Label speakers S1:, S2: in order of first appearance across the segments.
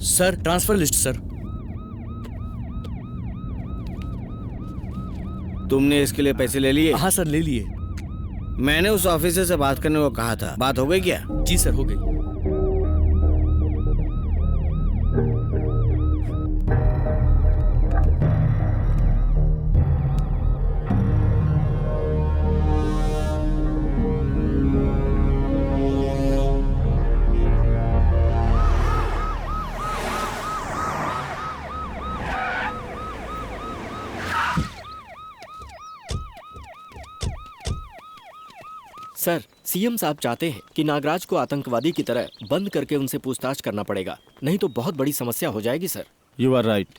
S1: Sir transfer list sir.
S2: तुमने इसके लिए पैसे ले लिए?
S1: हाँ सर ले लिए।
S2: मैंने उस ऑफिसर से बात करने को कहा था, बात हो गई क्या?
S1: जी सर हो गई।
S3: सर, सीएम साहब चाहते हैं कि नागराज को आतंकवादी की तरह बंद करके उनसे पूछताछ करना पड़ेगा, नहीं तो बहुत बड़ी समस्या हो जाएगी सर।
S4: You are right.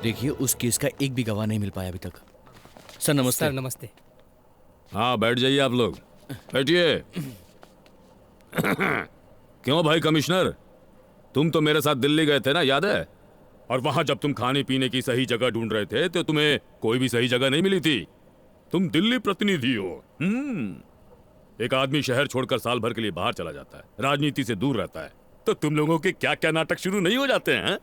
S1: देखिए उस केस का एक भी गवाह नहीं मिल पाया अभी तक। सर नमस्ते।
S5: सर नमस्ते।
S6: हाँ बैठ जाइए आप लोग, बैठिए। क्यों भाई कमिश्नर, तुम तो मेरे साथ दिल्ली गए थे ना, याद है? और वहां जब तुम खाने पीने की सही जगह ढूंढ रहे थे तो तुम्हें कोई भी सही जगह नहीं मिली थी। तुम दिल्ली प्रतिनिधि हो। एक आदमी शहर छोड़कर साल भर के लिए बाहर चला जाता है, राजनीति से दूर रहता है, तो तुम लोगों के क्या क्या नाटक शुरू नहीं हो जाते हैं?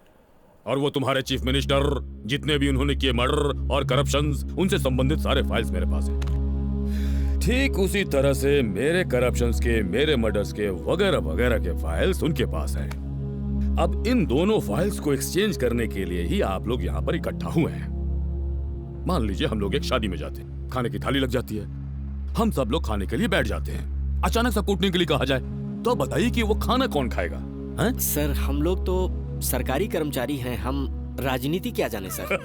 S6: और वो तुम्हारे चीफ मिनिस्टर, जितने भी उन्होंने किए मर्डर और करप्शंस, उनसे संबंधित सारे फाइल्स मेरे पास हैं। ठीक उसी तरह से मेरे करप्शंस के, मेरे मर्डर्स के वगैरह वगैरह के फाइल्स उनके पास हैं। अब इन दोनों फाइल्स को एक्सचेंज करने के लिए ही आप लोग यहाँ पर इकट्ठा हुए हैं। मान लीजिए हम लोग एक शादी में जाते हैं, खाने की थाली लग जाती है, हम सब लोग खाने के लिए बैठ जाते हैं। अचानक से कूटने के लिए कहा जाए तो बताइए कि वो खाना कौन खाएगा? हैं?
S3: सर हम लोग तो सरकारी कर्मचारी हैं, हम राजनीति क्या जाने सर।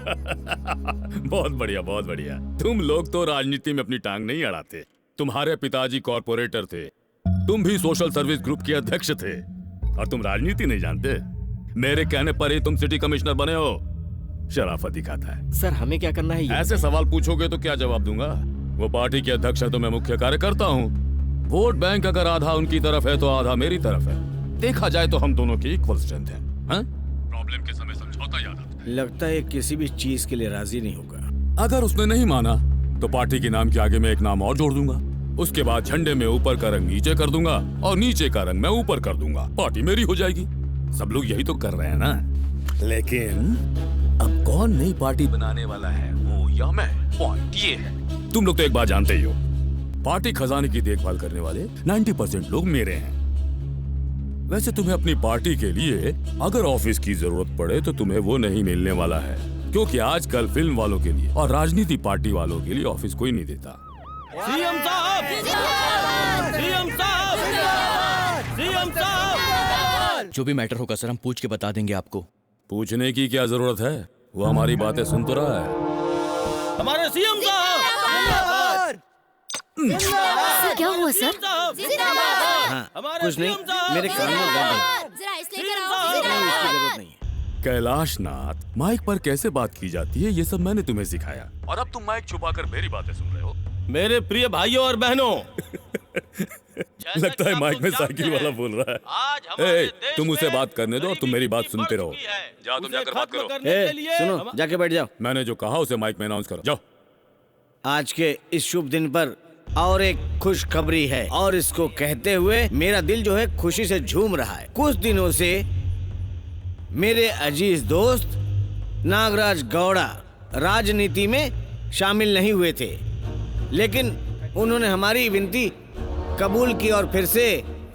S6: बहुत बढ़िया बहुत बढ़िया। तुम लोग तो राजनीति में अपनी टांग नहीं अड़ाते। तुम्हारे पिताजी कॉर्पोरेटर थे, तुम भी सोशल सर्विस ग्रुप के अध्यक्ष थे, और तुम राजनीति नहीं जानते। मेरे कहने पर ही तुम सिटी कमिश्नर बने हो। शराफत दिखाता है।
S3: सर हमें क्या करना है ये?
S6: ऐसे सवाल पूछोगे तो क्या जवाब दूंगा? वो पार्टी के अध्यक्ष है तो मैं मुख्य कार्यकर्ता हूँ। वोट बैंक अगर आधा उनकी तरफ है तो आधा मेरी तरफ है। देखा जाए तो हम दोनों की इक्वल स्ट्रेंथ है। प्रॉब्लम के समय समझौता याद आता है।
S2: लगता है किसी भी चीज के लिए राजी नहीं होगा।
S6: अगर उसने नहीं माना तो पार्टी के नाम के आगे मैं एक नाम और जोड़ दूंगा। उसके बाद झंडे में ऊपर का रंग नीचे कर दूंगा और नीचे का रंग मैं ऊपर कर दूंगा। पार्टी मेरी हो जाएगी। सब लोग यही तो कर रहे हैं ना। लेकिन अब कौन नई पार्टी बनाने वाला है, वो या मैं? पॉइंट ये है, तुम लोग तो एक बात जानते ही हो, पार्टी खजाने की देखभाल करने वाले 90% लोग मेरे हैं। वैसे तुम्हें अपनी पार्टी के लिए अगर ऑफिस की जरूरत पड़े तो तुम्हें वो नहीं मिलने वाला है, क्योंकि आजकल फिल्म वालों के लिए और राजनीति पार्टी वालों के लिए ऑफिस कोई नहीं देता।
S5: सीएम साहब, सीएम साहब, सीएम साहब।
S1: जो भी मैटर होगा सर हम पूछ के बता देंगे आपको।
S6: पूछने की क्या जरूरत है, वो हमारी बातें सुन तो रहा है।
S5: हमारे सीएम साहब।
S7: सर क्या हुआ सर?
S2: हाँ, कुछ नहीं, मेरे कान में दर्द है।
S7: जरा इसलिए कराओ।
S2: नहीं, इसकी जरूरत नहीं है।
S6: कैलाश नाथ, माइक पर कैसे बात की जाती है ये सब मैंने तुम्हें सिखाया, और अब तुम माइक छुपाकर मेरी बातें सुन रहे हो।
S5: मेरे प्रिय भाइयों और बहनों,
S6: लगता है माइक में साइकिल वाला बोल रहा है। ए, तुम उसे बात करने दो और तुम मेरी बात सुनते रहो। जाओ तुम जाकर बात करो।
S2: सुनो, जाके बैठ जाओ।
S6: मैंने जो कहा उसे माइक में अनाउंस करो, जाओ।
S2: आज के इस शुभ दिन पर और एक खुशखबरी है, और इसको कहते हुए मेरा दिल जो है खुशी से झूम रहा है। कुछ दिनों से मेरे अजीज दोस्त नागराज गौड़ा राजनीति में शामिल नहीं हुए थे, लेकिन उन्होंने हमारी विनती कबूल की और फिर से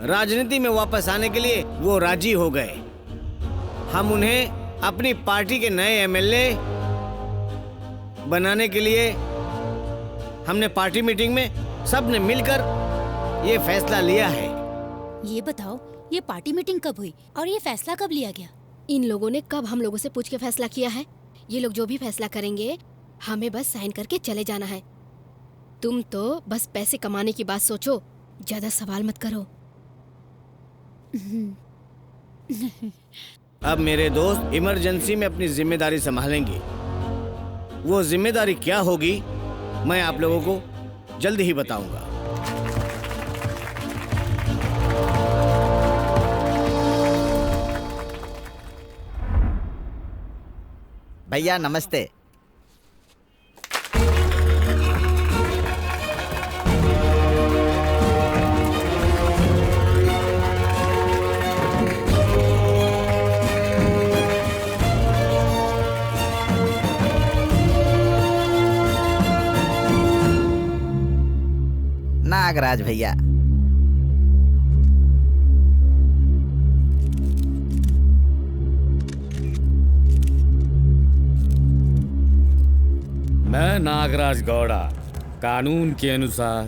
S2: राजनीति में वापस आने के लिए वो राजी हो गए। हम उन्हें अपनी पार्टी के नए एमएलए बनाने के लिए हमने पार्टी मीटिंग में सबने मिलकर ये फैसला लिया है।
S7: ये बताओ, ये पार्टी मीटिंग कब हुई और ये फैसला कब लिया गया?
S8: इन लोगों ने कब हम लोगों से पूछ के फैसला किया है? ये लोग जो भी फैसला करेंगे हमें बस साइन करके चले जाना है। तुम तो बस पैसे कमाने की बात सोचो, ज्यादा सवाल मत करो।
S2: अब मेरे दोस्त इमरजेंसी में अपनी जिम्मेदारी संभालेंगे। वो जिम्मेदारी क्या होगी मैं आप लोगों को जल्दी ही बताऊंगा।
S4: भैया नमस्ते। नागराज भैया,
S6: मैं नागराज गौड़ा कानून के अनुसार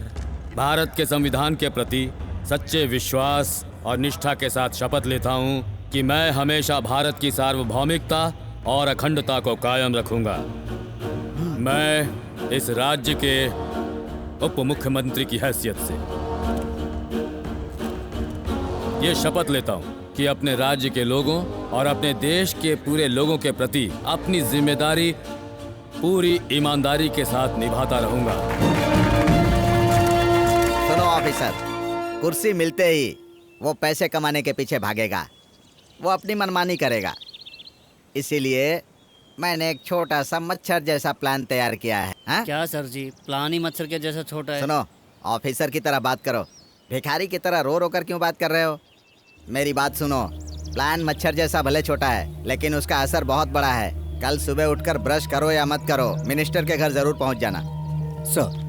S6: भारत के संविधान के प्रति सच्चे विश्वास और निष्ठा के साथ शपथ लेता हूं कि मैं हमेशा भारत की सार्वभौमिकता और अखंडता को कायम रखूंगा। मैं इस राज्य के उप मुख्यमंत्री की हैसियत से ये शपथ लेता हूं कि अपने राज्य के लोगों और अपने देश के पूरे लोगों के प्रति अपनी जिम्मेदारी पूरी ईमानदारी के साथ निभाता रहूंगा।
S4: सुनो ऑफिसर, कुर्सी मिलते ही वो पैसे कमाने के पीछे भागेगा, वो अपनी मनमानी करेगा। इसीलिए मैंने एक छोटा सा मच्छर जैसा प्लान तैयार किया है। हा?
S9: क्या सर जी, प्लान ही मच्छर के जैसा छोटा है।
S4: सुनो, ऑफिसर की तरह बात करो, भिखारी की तरह रो रो कर क्यों बात कर रहे हो? मेरी बात सुनो, प्लान मच्छर जैसा भले छोटा है लेकिन उसका असर बहुत बड़ा है। कल सुबह उठकर ब्रश करो या मत करो, मिनिस्टर के घर जरूर पहुंच जाना।
S1: सर,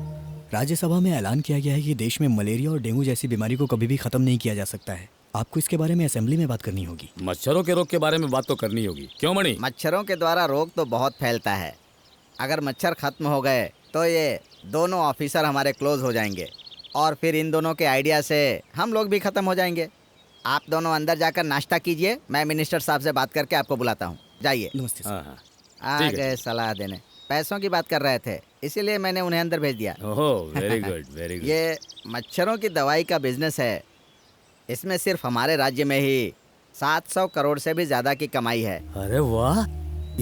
S1: राज्यसभा में ऐलान किया गया है कि देश में मलेरिया और डेंगू जैसी बीमारी को कभी भी खत्म नहीं किया जा सकता है। आपको इसके बारे में असेंबली में बात करनी होगी।
S6: मच्छरों के रोग के बारे में बात तो करनी होगी, क्यों मणि?
S4: मच्छरों के द्वारा रोग तो बहुत फैलता है। अगर मच्छर खत्म हो गए तो ये दोनों ऑफिसर हमारे क्लोज हो जाएंगे और फिर इन दोनों के आइडिया से हम लोग भी खत्म हो जाएंगे। आप दोनों अंदर जाकर नाश्ता कीजिए, मैं मिनिस्टर साहब से बात करके आपको बुलाता हूँ। जाइए।
S1: नमस्ते सर।
S6: हाँ,
S4: आ
S6: ठीक है।
S4: गए सलाह देने। पैसों की बात कर रहे थे, इसीलिए मैंने उन्हें अंदर भेज दिया।
S6: ओह, वेरी गुड, वेरी गुड।
S4: ये मच्छरों की दवाई का बिजनेस है। इसमें सिर्फ हमारे राज्य में ही 700 करोड़ से भी ज्यादा की कमाई है।
S5: अरे वाह,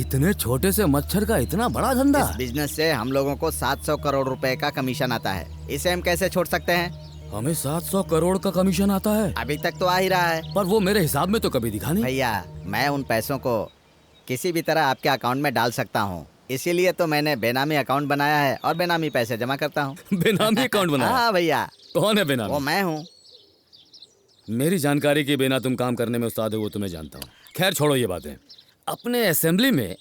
S5: इतने छोटे से मच्छर का इतना बड़ा धंधा।
S4: इस बिजनेस से हम लोगों को 700 करोड़ रुपए का कमीशन आता है। इसे हम कैसे छोड़ सकते हैं?
S5: हमें 700 करोड़ का कमीशन आता है,
S4: अभी तक तो आ ही रहा है।
S5: पर वो मेरे हिसाब में तो कभी दिखा नहीं।
S4: भैया, मैं उन पैसों को किसी भी तरह आपके अकाउंट में डाल सकता हूँ, इसीलिए तो मैंने बेनामी अकाउंट बनाया है और बेनामी पैसे जमा करता हूँ।
S6: बेनामी अकाउंट बनाया?
S4: हाँ भैया।
S6: कौन है बेनामी?
S4: वो मैं हूँ।
S6: मेरी जानकारी के बिना तुम काम करने में उस्ताद हो, वो तुम्हें जानता हूँ। खैर छोड़ो ये बातें। अपने असेंबली में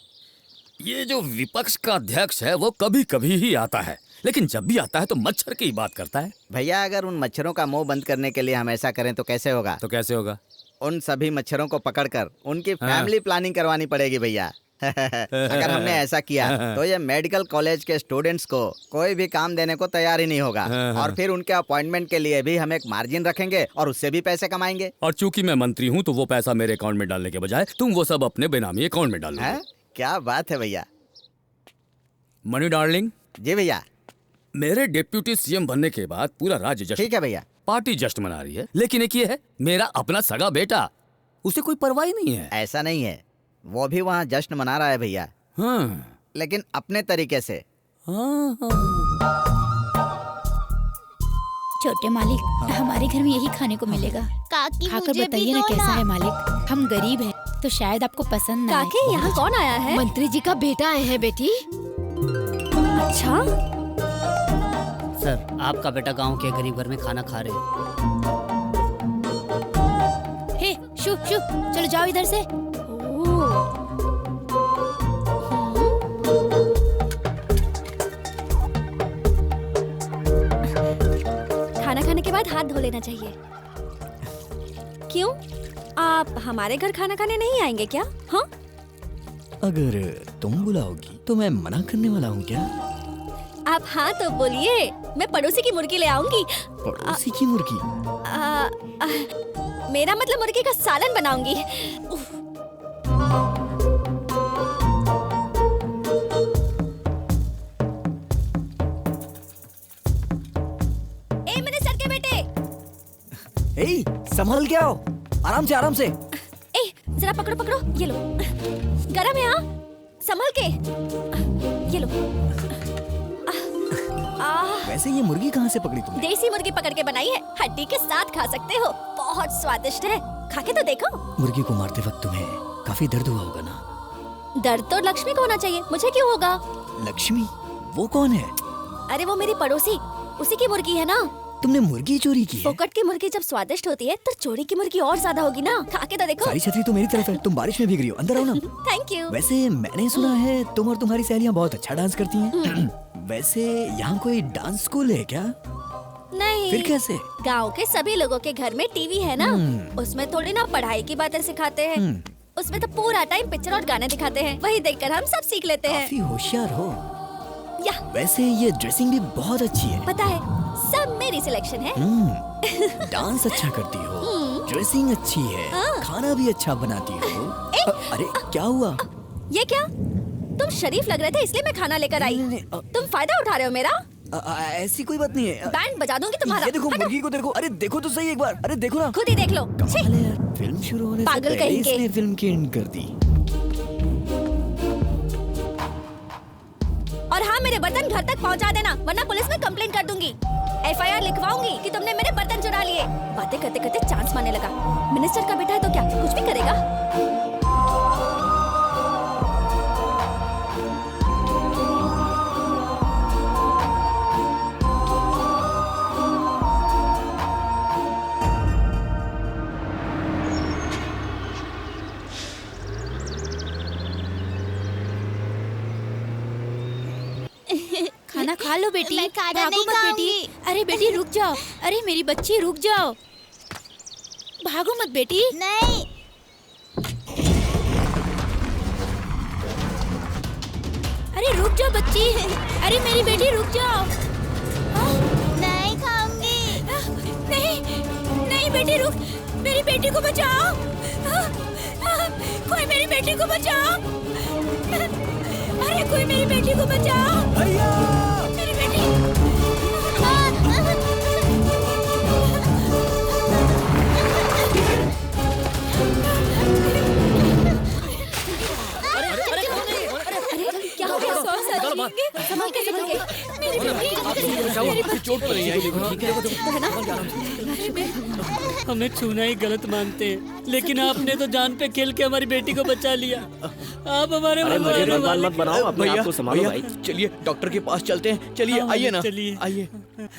S6: ये जो विपक्ष का अध्यक्ष है वो कभी कभी ही आता है, लेकिन जब भी आता है तो मच्छर की बात करता है।
S4: भैया, अगर उन मच्छरों का मुंह बंद करने के लिए हम ऐसा करें तो कैसे होगा?
S6: तो कैसे होगा?
S4: उन सभी मच्छरों को पकड़कर उनकी फैमिली प्लानिंग करवानी पड़ेगी भैया। अगर हमने ऐसा किया तो ये मेडिकल कॉलेज के स्टूडेंट्स को कोई भी काम देने को तैयार ही नहीं होगा। और फिर उनके अपॉइंटमेंट के लिए भी हम एक मार्जिन रखेंगे और उससे भी पैसे कमाएंगे।
S6: और चूंकि मैं मंत्री हूँ तो वो पैसा मेरे अकाउंट में डालने के बजाय तुम वो सब अपने बेनामी अकाउंट में डाल लो।
S4: क्या बात है भैया।
S6: Money darling.
S4: जी भैया।
S6: मेरे डिप्यूटी सीएम बनने के बाद पूरा राज्य जश्न,
S4: ठीक है भैया,
S6: पार्टी जश्न मना रही है, लेकिन एक ये है, मेरा अपना सगा बेटा, उसे कोई परवाह ही नहीं है।
S4: ऐसा नहीं है, वो भी वहाँ जश्न मना रहा है भैया।
S6: हाँ।
S4: लेकिन अपने तरीके से।
S6: हाँ।
S7: छोटे मालिक, हमारे घर में यही खाने को मिलेगा।
S8: काकी,
S7: खाकर
S8: मुझे भी
S7: बताइए ना
S8: दो
S7: कैसा
S8: ना।
S7: है मालिक। हम गरीब हैं तो शायद आपको पसंद ना आए।
S8: काकी, यहाँ कौन आया है? मंत्री जी का बेटा आए हैं बेटी। अच्छा,
S9: सर, आपका बेटा गांव के गरीब घर में खाना खा रहे हैं।
S7: हे शु शु, चलो जाओ इधर से।
S10: खाना खाने के बाद हाथ धो लेना चाहिए। क्यों, आप हमारे घर खाना खाने नहीं आएंगे क्या? हाँ,
S1: अगर तुम बुलाओगी तो मैं मना करने वाला हूँ क्या?
S10: आप हाँ तो बोलिए, मैं पड़ोसी की मुर्गी ले आऊंगी।
S1: पड़ोसी की मुर्गी?
S10: मेरा मतलब मुर्गी का सालन बनाऊंगी। उफ। ए मिनिस्टर के बेटे,
S1: ए, संभल के आओ, आराम से आराम से।
S10: ए, जरा पकड़ो पकड़ो, ये लो। गरम है, हाँ, संभल के। ये लो।
S1: वैसे ये मुर्गी कहाँ से पकड़ी तुमने?
S10: देसी मुर्गी पकड़ के बनाई है, हड्डी के साथ खा सकते हो, बहुत स्वादिष्ट है, खा के तो देखो।
S1: मुर्गी को मारते वक्त तुम्हें काफी दर्द हुआ होगा ना?
S10: दर्द तो लक्ष्मी को होना चाहिए, मुझे क्यों होगा?
S1: लक्ष्मी? वो कौन है?
S10: अरे वो मेरी पड़ोसी, उसी की मुर्गी है ना।
S1: तुमने मुर्गी चोरी की है?
S10: फोकट की मुर्गी जब स्वादिष्ट होती है तो चोरी की मुर्गी और ज्यादा होगी ना, खा के तो देखो।
S1: सारी छतरी तो मेरी तरफ है, तुम बारिश में भीग रही हो, अंदर आओ ना।
S10: Thank you.
S1: वैसे मैंने सुना है तुम और तुम्हारी सहेलियां बहुत अच्छा डांस करती हैं। वैसे यहाँ कोई डांस स्कूल है क्या?
S10: नहीं।
S1: फिर कैसे?
S10: गांव के सभी लोगों के घर में टीवी है ना, उसमें थोड़ी ना पढ़ाई की बातें सिखाते हैं, उसमें तो पूरा टाइम पिक्चर और गाने दिखाते हैं, वही देखकर हम सब सीख लेते हैं।
S1: काफी होशियार हो।
S10: या
S1: वैसे ये ड्रेसिंग भी बहुत अच्छी है।
S10: पता है, सब मेरी सिलेक्शन है।
S1: डांस अच्छा करती हो, ड्रेसिंग अच्छी है, खाना भी अच्छा बनाती हो। अरे क्या हुआ?
S10: ये क्या? तुम शरीफ लग रहे थे इसलिए मैं खाना लेकर आई। तुम फायदा उठा रहे हो मेरा?
S1: ऐसी कोई बात नहीं है।
S10: बैंड बजा दूंगी तुम्हारा।
S1: ये देखो मुर्गी को देखो, अरे देखो तो सही एक बार, अरे देखो ना।
S10: खुद ही देख लो।
S1: कमाल है यार, फिल्म शुरू होने से
S10: पागल
S1: पहले
S10: कहीं के।
S1: इसने फिल्म की एंड कर दी।
S10: और हाँ, मेरे बर्तन घर तक पहुंचा देना, वरना पुलिस में कंप्लेन कर दूंगी। FIR लिखवाऊंगी कि तुमने मेरे बर्तन चुरा लिए। बातें करते करते चांस मारने लगा। मिनिस्टर का बेटा है तो क्या कुछ भी करेगा?
S7: खाना खा लो बेटी।
S8: मैं खाना
S7: भागो
S8: नहीं
S7: मत बेटी। अरे बेटी रुक जाओ, अरे मेरी बच्ची रुक जाओ, भागो मत बेटी।
S8: नहीं।
S7: अरे रुक जाओ बच्ची, अरे मेरी बेटी रुक जाओ।
S8: नहीं खाऊंगी।
S7: नहीं नहीं बेटी रुक, मेरी बेटी को बचाओ, कोई मेरी बेटी को बचाओ, अरे कोई मेरी बेटी को बचाओ।
S1: भैया!
S7: मेरी बेटी।
S10: क्या हो गया? संभल के संभल के।
S7: मेरी बेटी।
S3: चोट तो नहीं आई?
S10: है ना?
S9: हमें छूना ही गलत मानते हैं, लेकिन आपने तो जान पे खेल के हमारी बेटी को बचा लिया। आप हमारे
S3: भगवान मत बनाओ, अपने आप को संभालो भाई।
S2: चलिए डॉक्टर के पास चलते हैं, चलिए आइए ना,
S9: चलिए।
S2: आइए।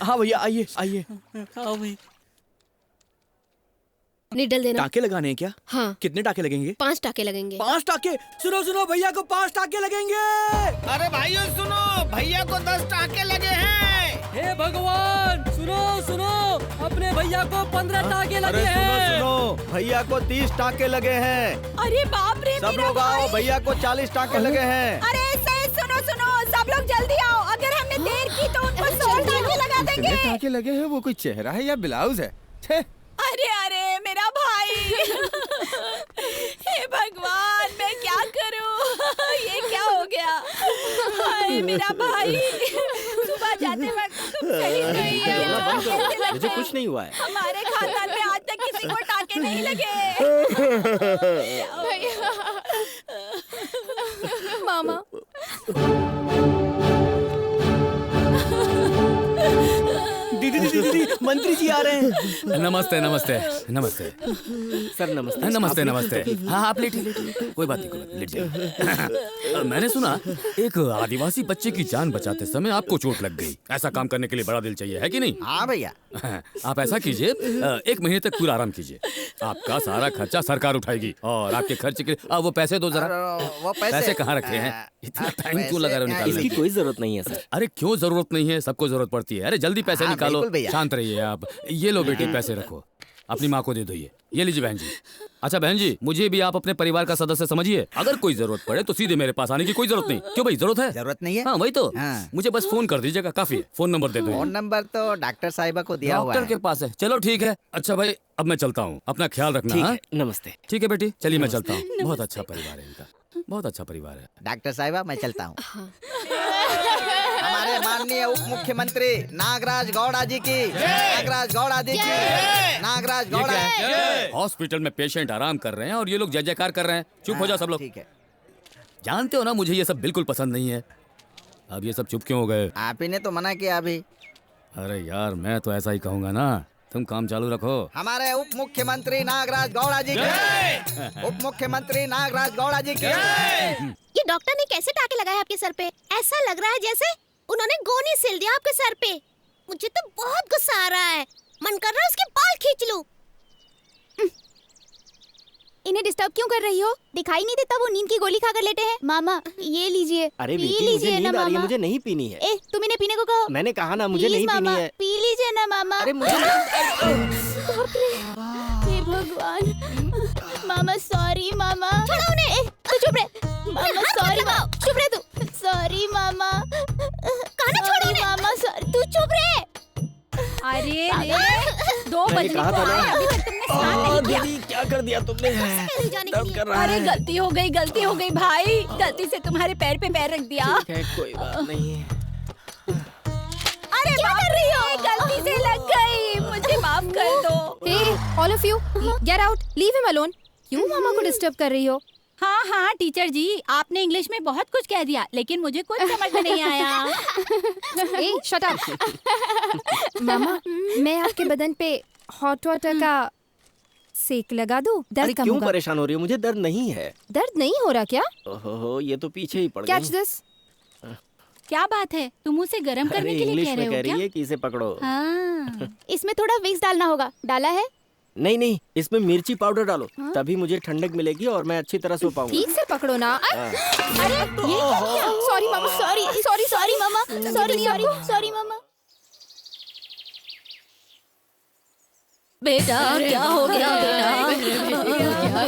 S2: हाँ भैया आइए आइए।
S9: आओ भाई।
S8: निडल देना।
S2: टाके लगाने हैं क्या?
S8: हाँ।
S2: कितने टाके लगेंगे?
S8: 5 टाके लगेंगे।
S2: 5 टाके? सुनो सुनो, भैया को 5 टाके लगेंगे। अरे भाइयों सुनो, भैया को 10 टाके लगे हैं।
S9: हे भगवान, सुनो सुनो, अपने भैया को 15 टाके लगे हैं।
S2: सुनो, भैया को 30 टाके लगे हैं।
S7: अरे बाप रे,
S2: सब लोग आओ, भैया को 40 टाके लगे हैं।
S7: अरे सुनो सुनो, सब लोग जल्दी आओ, अगर हमने देर की तो उनको 100 टाके लगा देंगे।
S5: टाके लगे हैं, वो कोई चेहरा है या ब्लाउज है? छे।
S7: अरे अरे मेरा भाई। हे भगवान, मैं क्या करूं? ये क्या हो गया? हाय मेरा भाई, सुबह जाते वक्त तुम सही नहीं है।
S3: मुझे कुछ नहीं हुआ है।
S7: हमारे खानदान में आज तक किसी को टाके नहीं लगे।
S10: मामा।
S2: दीदी मंत्री जी आ रहे हैं।
S5: नमस्ते नमस्ते नमस्ते
S3: सर नमस्ते।
S5: नमस्ते नमस्ते। हाँ आप लेटिए, कोई बात नहीं, कोई बात नहीं, लेट जाइए। मैंने सुना एक आदिवासी बच्चे की जान बचाते समय आपको चोट लग गई। ऐसा काम करने के लिए बड़ा दिल चाहिए, है कि नहीं?
S4: हाँ भैया।
S5: आप ऐसा कीजिए, 1 महीने तक पूरा आराम कीजिए, आपका सारा खर्चा सरकार उठाएगी। और आपके खर्च के लिए वो पैसे दो जरा।
S4: वो
S5: पैसे कहाँ रखे हैं? इतना टाइम क्यों लगा रहे हो निकालने
S3: इसकी
S5: में?
S3: कोई जरूरत नहीं है सर।
S5: अरे क्यों जरूरत नहीं है? सबको जरूरत पड़ती है। अरे जल्दी पैसे
S4: हाँ,
S5: निकालो।
S4: बिल्कुल भैया।
S5: शांत रहिए आप। ये लो बेटी, पैसे रखो, अपनी माँ को दे दो। ये लीजिए बहन जी। अच्छा बहन जी, मुझे भी आप अपने परिवार का सदस्य समझिए। अगर कोई जरूरत पड़े तो सीधे मेरे पास आने की कोई जरूरत नहीं। क्यों भाई, जरूरत है?
S4: जरूरत नहीं है।
S5: हाँ वही तो।
S4: हाँ।
S5: मुझे बस फोन कर दीजिएगा, काफी है। फोन नंबर दे दो।
S4: फोन नंबर तो डॉक्टर साहिबा को दिया हुआ
S5: डॉक्टर के
S4: है।
S5: पास है। चलो ठीक है। अच्छा भाई, अब मैं चलता हूँ, अपना ख्याल रखना।
S3: ठीक
S5: हाँ?
S3: है, नमस्ते।
S5: ठीक है बेटी, चलिए मैं चलता हूँ। बहुत अच्छा परिवार है इनका, बहुत अच्छा परिवार है।
S4: डॉक्टर साहिबा मैं चलता हूँ। हमारे माननीय उप मुख्यमंत्री नागराज गौड़ा जी की, नागराज गौड़ा जी की, नागराज
S5: ये
S4: गौड़ा।
S5: क्या है? हॉस्पिटल में पेशेंट आराम कर रहे हैं और ये लोग जय जयकार कर रहे हैं। चुप हो जाओ सब लोग।
S4: ठीक है।
S5: जानते हो ना मुझे ये सब बिल्कुल पसंद नहीं है। अब ये सब चुप क्यों हो गए?
S4: आप ही ने तो मना किया अभी।
S5: अरे यार मैं तो ऐसा ही कहूंगा ना। तुम काम चालू रखो।
S4: हमारे उप मुख्यमंत्री नागराज गौड़ा जी की, उप मुख्यमंत्री नागराज गौड़ा जी की।
S8: ये डॉक्टर ने कैसे टाके लगाए आपके सर पे? ऐसा लग रहा है जैसे उन्होंने गोनी सिल दिया आपके सर पे। मुझे तो बहुत गुस्सा आ रहा है, मन कर रहा है उसके बाल खींच लूं। इन्हें डिस्टर्ब क्यों कर रही हो? दिखाई नहीं देता वो नींद की गोली खाकर लेटे हैं। मामा ये लीजिए।
S3: अरे
S8: पी
S3: बेटी मुझे
S8: लीजिए ना
S3: नींद आ रही है,
S8: मामा।
S3: मुझे नहीं पीनी है।
S8: ए तुम इन्हें पीने को कहो।
S3: मैंने कहा ना मुझे
S8: प्लीज
S3: नहीं पीनी
S8: मामा,
S3: है।
S8: पी लीजिए ना मामा।
S3: अरे मुझे
S8: हे भगवान। मामा सॉरी मामा। छोड़ो उन्हें। तू चुप रह। मामा सॉरी मामा। चुप रह तू। सॉरी मामा। कहां छोड़ो उन्हें? मामा सॉरी। तू चुप रह।
S7: अरे रे, 2
S3: मैंने
S7: बजने
S3: कहा
S7: को
S3: था ना।
S7: आए, अभी तक तुमने स्नान नहीं किया।
S3: दीदी क्या कर दिया तुमने? दर्द कर रहा
S7: अरे
S3: है।
S7: गलती हो गई भाई, गलती से तुम्हारे पैर पे पैर रख दिया।
S3: ठीक है कोई बात नहीं।
S7: अरे क्या कर रही हो? गलती से लग गई, मुझे माफ कर दो।
S8: Hey all of you get out, leave him alone. क्यों मामा को डिस्टर्ब कर रही हो?
S7: हाँ टीचर जी, आपने इंग्लिश में बहुत कुछ कह दिया, लेकिन मुझे कुछ समझ में नहीं आया।
S8: ए शट अप। मामा मैं आपके बदन पे हॉट वाटर का सेक लगा दूं?
S3: अरे
S8: दर्द कम
S3: क्यों
S8: होगा।
S3: परेशान हो रही हो? मुझे दर्द नहीं है।
S8: दर्द नहीं हो रहा क्या?
S3: ओहो ये तो पीछे ही पड़
S8: कैच
S3: गई।
S8: दिस।
S7: क्या बात है, तुम उसे गर्म
S3: अरे
S7: करने के लिए
S3: इंग्लिश
S7: कह
S3: में
S7: रहे
S3: कह
S7: हो क्या?
S3: रही है कि इसे पकड़ो।
S7: हाँ।
S8: इसमें थोड़ा विक्स डालना होगा। डाला है?
S3: नहीं नहीं इसमें मिर्ची पाउडर डालो, तभी मुझे ठंडक मिलेगी और मैं अच्छी तरह सो पाऊंगा।
S8: ठीक से पकड़ो ना। अरे ये क्या किया? सॉरी मामा, सॉरी मामा, सॉरी मामा।
S10: बेटा क्या हो गया बेटा?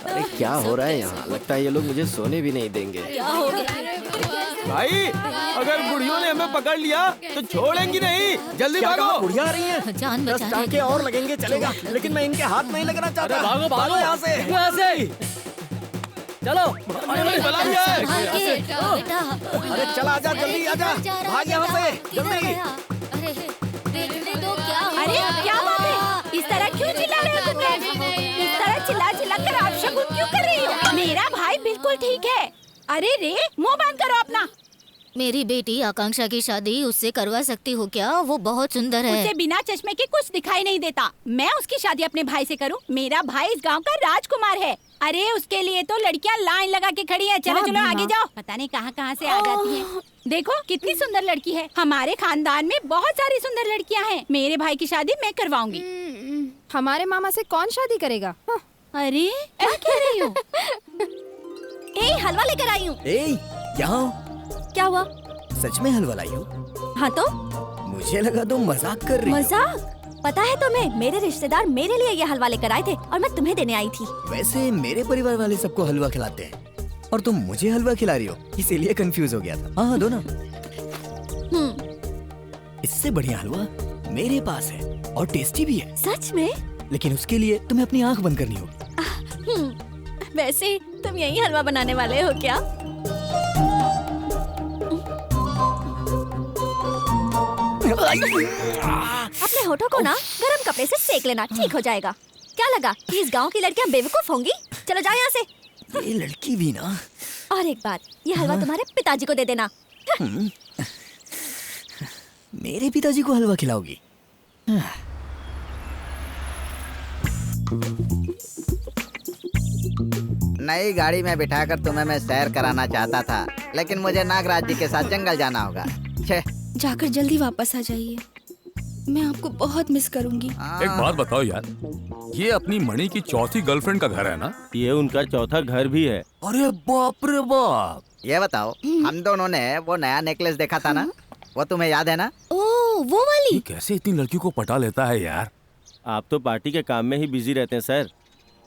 S3: अरे क्या हो रहा है यहाँ? लगता है ये लोग मुझे सोने भी नहीं देंगे।
S10: क्या हो गया?
S11: भाई अगर बुढ़ियों ने हमें पकड़ लिया तो छोड़ेंगी नहीं, जल्दी
S3: क्या
S11: भागो।
S3: कहा? बुढ़िया आ रही है।
S10: जान
S3: 10
S10: बचाने
S3: टांके और लगेंगे चलेगा, लेकिन मैं इनके हाथ नहीं लगना चाहता।
S11: भागो भागो
S3: यहाँ से।
S11: यहाँ से चलो। अरे बला लिया है।
S10: बेटा
S3: अरे चला आजा, जल्दी आजा, भाग यहाँ से जल्दी।
S10: अरे देखने दो क्या हुआ?
S7: अरे क्या बात है? इस तरह क्यों चिल्ला रहे हो तुम लोग? इस तरह चिल्ला कर आप शगुन क्यों कर रही हो? मेरा भाई बिल्कुल ठीक है। अरे रे, मुंह बंद करो अपना।
S10: मेरी बेटी आकांक्षा की शादी उससे करवा सकती हो क्या? वो बहुत सुंदर है।
S7: उसे बिना चश्मे के कुछ दिखाई नहीं देता। मैं उसकी शादी अपने भाई से करूं? मेरा भाई इस गांव का राजकुमार है। अरे उसके लिए तो लड़कियां लाइन लगा के खड़ी हैं। चलो चलो आगे जाओ। पता नहीं कहां से आ जाती हैं। देखो कितनी सुंदर लड़की है। हमारे खानदान में बहुत सारी सुंदर लड़कियां हैं। मेरे भाई की शादी मैं करवाऊंगी।
S8: हमारे मामा से कौन शादी करेगा?
S7: अरे क्या कह रही हो?
S10: ए हलवा लेकर आई हूँ।
S1: ए यहाँ
S10: क्या हुआ?
S1: सच में हलवा लाई हो?
S10: हाँ तो
S1: मुझे लगा तुम मजाक कर रही हो।
S10: मजाक? पता है तुम्हें, मेरे रिश्तेदार मेरे लिए ये हलवा लेकर आए थे और मैं तुम्हें देने आई थी।
S1: वैसे मेरे परिवार वाले सबको हलवा खिलाते हैं और तुम मुझे हलवा खिला रही हो, इसीलिए कंफ्यूज हो गया था। हाँ दो ना। इससे बढ़िया हलवा मेरे पास है और टेस्टी भी है।
S10: सच में?
S1: लेकिन उसके लिए तुम्हें अपनी आंख बंद करनी होगी।
S10: वैसे तुम यही हलवा बनाने वाले हो क्या? अपने होठों को ना गरम कपड़े से सेक लेना, ठीक हो जाएगा। क्या लगा कि इस गांव की लड़कियां बेवकूफ होंगी? चलो जाओ यहाँ से।
S1: ये लड़की भी ना।
S10: और एक बात, ये हलवा तुम्हारे पिताजी को दे देना।
S1: मेरे पिताजी को हलवा खिलाओगी?
S4: नई गाड़ी में बिठाकर तुम्हें मैं सैर कराना चाहता था, लेकिन मुझे नागराज जी के साथ जंगल जाना होगा। छे।
S8: जाकर जल्दी वापस आ जाइए, मैं आपको बहुत मिस करूंगी।
S6: एक बात बताओ यार, ये अपनी मणि की चौथी गर्लफ्रेंड का घर है ना?
S11: ये उनका चौथा घर भी है।
S6: अरे बाप रे बाप।
S4: ये बताओ, हम दोनों ने वो नया नेकलेस देखा था ना, वो तुम्हें याद है ना?
S10: ओह वो वाली।
S6: ये कैसे इतनी लड़कियों को पटा लेता है यार?
S11: आप तो पार्टी के काम में ही बिजी रहते हैं सर।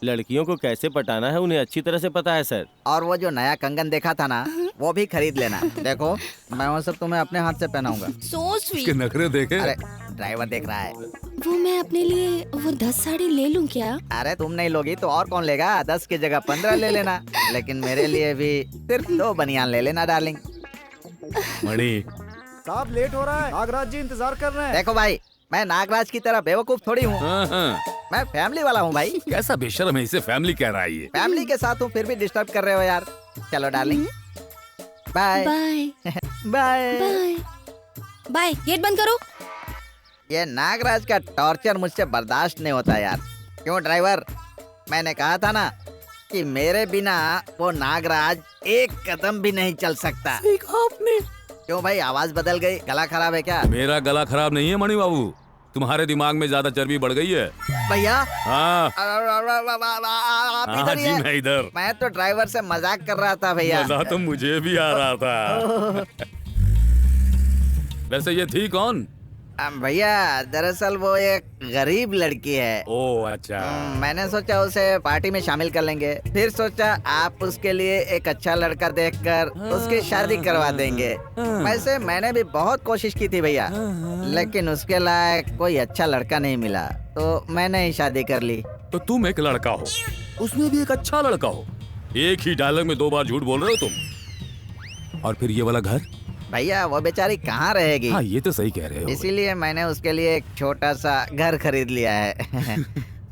S11: लड़कियों को कैसे पटाना है उन्हें अच्छी तरह से पता है सर।
S4: और वो जो नया कंगन देखा था ना, वो भी खरीद लेना। देखो मैं वो सब तुम्हें अपने हाथ से पहनाऊंगा।
S10: सो
S6: इसके
S10: स्वीट।
S6: नखरे देखे।
S4: अरे ड्राइवर देख रहा है।
S8: वो मैं अपने लिए वो 10 साड़ी ले लूं क्या?
S4: अरे तुम नहीं लोगी तो और कौन लेगा? 10 की जगह 15 ले लेना, लेकिन मेरे लिए भी सिर्फ 2 बनियान ले लेना डार्लिंग।
S6: मणि,
S12: साहब लेट हो रहा है, नागराज जी इंतजार कर रहे हैं।
S4: देखो भाई, मैं नागराज की तरह बेवकूफ थोड़ी हूँ।
S5: हाँ।
S4: मैं फैमिली वाला हूँ भाई।
S5: कैसा बेशर्म है, इसे फैमिली कह रहा है ये।
S4: फैमिली के साथ हूँ फिर भी डिस्टर्ब कर रहे हो यार। चलो darling, bye
S10: bye
S4: bye.
S10: Bye bye. Gate बंद करो।
S4: ये नागराज का टॉर्चर मुझसे बर्दाश्त नहीं होता यार। क्यों ड्राइवर, मैंने कहा था ना कि मेरे बिना वो नागराज एक कदम भी नहीं चल सकता।
S9: आपने
S4: क्यों भाई, आवाज बदल गई? गला खराब है क्या?
S5: मेरा गला खराब नहीं है मणि बाबू, तुम्हारे दिमाग में ज्यादा चर्बी बढ़ गई है।
S4: भैया
S5: हाँ
S4: आप
S5: हाँ
S4: इधर
S5: जी,
S4: ही हैं?
S5: मैं इधर।
S4: मैं तो ड्राइवर से मजाक कर रहा था भैया।
S5: मजा तो मुझे भी आ रहा था। वैसे ये थी कौन?
S4: भैया दरअसल वो एक गरीब लड़की है।
S5: ओह अच्छा।
S4: मैंने सोचा उसे पार्टी में शामिल कर लेंगे, फिर सोचा आप उसके लिए एक अच्छा लड़का देखकर उसकी शादी करवा देंगे। वैसे मैंने भी बहुत कोशिश की थी भैया, लेकिन उसके लायक कोई अच्छा लड़का नहीं मिला, तो मैंने ही शादी कर ली।
S5: तो तुम एक लड़का हो, उसमें भी एक अच्छा लड़का हो, एक ही डायलॉग में 2 बार झूठ बोल रहे हो तुम। और फिर ये वाला घर?
S4: भैया वो बेचारी कहाँ रहेगी?
S5: हाँ ये तो सही कह रहे हो।
S4: इसीलिए मैंने उसके लिए एक छोटा सा घर खरीद लिया है।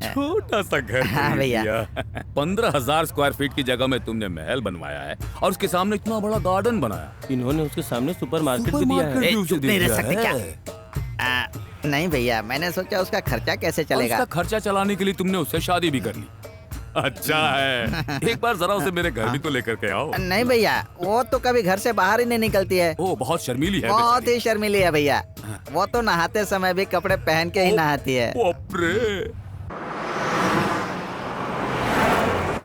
S5: छोटा सा घर
S4: हाँ
S5: खरीद
S4: भैया।
S5: लिया। 15,000 स्क्वायर फीट की जगह में तुमने महल बनवाया है और उसके सामने इतना बड़ा गार्डन बनाया।
S11: इन्होंने उसके सामने सुपरमार्केट भी दिया है।
S4: चुप नहीं रह सकते क्या? नहीं भैया, मैंने सोचा उसका खर्चा कैसे चलेगा।
S5: उसका खर्चा चलाने के लिए तुमने उससे शादी भी कर ली। अच्छा है, एक बार जरा उसे मेरे घर भी तो लेकर के आओ।
S4: नहीं भैया, वो तो कभी घर से बाहर ही नहीं निकलती है।
S5: वो बहुत शर्मीली है।
S4: बहुत ही शर्मीली है भैया। वो तो नहाते समय भी कपड़े पहन के ही नहाती है।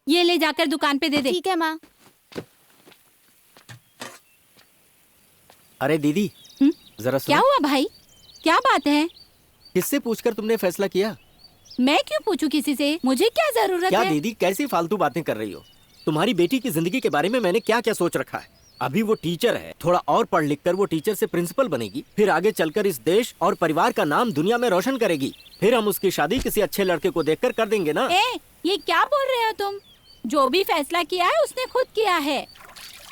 S7: ये ले जाकर दुकान पे दे दे।
S8: ठीक है माँ।
S3: अरे दीदी, जरा
S7: क्या हुआ भाई, क्या बात है?
S3: किससे पूछकर तुमने फैसला किया?
S7: मैं क्यों पूछूं किसी से, मुझे क्या जरूरत
S3: क्या
S7: है?
S3: दीदी कैसी फालतू बातें कर रही हो? तुम्हारी बेटी की जिंदगी के बारे में मैंने क्या क्या सोच रखा है। अभी वो टीचर है, थोड़ा और पढ़ लिख कर वो टीचर से प्रिंसिपल बनेगी, फिर आगे चलकर इस देश और परिवार का नाम दुनिया में रोशन करेगी। फिर हम उसकी शादी किसी अच्छे लड़के को देखकर कर देंगे ना।
S7: ये क्या बोल रहे हो तुम? जो भी फैसला किया है उसने खुद किया है।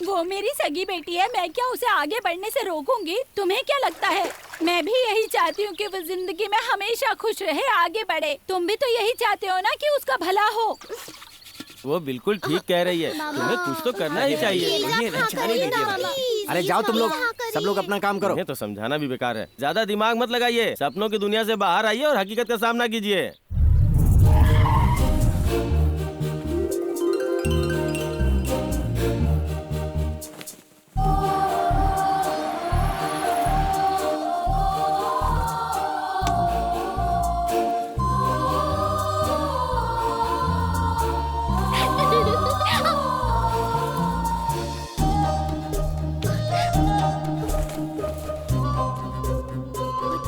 S7: वो मेरी सगी बेटी है, मैं क्या उसे आगे बढ़ने से रोकूंगी? तुम्हें क्या लगता है? मैं भी यही चाहती हूँ कि वो जिंदगी में हमेशा खुश रहे, आगे बढ़े। तुम भी तो यही चाहते हो ना कि उसका भला हो।
S11: वो बिल्कुल ठीक कह रही है, तुम्हें कुछ तो करना ही चाहिए।
S3: अरे जाओ तुम लोग, सब लोग अपना काम करो।
S11: ये तो समझाना भी बेकार है। ज्यादा दिमाग मत लगाइए, सपनों की दुनिया से बाहर आइए और हकीकत का सामना कीजिए।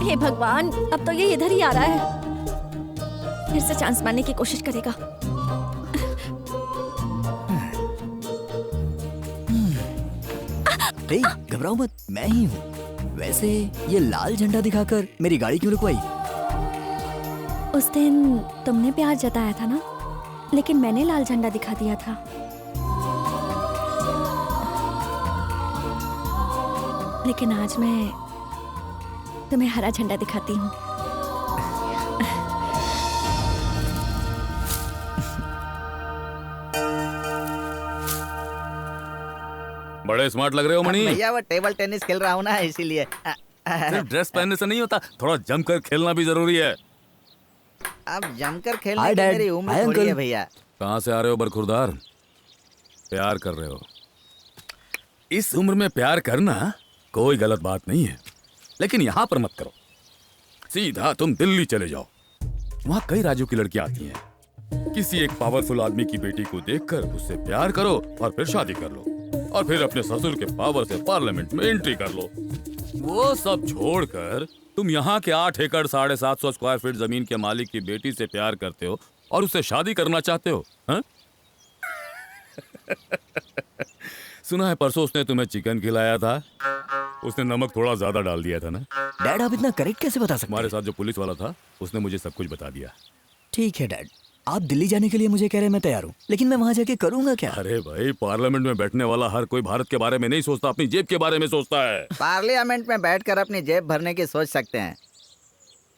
S10: हे भगवान, अब तो ये इधर ही आ रहा है। फिर से चांस मारने की कोशिश करेगा।
S1: घबराओ मत, मैं ही हूँ। वैसे ये लाल झंडा दिखाकर मेरी गाड़ी क्यों रुकवाई?
S10: उस दिन तुमने प्यार जताया था ना, लेकिन मैंने लाल झंडा दिखा दिया था। लेकिन आज मैं तुम्हें हरा झंडा दिखाती हूँ।
S5: बड़े स्मार्ट लग रहे हो मणि।
S4: भैया वो टेबल टेनिस खेल रहा हूँ ना, इसीलिए।
S5: सिर्फ ड्रेस पहनने से नहीं होता, थोड़ा जमकर खेलना भी जरूरी है।
S4: अब जमकर खेलने की मेरी उम्र थोड़ी है भैया।
S5: कहाँ से आ रहे हो बरखुरदार? प्यार कर रहे हो? इस उम्र में प्यार करना कोई गलत बात नहीं है, लेकिन यहाँ पर मत करो। सीधा तुम दिल्ली चले जाओ, वहाँ कई राज्यों की लड़कियां आती हैं। किसी एक पावरफुल आदमी की बेटी को देखकर उससे प्यार करो और फिर शादी कर लो, और फिर अपने ससुर के पावर से पार्लियामेंट में एंट्री कर लो। वो सब छोड़कर तुम यहाँ के 8 एकड़ 750 स्क्वायर फीट जमीन के मालिक की बेटी से प्यार करते हो और उससे शादी करना चाहते हो, हाँ? सुना है परसों उसने तुम्हें चिकन खिलाया था, उसने नमक थोड़ा ज्यादा डाल दिया था ना?
S1: डैड आप इतना करेक्ट कैसे बता सकते?
S5: हमारे साथ जो पुलिस वाला था उसने मुझे सब कुछ बता दिया।
S1: ठीक है डैड, आप दिल्ली जाने के लिए मुझे कह रहे हैं, मैं तैयार हूँ, लेकिन मैं वहाँ जाके करूँगा क्या?
S6: अरे भाई, पार्लियामेंट में बैठने वाला हर कोई भारत के बारे में नहीं सोचता, अपनी जेब के बारे में सोचता है।
S4: पार्लियामेंट में बैठकर अपनी जेब भरने की सोच सकते हैं,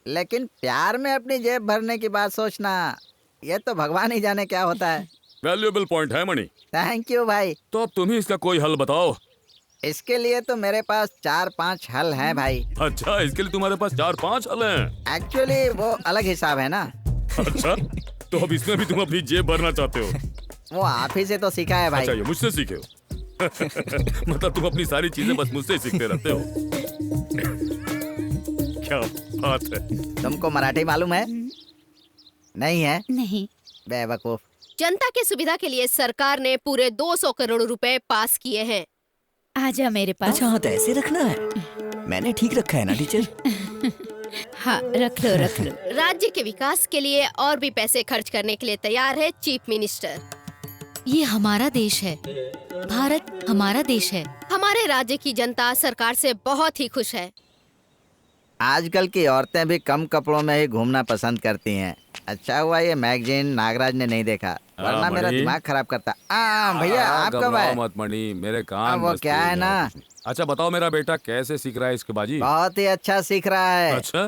S4: लेकिन प्यार में अपनी जेब भरने की बात सोचना, ये तो भगवान ही जाने क्या होता है।
S6: वैल्यूएबल पॉइंट है मणि।
S4: थैंक यू भाई।
S6: तो अब तुम ही इसका कोई हल बताओ।
S4: इसके लिए तो मेरे पास 4-5 हल हैं भाई।
S6: अच्छा, इसके लिए तुम्हारे पास 4-5 हल हैं?
S4: एक्चुअली वो अलग हिसाब है ना।
S6: अच्छा, तो अब इसमें भी तुम अपनी जेब भरना चाहते हो?
S4: वो आप ही से तो सीखा है भाई।
S6: अच्छा, ये मुझसे सीखे हो? मतलब तुम अपनी सारी चीजें बस मुझसे सीखते रहते हो। क्या बात है।
S4: तुमको मराठी मालूम है? नहीं है?
S7: नहीं।
S4: बेवकूफ।
S10: जनता की सुविधा के लिए सरकार ने पूरे 200 करोड़ रुपए पास किए हैं।
S7: आजा मेरे पास।
S1: अच्छा, हाँ, तो ऐसे रखना है। मैंने ठीक रखा है ना टीचर?
S7: हाँ, रख लो रख लो।
S10: राज्य के विकास के लिए और भी पैसे खर्च करने के लिए तैयार है चीफ मिनिस्टर।
S8: ये हमारा देश है, भारत हमारा देश है।
S10: हमारे राज्य की जनता सरकार से बहुत ही खुश है।
S4: आजकल की औरतें भी कम कपड़ों में ही घूमना पसंद करती हैं। अच्छा हुआ ये मैगजीन नागराज ने नहीं देखा, वरना मेरा दिमाग खराब करता। भैया आप कब आए?
S6: मत मणि, मेरे कान
S4: वो क्या है ना।
S6: अच्छा बताओ, मेरा बेटा कैसे सीख रहा है इसकेबाजी?
S4: बहुत ही अच्छा सीख रहा है।
S6: अच्छा,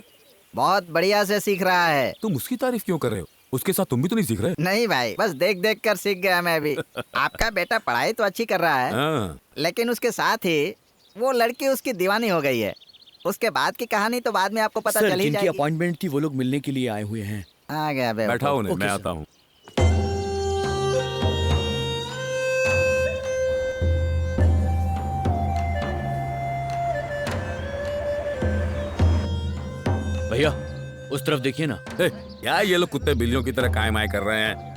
S4: बहुत बढ़िया से सीख रहा है।
S6: तुम उसकी तारीफ क्यों कर रहे हो? उसके साथ तुम भी तो नहीं सीख रहे?
S4: नहीं भाई, बस देख देख कर सीख गया मैं भी। आपका बेटा पढ़ाई तो अच्छी कर रहा है, लेकिन उसके साथ ही वो लड़की उसकी दीवानी हो गई है। उसके बाद की कहानी तो बाद में आपको पता चल ही जाएगी।
S1: अपॉइंटमेंट थी वो लोग मिलने के लिए आए हुए हैं।
S4: आ गया
S6: बैठा हूँ, मैं आता हूँ।
S2: भैया उस तरफ देखिए ना।
S6: क्या ये लोग कुत्ते बिल्लियों की तरह काय माय कर रहे हैं?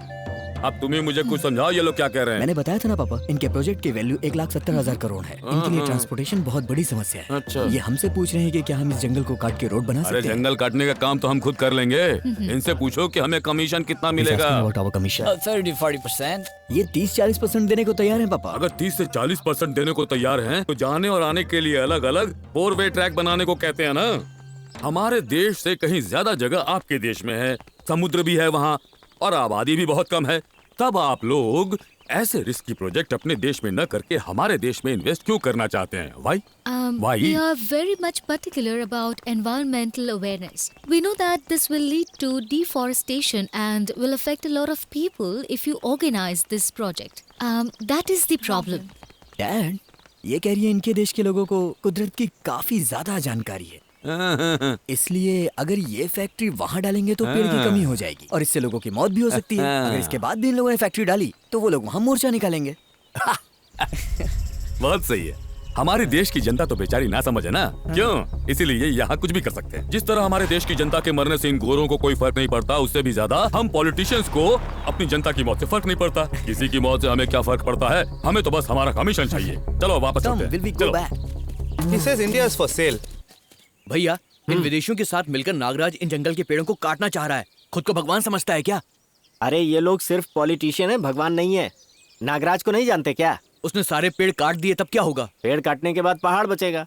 S6: अब तुम ही मुझे कुछ समझाओ, ये लोग क्या कह रहे हैं?
S1: मैंने बताया था ना पापा, इनके प्रोजेक्ट की वैल्यू 1,70,000 करोड़ है। इनके लिए ट्रांसपोर्टेशन बहुत बड़ी समस्या है।
S6: अच्छा।
S1: ये हमसे पूछ रहे हैं कि क्या हम इस जंगल को काट के रोड बना
S6: अरे
S1: सकते हैं?
S6: जंगल काटने का काम तो हम खुद कर लेंगे। इनसे पूछो कि हमें कमीशन कितना मिलेगा।
S1: कमीशन
S9: 30-40%।
S1: ये 30-40% देने को तैयार है पापा।
S6: अगर 30 से 40% देने को तैयार हैं, तो जाने और आने के लिए अलग अलग 4-वे ट्रैक बनाने को कहते हैं ना। हमारे देश से कहीं ज्यादा जगह आपके देश में है, समुद्र भी है वहाँ, और आबादी भी बहुत कम है। तब आप लोग ऐसे रिस्की प्रोजेक्ट अपने देश में न करके हमारे देश में इन्वेस्ट क्यों करना चाहते हैं? Why? Why?
S8: We are very much particular about environmental awareness. We know that this will lead to deforestation and will affect a lot of people if you organize this project. That is the problem.
S1: Dad, ये कह रही है इनके देश के लोगों को कुदरत की काफी ज्यादा जानकारी है, इसलिए अगर ये फैक्ट्री वहाँ डालेंगे तो पेड़ की कमी हो जाएगी और इससे लोगों की मौत भी हो सकती है। अगर इसके बाद भी इन लोगों ने फैक्ट्री डाली तो वो लोग वहाँ मोर्चा निकालेंगे।
S6: बहुत सही है। हमारे देश की जनता तो बेचारी ना समझ है ना, क्यों? इसीलिए यहाँ कुछ भी कर सकते हैं। जिस तरह हमारे देश की जनता के मरने से इन गोरों को कोई फर्क नहीं पड़ता, उससे भी ज्यादा हम पॉलिटिशियंस को अपनी जनता की मौत से फर्क नहीं पड़ता। किसी की मौत से हमें क्या फर्क पड़ता है? हमें तो बस हमारा कमीशन चाहिए। चलो वापस चलते हैं। चलो।
S13: He says India is for sale.
S2: भैया इन विदेशियों के साथ मिलकर नागराज इन जंगल के पेड़ों को काटना चाह रहा है। खुद को भगवान समझता है क्या?
S3: अरे ये लोग सिर्फ पॉलिटिशियन है, भगवान नहीं है। नागराज को नहीं जानते क्या?
S2: उसने सारे पेड़ काट दिए, तब क्या होगा?
S3: पेड़ काटने के बाद पहाड़ बचेगा।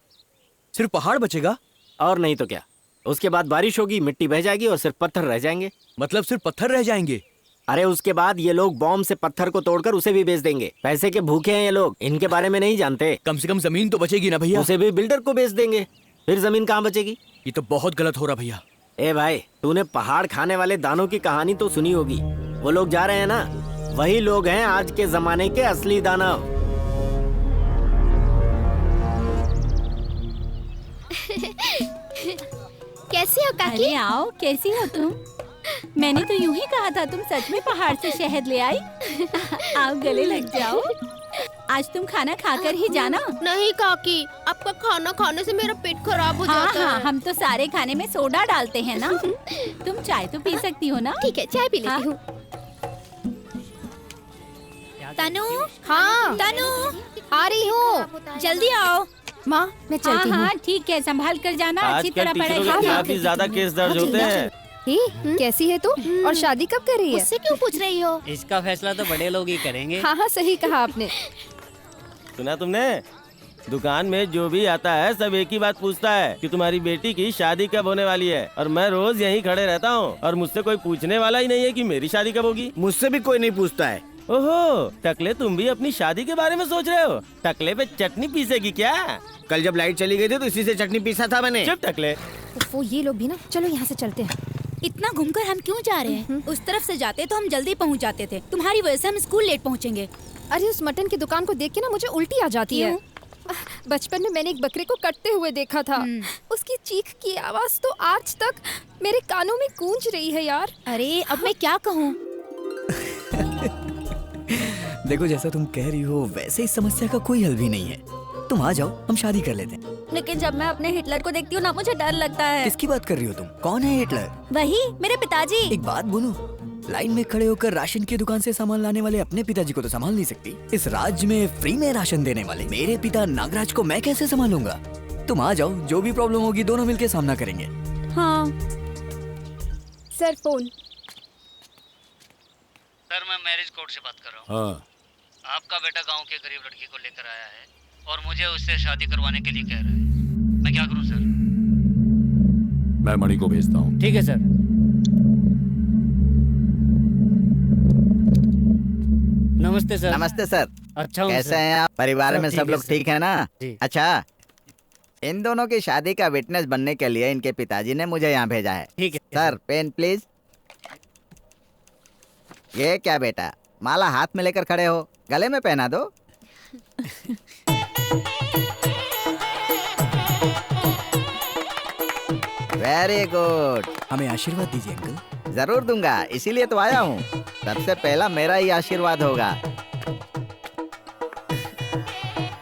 S2: सिर्फ पहाड़ बचेगा?
S3: और नहीं तो क्या। उसके बाद बारिश होगी, मिट्टी बह जाएगी और सिर्फ पत्थर रह जाएंगे।
S2: मतलब सिर्फ पत्थर रह जाएंगे?
S3: अरे उसके बाद ये लोग बॉम्ब से पत्थर को तोड़कर उसे भी बेच देंगे। पैसे के भूखे हैं ये लोग, इनके बारे में नहीं जानते।
S2: कम से कम जमीन तो बचेगी ना भैया?
S3: उसे भी बिल्डर को बेच देंगे, फिर जमीन कहाँ बचेगी?
S2: ये तो बहुत गलत हो रहा भैया।
S3: ए भाई, तूने पहाड़ खाने वाले दानों की कहानी तो सुनी होगी। वो लोग जा रहे हैं ना, वही लोग हैं आज के जमाने के असली दानव।
S8: कैसी हो काकी?
S7: अरे आओ, कैसी हो तुम? मैंने तो यूं ही कहा था, तुम सच में पहाड़ से शहद ले आई। आओ गले लग जाओ। आज तुम खाना खाकर ही जाना।
S8: नहीं काकी, आपका खाना खाने से मेरा पेट खराब हो जाता है।
S7: हाँ, हम तो सारे खाने में सोडा डालते हैं ना। तुम चाय तो पी सकती हो ना?
S8: ठीक है, चाय पी लेती हूँ। तनु,
S10: हाँ
S8: तनु, आ रही हूँ, जल्दी आओ।
S10: माँ मैं चलती हूँ।
S7: हाँ, ठीक है, संभाल कर जाना, अच्छी
S11: आजकल
S7: तरह
S11: टीचरों
S7: पढ़ाई
S11: के
S7: करना।
S11: काफी ज्यादा केस दर्ज होते हैं।
S10: कैसी है तू और शादी कब कर रही है?
S8: उससे क्यों पूछ रही हो?
S9: इसका फैसला तो बड़े लोग ही करेंगे।
S10: हाँ हाँ, सही कहा आपने।
S11: सुना तुमने? दुकान में जो भी आता है सब एक ही बात पूछता है कि तुम्हारी बेटी की शादी कब होने वाली है। और मैं रोज यहीं खड़े रहता हूँ और मुझसे कोई पूछने वाला ही नहीं है कि मेरी शादी कब होगी।
S2: मुझसे भी कोई नहीं पूछता है।
S11: ओहो, टकले तुम भी अपनी शादी के बारे में सोच रहे हो? टकले पे चटनी पीसेगी क्या?
S2: कल जब लाइट चली गई थी तो इसी से चटनी पीसा था मैंने।
S11: चुप टकले।
S10: वो ये लोग भी ना, चलो यहाँ से चलते हैं।
S7: इतना घूमकर हम क्यों जा रहे हैं? उस तरफ से जाते तो हम जल्दी पहुंच जाते थे। तुम्हारी वजह से हम स्कूल लेट पहुंचेंगे।
S10: अरे उस मटन की दुकान को देख के ना मुझे उल्टी आ जाती है। बचपन में मैंने एक बकरे को कटते हुए देखा था। उसकी चीख की आवाज तो आज तक मेरे कानों में गूंज रही है यार।
S7: अरे अब मैं क्या कहूँ?
S1: देखो जैसा तुम कह रही हो वैसे इस समस्या का कोई हल भी नहीं है। तुम आ जाओ, हम शादी कर लेते हैं।
S10: लेकिन जब मैं अपने हिटलर को देखती हूँ ना मुझे डर लगता है।
S1: किसकी बात कर रही हो तुम? कौन है हिटलर?
S10: वही मेरे पिताजी।
S1: एक बात बोलूं, लाइन में खड़े होकर राशन की दुकान से सामान लाने वाले अपने पिताजी को तो संभाल नहीं सकती, इस राज्य में फ्री में राशन देने वाले मेरे पिता नागराज को मैं कैसे संभालूंगा? तुम आ जाओ, जो भी प्रॉब्लम होगी दोनों मिलकर सामना करेंगे।
S10: हाँ सर फोन।
S13: सर मैं मैरिज कोर्ट से बात कर रहा हूँ।
S6: हाँ,
S13: आपका बेटा गांव के गरीब लड़की को लेकर आया है और मुझे उससे शादी करवाने के लिए कह रहा है। मैं क्या करूँ सर?
S6: मैं मणि को भेजता हूँ।
S9: ठीक है सर। नमस्ते सर।
S4: नमस्ते सर।
S9: अच्छा हूँ
S4: कैसे
S9: सर।
S4: हैं आप? परिवार
S9: सब
S4: में
S9: ठीक
S4: सब
S9: है
S4: लोग
S9: सर।
S4: ठीक है ना?
S9: जी।
S4: अच्छा, इन दोनों की शादी का विटनेस बनने के लिए इनके पिताजी ने मुझे यहाँ भेजा है।
S9: ठीक है
S4: सर पेन प्लीज। ये क्या बेटा, माला हाथ में लेकर खड़े हो, गले में पहना दो। Very good.
S1: हमें आशीर्वाद दीजिए अंकल।
S4: जरूर दूंगा, इसीलिए तो आया हूँ। सबसे पहला मेरा ही आशीर्वाद होगा।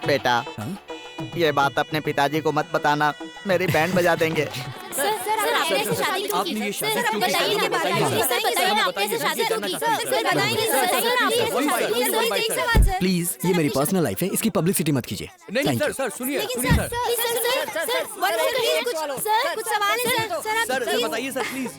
S4: बेटा, ये बात अपने पिताजी को मत बताना, मेरी बैंड बजा देंगे।
S10: सर आपने ऐसे शादी क्यों की? सर आप बताइए ना, बताइए सर, बताइए आपने ऐसे शादी क्यों की? सर बताइए सर।
S1: प्लीज, ये मेरी पर्सनल लाइफ है, इसकी पब्लिसिटी मत कीजिए।
S14: नहीं सर, सर सुनिए सुनिए सर।
S10: सर कुछ सवाल है सर।
S14: सर बताइए सर प्लीज।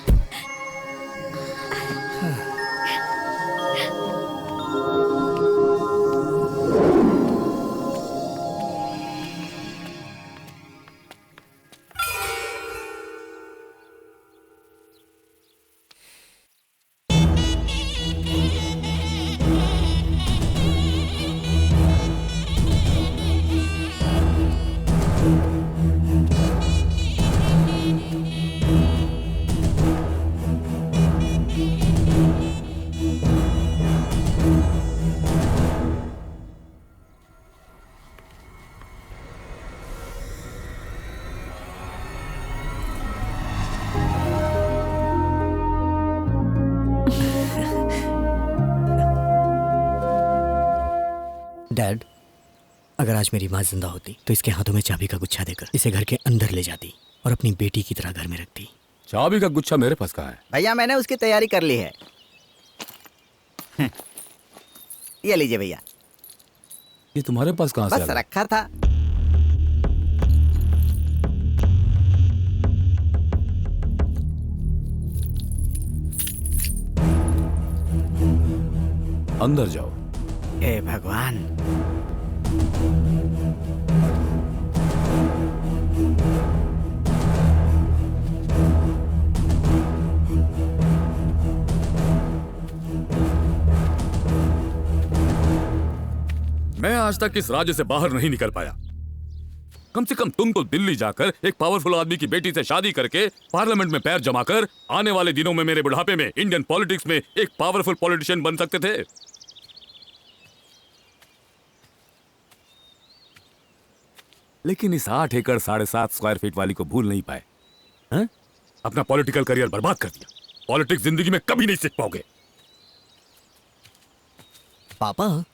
S1: डैड, अगर आज मेरी माँ जिंदा होती तो इसके हाथों में चाबी का गुच्छा देकर इसे घर के अंदर ले जाती और अपनी बेटी की तरह घर में रखती।
S6: चाबी का गुच्छा मेरे पास कहाँ है?
S4: भैया मैंने उसकी तैयारी कर ली है। ये लीजिए भैया।
S6: ये तुम्हारे पास कहाँ से आ
S4: बस
S6: गया?
S4: रखा था।
S6: अंदर जाओ।
S4: हे भगवान।
S6: मैं आज तक इस राज्य से बाहर नहीं निकल पाया। कम से कम तुम तो दिल्ली जाकर एक पावरफुल आदमी की बेटी से शादी करके पार्लियामेंट में पैर जमाकर आने वाले दिनों में मेरे बुढ़ापे में इंडियन पॉलिटिक्स में एक पावरफुल पॉलिटिशियन बन सकते थे। लेकिन इस 8 एकड़ 7.5 स्क्वायर फीट वाली को भूल नहीं पाए। हैं? अपना पॉलिटिकल करियर बर्बाद कर दिया। पॉलिटिक्स जिंदगी में कभी नहीं सीख पाओगे।
S1: पापा,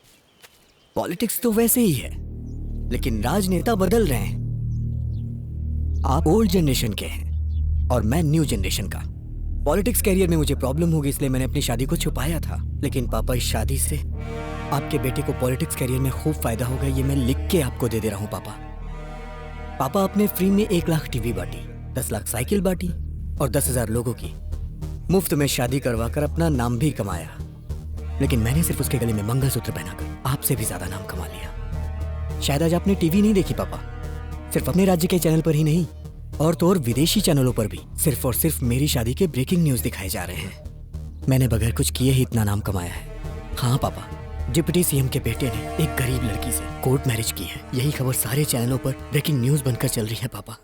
S1: पॉलिटिक्स तो वैसे ही है, लेकिन राजनेता बदल रहे हैं। आप ओल्ड जनरेशन के हैं और मैं न्यू जनरेशन का। पॉलिटिक्स कैरियर में मुझे प्रॉब्लम होगी, इसलिए मैंने अपनी शादी को छुपाया था। लेकिन पापा, इस शादी से आपके बेटे को पॉलिटिक्स कैरियर में खूब फायदा होगा, ये मैं लिख के आपको दे दे रहा हूँ। पापा आपने फ्री में 1 लाख टीवी बांटी, 10 लाख साइकिल बांटी और 10,000 लोगों की मुफ्त में शादी करवाकर अपना नाम भी कमाया। लेकिन मैंने सिर्फ उसके गले में मंगलसूत्र पहनाकर आपसे भी ज्यादा नाम कमा लिया। शायद आज आपने टीवी नहीं देखी पापा, सिर्फ अपने राज्य के चैनल पर ही नहीं और तो और विदेशी चैनलों पर भी सिर्फ और सिर्फ मेरी शादी के ब्रेकिंग न्यूज दिखाए जा रहे हैं। मैंने बगैर कुछ किए ही इतना नाम कमाया है। हाँ पापा, डिप्टी सीएम के बेटे ने एक गरीब लड़की से कोर्ट मैरिज की है। यही खबर सारे चैनलों पर ब्रेकिंग न्यूज बनकर चल रही है पापा।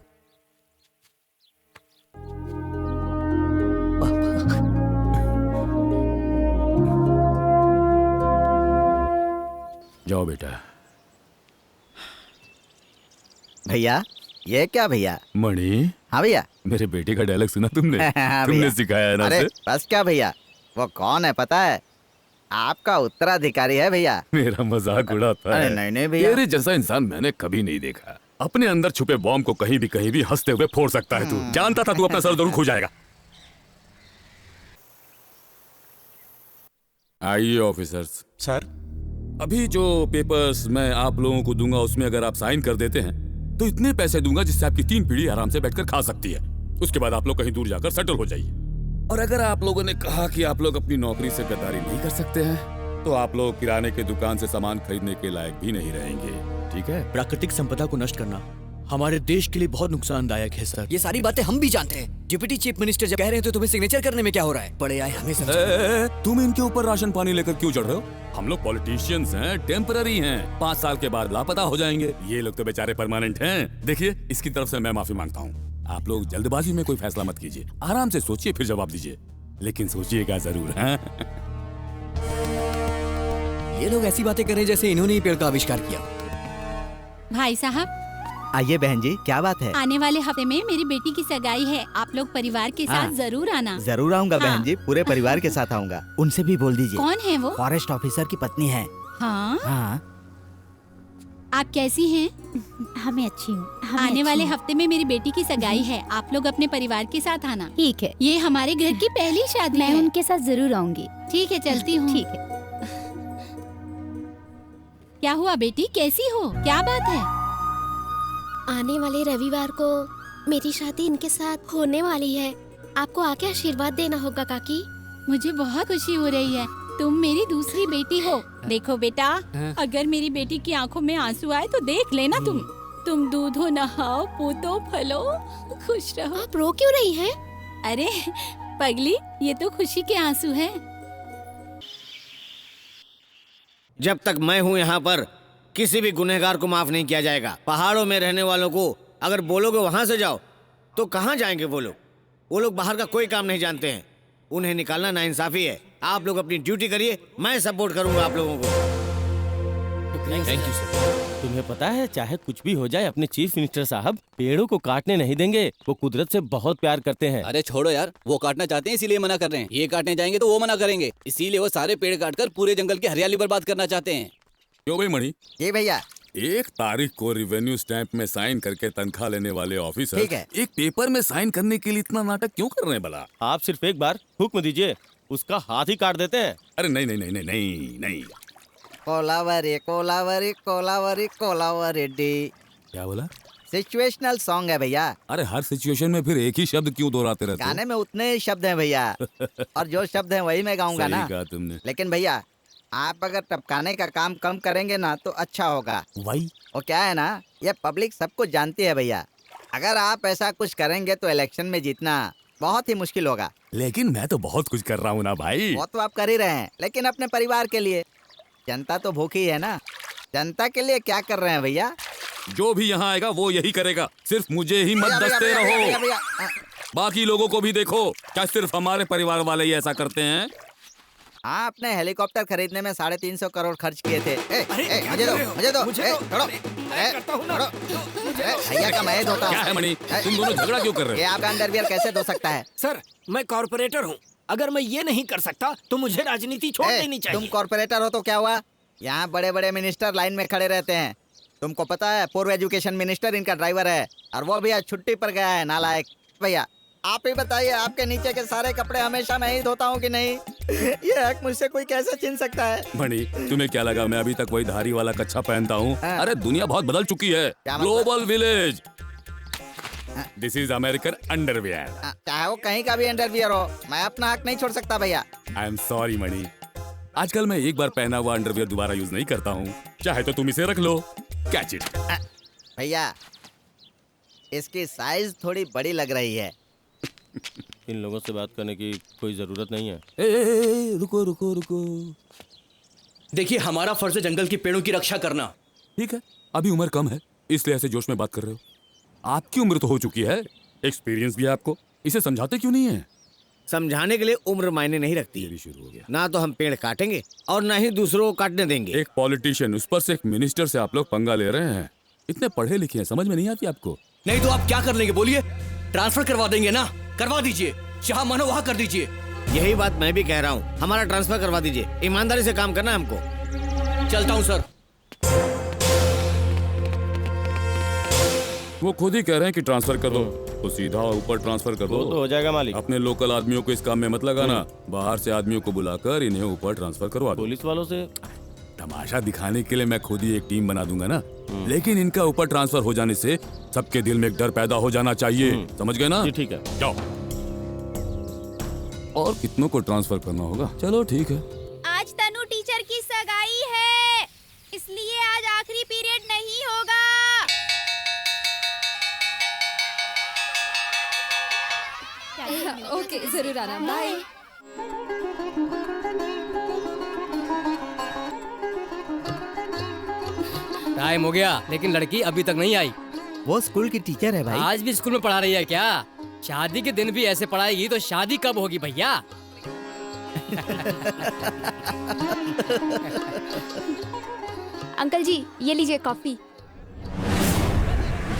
S5: जाओ बेटा।
S4: भैया ये क्या भैया?
S5: मणि।
S4: हाँ भैया।
S5: मेरे बेटे का डायलॉग सुना तुमने?
S4: हाँ
S5: तुमने
S4: भैया।
S5: सिखाया है ना
S4: अरे
S5: उसे?
S4: बस क्या भैया, वो कौन है पता है? आपका उत्तराधिकारी है भैया।
S5: मेरा मजाक उड़ाता है।
S4: अरे नहीं भैया।
S5: तेरे जैसा इंसान मैंने कभी नहीं देखा। अपने अंदर छुपे बॉम्ब को कहीं भी हंसते हुए फोड़ सकता है तू। जानता था तू अपना सर जरूर खो जाएगा। आइए ऑफिसर्स।
S15: सर,
S5: अभी जो पेपर्स मैं आप लोगों को दूंगा उसमें अगर आप साइन कर देते हैं तो इतने पैसे दूंगा जिससे आपकी 3 पीढ़ी आराम से बैठकर खा सकती है। उसके बाद आप लोग कहीं दूर जाकर सेटल हो जाइए। और अगर आप लोगों ने कहा कि आप लोग अपनी नौकरी से गद्दारी नहीं कर सकते हैं तो आप लोग किराने की दुकान से सामान खरीदने के लायक भी नहीं रहेंगे। ठीक है?
S14: प्राकृतिक संपदा को नष्ट करना हमारे देश के लिए बहुत नुकसानदायक है सर।
S1: ये सारी बातें हम भी जानते हैं। डिप्टी चीफ मिनिस्टर जब कह रहे हैं तो तुम्हें सिग्नेचर करने में क्या हो रहा है? बड़े आए हमें समझाओ।
S5: तुम इनके ऊपर राशन पानी लेकर क्यों चढ़ रहे हो? हम लोग पॉलिटिशियंस हैं, टेम्पररी हैं। 5 साल के बाद लापता हो जाएंगे। ये लोग तो बेचारे परमानेंट हैं। देखिए, इसकी तरफ से मैं माफी मांगता हूँ। आप लोग जल्दबाजी में कोई फैसला मत कीजिए। आराम से सोचिए फिर जवाब दीजिए, लेकिन सोचिएगा जरूर। हैं?
S1: ये लोग ऐसी बातें कर रहे हैं जैसे इन्होंने ही पेड़ का आविष्कार किया।
S7: भाई साहब,
S4: आइए बहन जी, क्या बात है?
S7: आने वाले हफ्ते में मेरी बेटी की सगाई है। आप लोग परिवार के साथ
S4: हाँ।
S7: जरूर आना।
S4: जरूर आऊंगा
S7: हाँ।
S4: बहन जी, पूरे परिवार के साथ आऊंगा। उनसे भी बोल दीजिए।
S7: कौन है वो?
S4: फॉरेस्ट ऑफिसर की पत्नी है।
S7: हाँ,
S4: हाँ।
S7: आप कैसी हैं?
S8: हमें अच्छी हूँ।
S7: आने वाले हफ्ते में मेरी बेटी की सगाई है। आप लोग अपने परिवार के साथ आना।
S8: ठीक है।
S7: ये हमारे घर की पहली शादी
S8: मैं
S7: है।
S8: उनके साथ जरूर आऊंगी।
S7: ठीक है, चलती हूँ।
S8: ठीक है।
S7: क्या हुआ बेटी, कैसी हो? क्या बात है?
S8: आने वाले रविवार को मेरी शादी इनके साथ होने वाली है। आपको आके आशीर्वाद देना होगा काकी।
S7: मुझे बहुत खुशी हो रही है। तुम मेरी दूसरी बेटी हो। देखो बेटा, अगर मेरी बेटी की आंखों में आंसू आए तो देख लेना तुम दूधो नहाओ, पूतो फलो, खुश रहो।
S8: आप रो क्यों रही हैं?
S7: अरे पगली, ये तो खुशी के आंसू हैं।
S2: जब तक मैं हूँ यहाँ पर किसी भी गुनहगार को माफ नहीं किया जाएगा। पहाड़ों में रहने वालों को अगर बोलोगे वहां से जाओ तो कहाँ जाएंगे वो लोग? वो लोग बाहर का कोई काम नहीं जानते हैं। उन्हें निकालना नाइंसाफी है। आप लोग अपनी ड्यूटी करिए, मैं सपोर्ट करूंगा आप लोगों को।
S11: Thank you sir. तुम्हें पता है, चाहे कुछ भी हो जाए, अपने चीफ मिनिस्टर साहब पेड़ों को काटने नहीं देंगे। वो कुदरत से बहुत प्यार करते हैं।
S14: अरे छोड़ो यार, वो काटना चाहते हैं इसीलिए मना कर रहे हैं। ये काटने जाएंगे तो वो मना करेंगे, इसीलिए वो सारे पेड़ काटकर पूरे जंगल की हरियाली बर्बाद करना चाहते हैं।
S5: क्यों भाई मणि?
S4: जी भैया।
S5: 1 तारीख को रिवेन्यू स्टैंप में साइन करके तनख्वाह लेने वाले ऑफिसर
S4: ठीक है।
S5: एक पेपर में साइन करने के लिए इतना नाटक क्यों कर रहे हैं भला?
S11: आप सिर्फ एक बार हुक्म दीजिए, उसका हाथ ही काट देते हैं।
S5: अरे नहीं नहीं नहीं नहीं नहीं नहीं।
S4: कोलावरी कोलावरी कोलावरी कोलावरी डी।
S5: क्या बोला?
S4: सिचुएशनल सॉन्ग है भैया।
S5: अरे हर सिचुएशन में फिर एक ही शब्द क्यों दोहराते रहते हो?
S4: गाने में उतने ही शब्द हैं भैया, और जो शब्द हैं वही मैं गाऊंगा
S5: सही
S4: ना।
S5: कहा तुमने।
S4: लेकिन भैया, आप अगर टपकाने का काम कम करेंगे ना तो अच्छा होगा।
S5: वही
S4: वो क्या है ना, ये पब्लिक सब कुछ जानती है भैया। अगर आप ऐसा कुछ करेंगे तो इलेक्शन में जीतना बहुत ही मुश्किल होगा।
S5: लेकिन मैं तो बहुत कुछ कर रहा हूँ ना भाई।
S4: वो तो आप कर ही रहे हैं, लेकिन अपने परिवार के लिए। जनता तो भूखी है ना। जनता के लिए क्या कर रहे हैं भैया?
S5: जो भी यहाँ आएगा वो यही करेगा। सिर्फ मुझे ही मत दसते रहो, बाकी लोगों को भी देखो। क्या सिर्फ हमारे परिवार वाले ही ऐसा करते हैं?
S4: हाँ, अपने हेलीकॉप्टर खरीदने में 350 करोड़ खर्च किए थे। मुझे दो, मुझे दो, छोड़ो। भैया का मैं धोता हूँ।
S5: क्या है मणि, तुम दोनों झगड़ा क्यों कर रहे हो?
S4: ये आपका अंडरवियर कैसे धो सकता है?
S9: सर, मैं कॉर्पोरेटर हूँ। अगर मैं ये नहीं कर सकता तो मुझे राजनीति छोड़ देनी चाहिए।
S4: तुम कॉर्पोरेटर हो तो क्या हुआ? यहाँ बड़े बड़े मिनिस्टर लाइन में खड़े रहते हैं। तुमको पता है, पूर्व एजुकेशन मिनिस्टर इनका ड्राइवर है, और वो भी आज छुट्टी पर गया है, नालायक। भैया आप ही बताइए, आपके नीचे के सारे कपड़े हमेशा मैं ही धोता हूँ कि नहीं? ये हक मुझसे कोई कैसे छीन सकता है?
S5: मणि, तुम्हें क्या लगा मैं अभी तक वही धारी वाला कच्छा पहनता हूँ? अरे दुनिया बहुत बदल चुकी है। Global village, this is American underwear.
S4: चाहे वो कहीं का भी अंडरवियर हो, मैं अपना हक नहीं छोड़ सकता भैया।
S5: आई एम सॉरी मणि, आजकल मैं एक बार पहना हुआ अंडरवियर दोबारा यूज नहीं करता हूँ। चाहे तो तुम इसे रख लो। Catch it.
S4: भैया इसकी साइज थोड़ी बड़ी लग रही है।
S11: इन लोगों से बात करने की कोई जरूरत नहीं है।
S5: रुको रुको रुको।
S14: देखिए, हमारा फर्ज है जंगल की पेड़ों की रक्षा करना।
S5: ठीक है, अभी उम्र कम है इसलिए ऐसे जोश में बात कर रहे हो। आपकी उम्र तो हो चुकी है, एक्सपीरियंस भी है आपको, इसे समझाते क्यों नहीं है?
S2: समझाने के लिए उम्र मायने नहीं रखती है।
S5: शुरू हो गया।
S2: ना तो हम पेड़ काटेंगे और ना ही दूसरों को काटने देंगे।
S5: एक पॉलिटिशियन, उस पर से एक मिनिस्टर से आप लोग पंगा ले रहे हैं। इतने पढ़े लिखे हैं, समझ में नहीं आती आपको?
S14: नहीं तो आप क्या कर लेंगे बोलिए? ट्रांसफर करवा देंगे ना? करवा दीजिए, जहाँ मनो वहाँ कर दीजिए।
S2: यही बात मैं भी कह रहा हूँ, हमारा ट्रांसफर करवा दीजिए। ईमानदारी से काम करना है हमको।
S14: चलता हूँ सर।
S5: वो खुद ही कह रहे हैं कि ट्रांसफर कर दो, तो सीधा ऊपर ट्रांसफर कर दो।
S11: वो तो हो जाएगा मालिक।
S5: अपने लोकल आदमियों को इस काम में मत लगाना, बाहर से आदमियों को बुलाकर इन्हें ऊपर ट्रांसफर करवा दो।
S11: पुलिस वालों से
S5: तमाशा दिखाने के लिए मैं खुद ही एक टीम बना दूंगा ना, लेकिन इनका ऊपर ट्रांसफर हो जाने से सबके दिल में एक डर पैदा हो जाना चाहिए। समझ गए ना?
S11: जी ठीक है।
S5: जाओ। और कितनों को ट्रांसफर करना होगा? चलो ठीक है।
S7: आज तनु टीचर की सगाई है, इसलिए आज आखिरी पीरियड नहीं होगा।
S10: ओके, जरूर आना। बाय।
S15: टाइम हो गया लेकिन लड़की अभी तक नहीं आई।
S4: वो स्कूल की टीचर है भाई।
S15: आज भी स्कूल में पढ़ा रही है क्या? शादी के दिन भी ऐसे पढ़ाएगी तो शादी कब होगी भैया?
S8: अंकल जी, ये लीजिए कॉफी।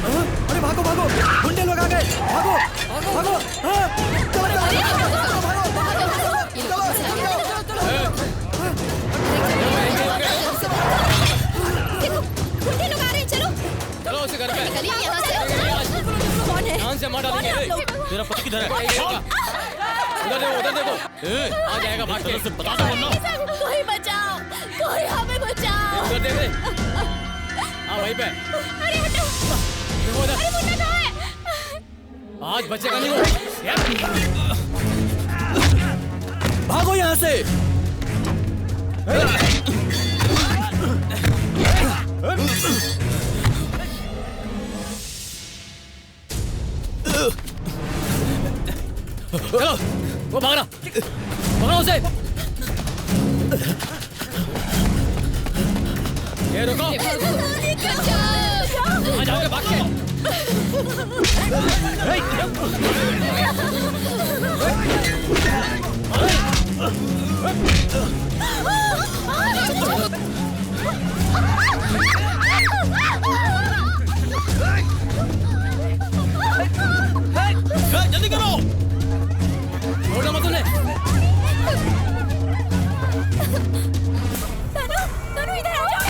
S12: अरे भागो भागो, गुंडे लोग आ गए। भागो भागो
S10: गुंडे लोग आ रहे हैं, चलो
S15: चलो उसे घर पे।
S10: निकलिए यहाँ से। कौन है?
S15: ध्यान से मार डालेंगे। तेरा पति किधर है? उधर देखो, उधर देखो। आ जाएगा भाग के। बता दो वरना।
S10: कोई बचाओ, कोई हमें बचाओ।
S15: उधर देख ले। हाँ वहीं पे।
S10: अरे हटो।
S15: देखो उधर।
S10: अरे मुन्ना कहाँ है?
S15: आज बचेगा नहीं वो।
S14: भागो यहाँ से।
S15: चलो, वो भाग रहा। पकड़ो उसे। ये रुको। आ जाओगे भाग के। जल्दी करो। छोड़ना मत उन्हें।
S10: तनु इधर आ जाओ।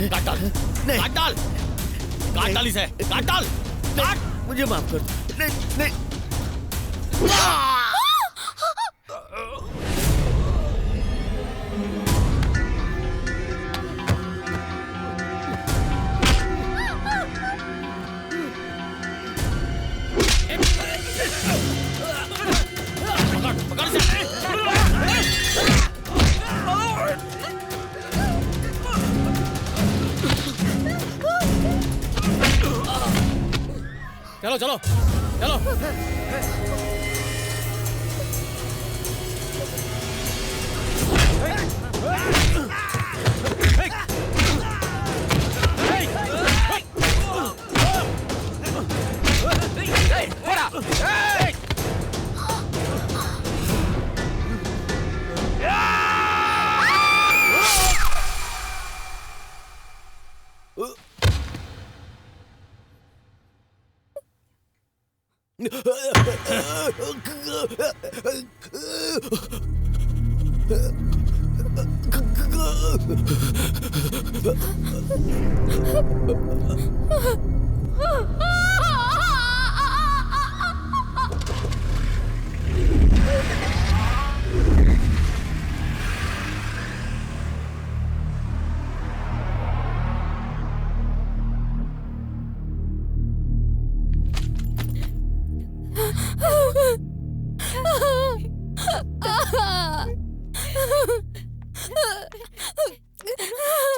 S15: काट डाल। काट डाल। काट डाल इसे। काट डाल। काट।
S2: मुझे माफ कर दो। नहीं नहीं।
S15: चलो चलो चलो।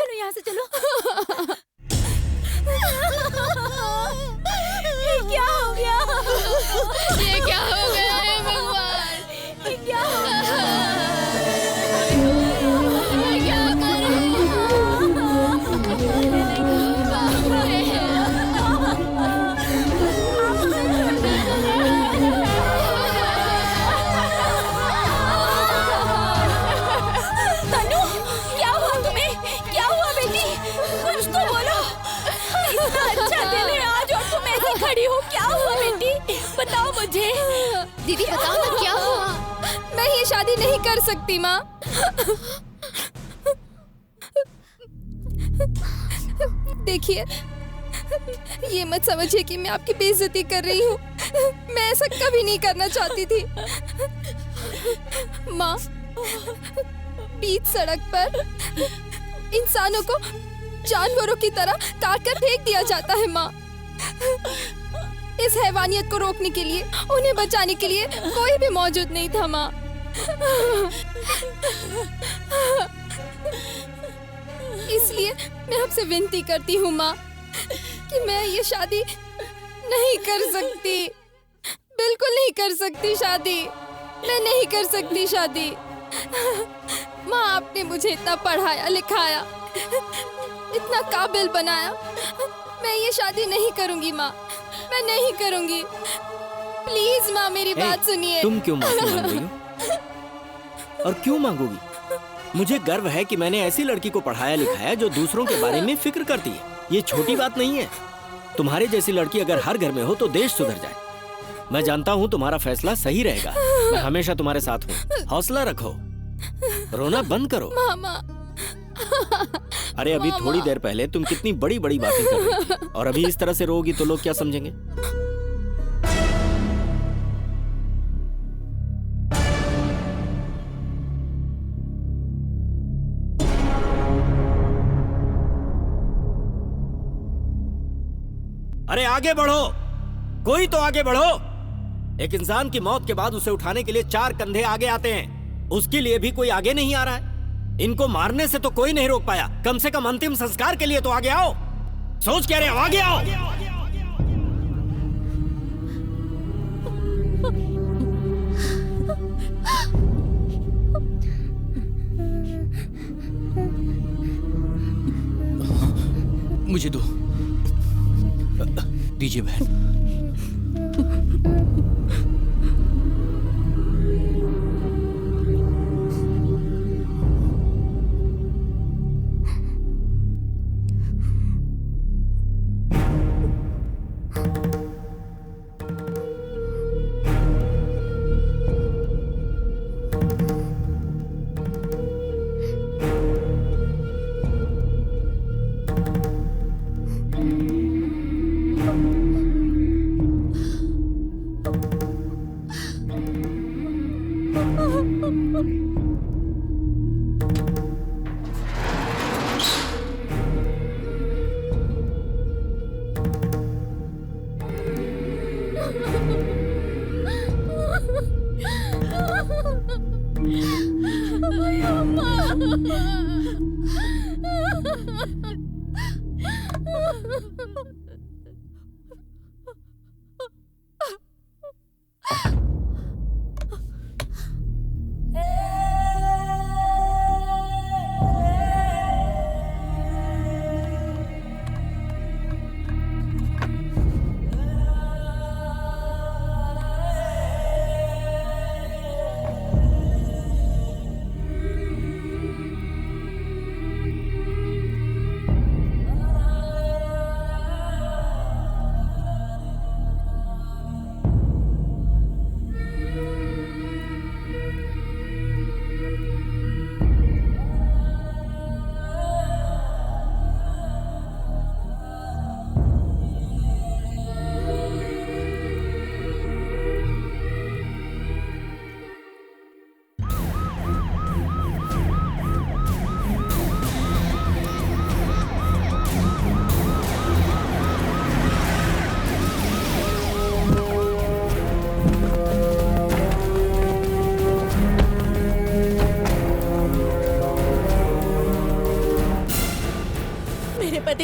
S10: चलो यहाँ से चलो। ये क्या हो गया?
S8: ये क्या हो गया है भगवान?
S10: ये क्या हो गया?
S8: मैं क्या
S10: तनु, क्या हुआ तुम्हें? क्या हुआ बेटी? कुछ तो बोलो। इतना अच्छा दिन है आज और तुम ऐसी खड़ी हो, क्या हुआ बेटी? बताओ मुझे।
S8: दीदी बताओ ना क्या हुआ?
S16: मैं ये शादी नहीं कर सकती माँ। देखिए, ये मत समझिए कि मैं आपकी बेइज्जती कर रही हूँ। मैं ऐसा कभी नहीं करना चाहती थी। माँ, बीच सड़क पर इंसानों को जानवरों की तरह काट कर फेंक दिया जाता है माँ। इस हैवानियत को रोकने के लिए, उन्हें बचाने के लिए कोई भी मौजूद नहीं था माँ। इसलिए मैं आपसे विनती करती हूँ माँ कि मैं ये शादी नहीं कर सकती, बिल्कुल नहीं कर सकती शादी। मैं नहीं कर सकती शादी। माँ, आपने मुझे इतना पढ़ाया लिखाया, इतना काबिल बनाया। मैं ये शादी नहीं करूँगी माँ, मैं नहीं करूँगी। प्लीज माँ, मेरी बात सुनिए।
S3: तुम क्यों माफी मांग रही हो? और क्यों मांगोगी? मुझे गर्व है कि मैंने ऐसी लड़की को पढ़ाया लिखाया जो दूसरों के बारे में फिक्र करती है। ये छोटी बात नहीं है। तुम्हारे जैसी लड़की अगर हर घर में हो तो देश सुधर जाए। मैं जानता हूँ तुम्हारा फैसला सही रहेगा। मैं हमेशा तुम्हारे साथ हूँ। हौसला रखो, रोना बंद करो।
S16: मामा।
S3: अरे अभी थोड़ी देर पहले तुम कितनी बड़ी बड़ी बातें कर रही थी, और अभी इस तरह से रोगी तो लोग क्या समझेंगे? अरे आगे बढ़ो, कोई तो आगे बढ़ो। एक इंसान की मौत के बाद उसे उठाने के लिए 4 कंधे आगे आते हैं। उसके लिए भी कोई आगे नहीं आ रहा है। इनको मारने से तो कोई नहीं रोक पाया, कम से कम अंतिम संस्कार के लिए तो आगे आओ। सोच क्या रहे हो? आगे आओ।
S15: मुझे दो, दीजिए बहन।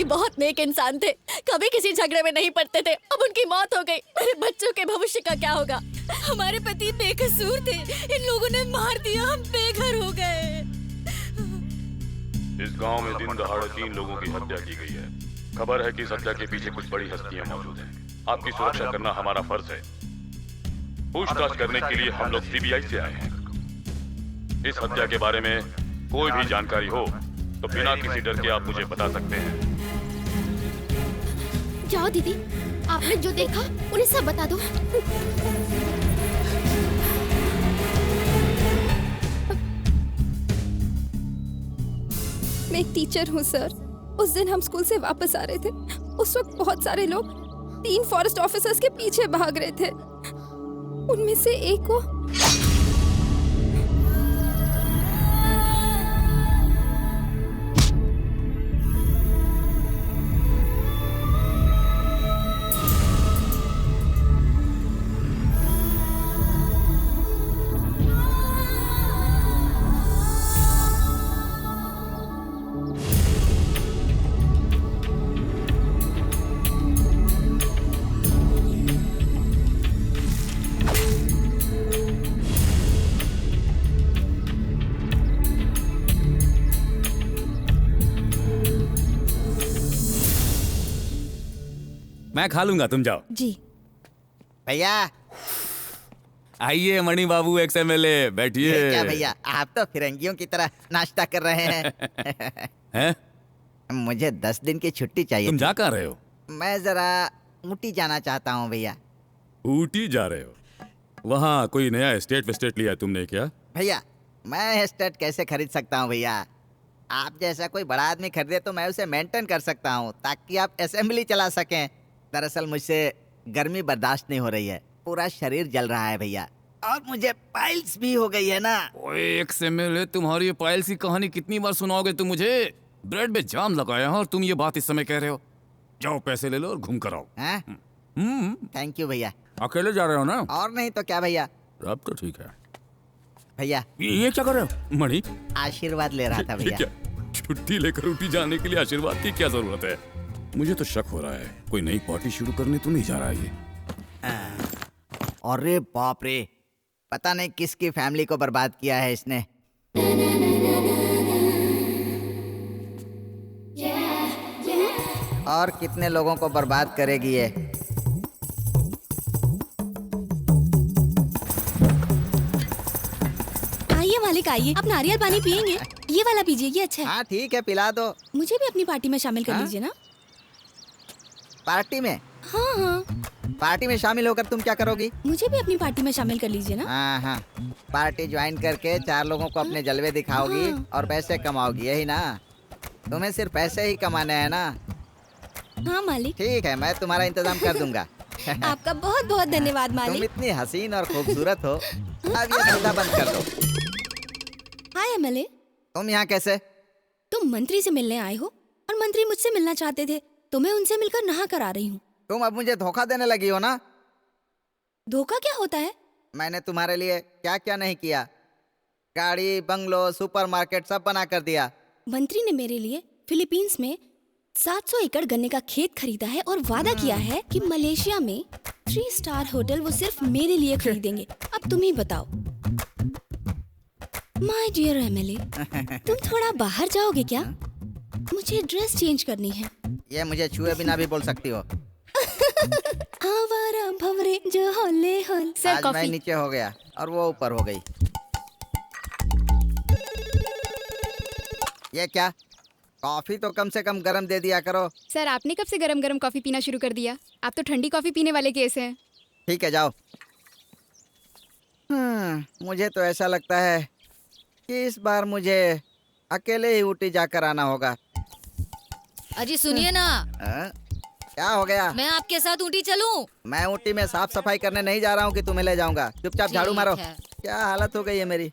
S10: बहुत नेक इंसान थे, कभी किसी झगड़े में नहीं पड़ते थे। अब उनकी मौत हो गई, मेरे बच्चों के भविष्य का क्या होगा?
S16: हमारे पति बेकसूर थे, इन लोगों ने मार दिया, हम बेघर हो गए।
S6: इस गांव में दिन दहाड़े 3 लोगों की हत्या की गई है। खबर है कि इस हत्या के पीछे कुछ बड़ी हस्तियां मौजूद हैं। आपकी सुरक्षा करना हमारा फर्ज है। पूछताछ करने के लिए हम लोग सीबीआई से आए हैं। इस हत्या के बारे में कोई भी जानकारी हो तो बिना किसी डर के आप मुझे बता सकते हैं।
S8: जाओ दीदी, आपने जो देखा उन्हें सब बता दो।
S16: मैं एक टीचर हूँ सर। उस दिन हम स्कूल से वापस आ रहे थे। उस वक्त बहुत सारे लोग 3 फॉरेस्ट ऑफिसर्स के पीछे भाग रहे थे। उनमें से एक को
S5: मैं खा लूंगा, तुम जाओ।
S16: जी
S4: भैया।
S5: आइए मणि बाबू XMLA, बैठिए।
S4: क्या भैया, आप तो फिरंगियों की तरह नाश्ता कर रहे हैं।
S5: हैं?
S4: मुझे 10 दिन की छुट्टी चाहिए।
S5: तुम जा कहाँ रहे हो?
S4: मैं जरा ऊटी जाना चाहता हूँ भैया।
S5: ऊटी जा रहे हो? वहाँ कोई नया एस्टेट लिया है तुमने क्या?
S4: भैया मैं एस्टेट कैसे खरीद सकता हूँ भैया? आप जैसा कोई बड़ा आदमी खरीदे तो मैं उसे मेंटेन कर सकता हूँ ताकि आप असेंबली चला सकें। दरअसल मुझसे गर्मी बर्दाश्त नहीं हो रही है, पूरा शरीर जल रहा है भैया, और मुझे पाइल्स भी हो गई है ना।
S5: ओए XMLA, तुम्हारी पाइल्स की कहानी कितनी बार सुनाओगे तुम मुझे? ब्रेड में जाम लगाया है और तुम ये बात इस समय कह रहे हो? जाओ पैसे ले लो और घूम कर आओ।
S4: थैंक यू भैया।
S5: अकेले जा रहे हो ना?
S4: और नहीं तो क्या भैया।
S5: अब तो ठीक है
S4: भैया।
S5: ये क्या कर रहे हो? मणि,
S4: आशीर्वाद ले रहा था भैया।
S5: छुट्टी लेकर ऊटी जाने के लिए आशीर्वाद की क्या जरूरत है? मुझे तो शक हो रहा है कोई नई पार्टी शुरू करने तो नहीं जा रहा है ये।
S4: अरे बाप रे, पता नहीं किसकी फैमिली को बर्बाद किया है इसने। और कितने लोगों को बर्बाद करेगी ये।
S10: आइए मालिक, आइए, आप नारियल पानी पियेंगे? ये वाला पीजिए, ये अच्छा है।
S4: हाँ ठीक है, पिला दो।
S10: मुझे भी अपनी पार्टी में शामिल कर लीजिए ना।
S4: पार्टी में?
S10: हाँ हाँ।
S4: पार्टी में शामिल होकर तुम क्या करोगी?
S10: मुझे भी अपनी पार्टी में शामिल कर लीजिए ना।
S4: हाँ हाँ, पार्टी ज्वाइन करके 4 लोगों को अपने जलवे दिखाओगी और पैसे कमाओगी, यही ना? तुम्हें सिर्फ पैसे ही कमाने हैं ना?
S10: हाँ मालिक।
S4: ठीक है, मैं तुम्हारा इंतजाम कर दूंगा।
S10: आपका बहुत बहुत धन्यवाद मालिक।
S4: तुम इतनी हसीन और खूबसूरत हो। अब ये धंधा बंद कर दो।
S10: हाय MLA।
S4: तुम यहाँ कैसे?
S10: तुम मंत्री से मिलने आए हो और मंत्री मुझसे मिलना चाहते थे, तो मैं उनसे मिलकर नहा कर आ रही हूँ।
S4: तुम अब मुझे धोखा देने लगी हो ना?
S10: धोखा क्या होता है?
S4: मैंने तुम्हारे लिए क्या क्या नहीं किया। गाड़ी, बंगलो, सुपरमार्केट सब बना कर दिया।
S10: मंत्री ने मेरे लिए फिलीपींस में 700 एकड़ गन्ने का खेत खरीदा है और वादा किया है कि मलेशिया में 3 स्टार होटल वो सिर्फ मेरे लिए खरीदेंगे। अब तुम ही बताओ। माय डियर MLA, तुम थोड़ा बाहर जाओगे क्या? मुझे ड्रेस चेंज करनी है।
S4: ये मुझे छुए बिना भी बोल सकती हो।
S10: आवारा भंवरे जो होले होल। सर
S4: आज मैं
S10: कॉफी।
S4: नीचे हो गया और वो ऊपर हो गई। ये क्या? कॉफी तो कम से कम गरम दे दिया करो।
S17: सर आपने कब से गरम गरम कॉफी पीना शुरू कर दिया? आप तो ठंडी कॉफी पीने वाले केस हैं।
S4: ठीक है, जाओ। मुझे तो ऐसा लगता है कि इस बार मुझे अकेले ही ऊटी जाकर आना होगा।
S18: अजी सुनिए ना।
S4: क्या हो गया?
S18: मैं आपके साथ ऊटी चलूं?
S4: मैं ऊटी में साफ सफाई करने नहीं जा रहा हूँ कि तुम्हें ले जाऊंगा। चुपचाप झाड़ू मारो।
S18: ठीक है।
S4: क्या हालत हो गई है मेरी।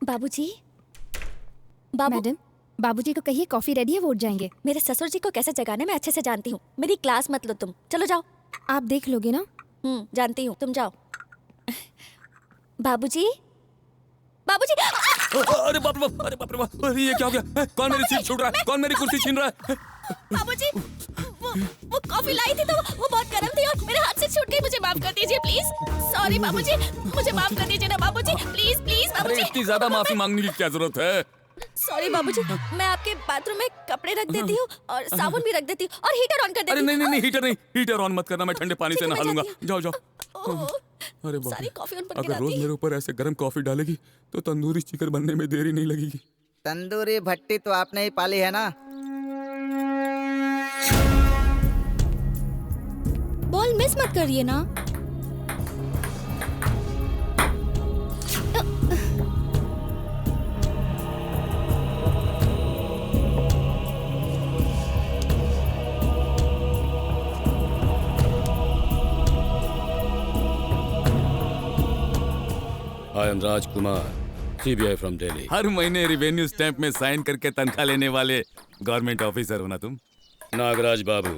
S10: बाबूजी। बाबू।
S17: मैडम, बाबूजी को कहिए कॉफी रेडी है, वो उठ जाएंगे।
S10: मेरे ससुर जी को कैसे जगाना मैं अच्छे से जानती हूँ। मेरी क्लास मत लो तुम। चलो जाओ।
S17: आप देख लोगे ना?
S10: जानती हूँ, तुम जाओ। बाबूजी, बाबूजी।
S5: अरे बाप रे बाप, अरे बाप रे बाप, अरे ये क्या हो गया? कौन मेरी सीट छूट रहा है? कौन मेरी कुर्सी छीन रहा है?
S10: बाबूजी, वो कॉफी लाई थी तो वो बहुत गर्म थी और मेरे हाथ से छूट गई। मुझे माफ कर दीजिए प्लीज। सॉरी बाबूजी, मुझे माफ कर दीजिए ना बाबूजी, प्लीज प्लीज
S5: अरे
S10: बाबूजी।
S5: इतनी ज्यादा माफी मांगने की क्या जरूरत है?
S10: सॉरी बाबूजी, मैं आपके बाथरूम में कपड़े रख देती हूँ और साबुन भी रख देती हूँ और हीटर ऑन कर देती
S5: अरे
S10: हूँ।
S5: नहीं नहीं नहीं, हीटर नहीं, हीटर ऑन मत करना, मैं ठंडे पानी से नहा लूंगा। जाओ जाओ। अरे बाप
S10: सारी
S5: रे,
S10: कॉफी उन पर
S5: अगर
S10: गिराती
S5: रोज मेरे ऊपर ऐसे गर्म कॉफी डालेगी तो तंदूरी चिकन बनने में देरी नहीं लगेगी।
S4: तंदूरी भट्टी तो आपने ही पाली है ना?
S10: बॉल मिस मत करिए ना।
S6: I am Rajkumar, CBI from Delhi.
S5: हर महीने रिवेन्यू स्टैंप में साइन करके तनख्वाह लेने वाले गवर्नमेंट ऑफिसर हो ना तुम?
S6: नागराज बाबू,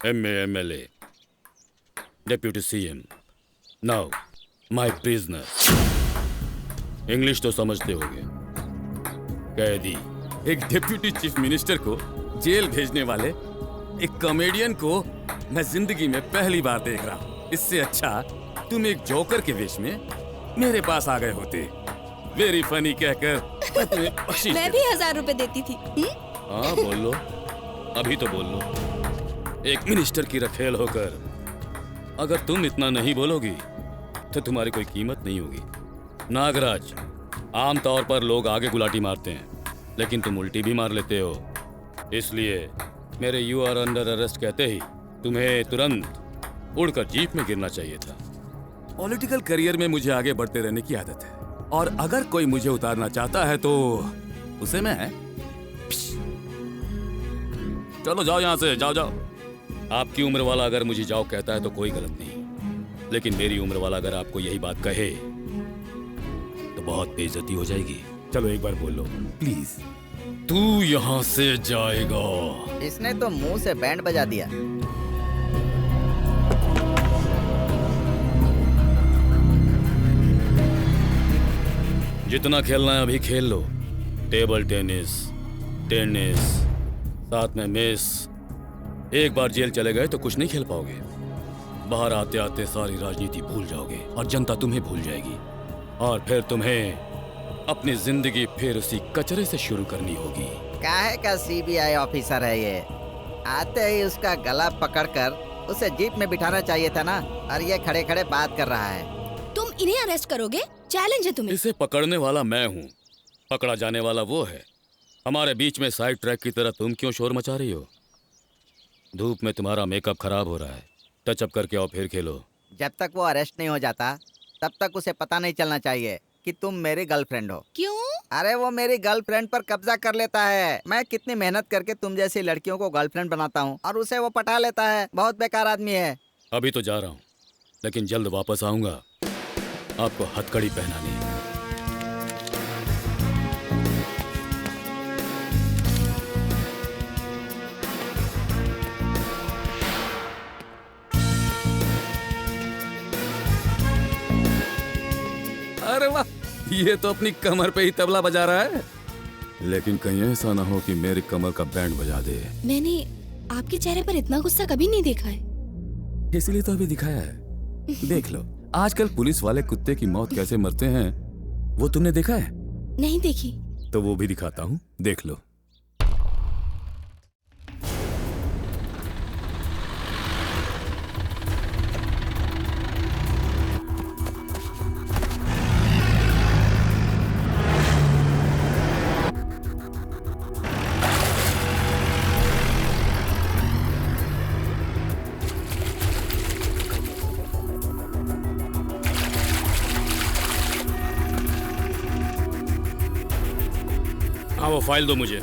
S6: MA MLA, deputy CM, now my prisoner. English तो समझते होगे। कैदी।
S5: एक डिप्यूटी चीफ मिनिस्टर को जेल भेजने वाले एक कॉमेडियन को मैं जिंदगी में पहली बार देख रहा हूँ। इससे अच्छा तुम एक जोकर के वेश में मेरे पास आ गए होते। वेरी फनी कहकर मैं तुम्हें बख्शीश
S10: मैं भी 1000 रुपए देती थी।
S6: हाँ बोल लो, अभी तो बोल लो। एक मिनिस्टर की रखेल होकर अगर तुम इतना नहीं बोलोगी तो तुम्हारी कोई कीमत नहीं होगी। नागराज, आम तौर पर लोग आगे गुलाटी मारते हैं लेकिन तुम उल्टी भी मार लेते हो। इसलिए मेरे यू आर अंडर अरेस्ट कहते ही तुम्हें तुरंत उड़कर जीप में गिरना चाहिए था।
S5: पॉलिटिकल करियर में मुझे आगे बढ़ते रहने की आदत है और अगर कोई मुझे उतारना चाहता है तो उसे मैं चलो जाओ यहाँ से, जाओ जाओ।
S6: आपकी उम्र वाला अगर मुझे जाओ कहता है तो कोई गलत नहीं, लेकिन मेरी उम्र वाला अगर आपको यही बात कहे तो बहुत बेइज्जती हो जाएगी।
S5: चलो एक बार बोल लो प्लीज।
S6: तू यहाँ से जाएगा।
S4: इसने तो मुंह से बैंड बजा दिया।
S6: जितना खेलना है अभी खेल लो। टेबल टेनिस, टेनिस, साथ में मेस। एक बार जेल चले गए तो कुछ नहीं खेल पाओगे। बाहर आते आते सारी राजनीति भूल जाओगे और जनता तुम्हें भूल जाएगी और फिर तुम्हें अपनी जिंदगी फिर उसी कचरे से शुरू करनी होगी।
S4: काहे का CBI ऑफिसर है ये? आते ही उसका गला पकड़कर उसे जीप में बिठाना चाहिए था ना, और ये खड़े खड़े बात कर रहा है।
S10: तुम इन्हें अरेस्ट करोगे? चैलेंज है तुम्हें।
S6: इसे पकड़ने वाला मैं हूँ, पकड़ा जाने वाला वो है। हमारे बीच में साइड ट्रैक की तरह तुम क्यों शोर मचा रही हो? धूप में तुम्हारा मेकअप खराब हो रहा है, टचअप करके आओ फिर खेलो।
S4: जब तक वो अरेस्ट नहीं हो जाता तब तक उसे पता नहीं चलना चाहिए कि तुम मेरी गर्लफ्रेंड हो।
S10: क्यों?
S4: अरे वो मेरी गर्लफ्रेंड पर कब्जा कर लेता है। मैं कितनी मेहनत करके तुम जैसी लड़कियों को गर्लफ्रेंड बनाता हूँ और उसे वो पटा लेता है। बहुत बेकार आदमी है।
S6: अभी तो जा रहा हूँ लेकिन जल्द वापस आऊंगा आपको हथकड़ी पहनाने।
S5: अरे वाह, ये तो अपनी कमर पे ही तबला बजा रहा है। लेकिन कहीं ऐसा ना हो कि मेरी कमर का बैंड बजा दे।
S10: मैंने आपके चेहरे पर इतना गुस्सा कभी नहीं देखा है।
S5: इसलिए तो अभी दिखाया है। देख लो, आजकल पुलिस वाले कुत्ते की मौत कैसे मरते हैं वो तुमने देखा है?
S10: नहीं देखी।
S5: तो वो भी दिखाता हूँ, देख लो।
S6: हाँ वो फाइल दो मुझे।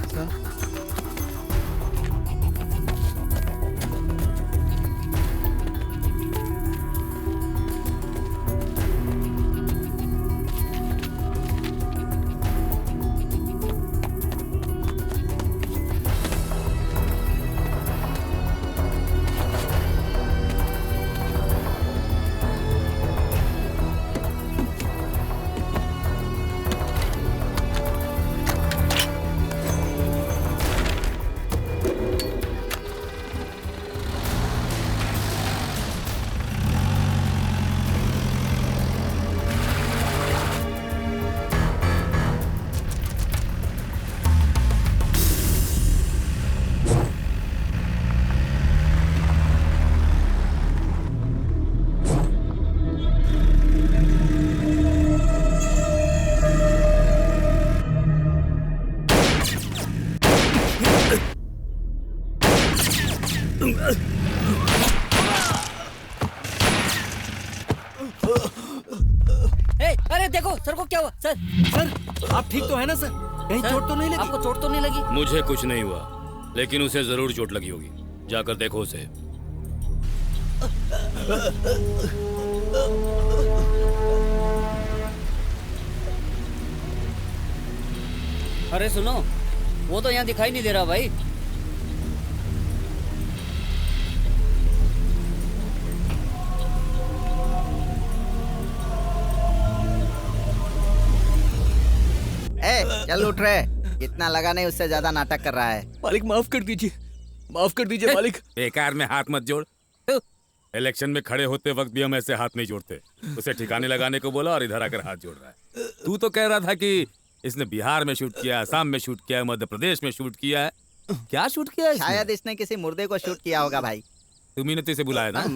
S9: अरे देखो सर को क्या हुआ सर?
S3: सर आप ठीक तो है ना सर? कहीं चोट तो नहीं लगी?
S9: आपको चोट तो नहीं लगी?
S6: मुझे कुछ नहीं हुआ, लेकिन उसे जरूर चोट लगी होगी। जाकर देखो उसे।
S9: अरे सुनो, वो तो यहाँ दिखाई नहीं दे रहा भाई।
S4: चल उठ रहे, इतना लगा नहीं, उससे ज्यादा नाटक कर रहा है।
S15: मालिक माफ कर दीजिए, माफ कर दीजिए मालिक।
S6: बेकार में हाथ मत जोड़। इलेक्शन में खड़े होते वक्त भी हम ऐसे हाथ नहीं जोड़ते। उसे ठिकाने लगाने को बोला और इधर आकर हाथ जोड़ रहा है। तू तो कह रहा था कि इसने बिहार में शूट किया, असम में शूट किया, मध्य प्रदेश में शूट किया है। क्या शूट किया है?
S4: शायद इसने किसी मुर्दे को शूट किया होगा भाई।
S6: तुम्ही ने तो इसे बुलाया ना?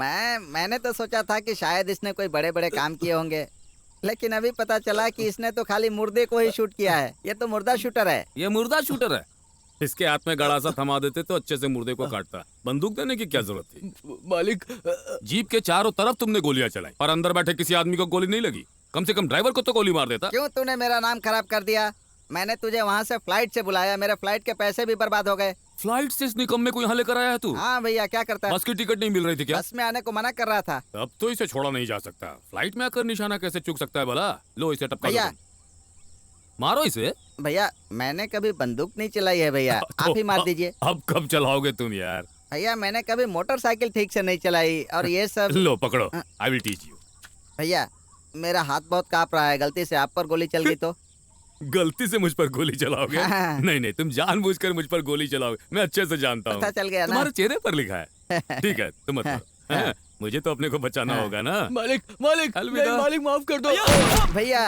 S4: मैंने तो सोचा था कि शायद इसने कोई बड़े बड़े काम किए होंगे, लेकिन अभी पता चला कि इसने तो खाली मुर्दे को ही शूट किया है। ये तो मुर्दा शूटर है।
S6: ये मुर्दा शूटर है। इसके हाथ में गड़ा सा थमा देते तो अच्छे से मुर्दे को काटता। बंदूक देने की क्या जरूरत थी?
S15: मालिक
S6: जीप के चारों तरफ तुमने गोलियां चलाई और अंदर बैठे किसी आदमी को गोली नहीं लगी। कम से कम ड्राइवर को तो गोली मार देता।
S4: क्यों तूने मेरा नाम खराब कर दिया? मैंने तुझे वहाँ से फ्लाइट से बुलाया, मेरे फ्लाइट के पैसे भी बर्बाद हो गए।
S6: फ्लाइट से इस निकम्मे को यहाँ लेकर आया है तू?
S4: हाँ भैया, क्या करता है?
S6: बस की टिकट नहीं मिल रही थी क्या?
S4: बस में आने को मना कर रहा था।
S6: अब तो इसे छोड़ा नहीं जा सकता। फ्लाइट में आकर निशाना कैसे चूक सकता है भला? लो इसे टपका
S4: भैया,
S6: मारो इसे।
S4: भैया मैंने कभी बंदूक नहीं चलाई है भैया,
S6: तो
S4: आप ही मार दीजिए।
S6: अब कब चलाओगे तुम यार?
S4: भैया मैंने कभी मोटरसाइकिल ठीक से नहीं चलाई और ये सब।
S6: लो पकड़ो, आई विल टीच यू।
S4: भैया मेरा हाथ बहुत कांप रहा है, गलती से आप पर गोली चल गई तो?
S6: गलती से मुझ पर गोली चलाओगे? नहीं नहीं, तुम जानबूझकर मुझ पर गोली चलाओगे। मैं अच्छे से जानता हूँ।
S4: पता चल गया ना?
S6: तुम्हारे चेहरे पर लिखा है। ठीक है तुम मत मारो। मुझे तो अपने को बचाना होगा ना।
S15: मालिक मालिक नहीं, मालिक माफ कर दो
S4: भैया।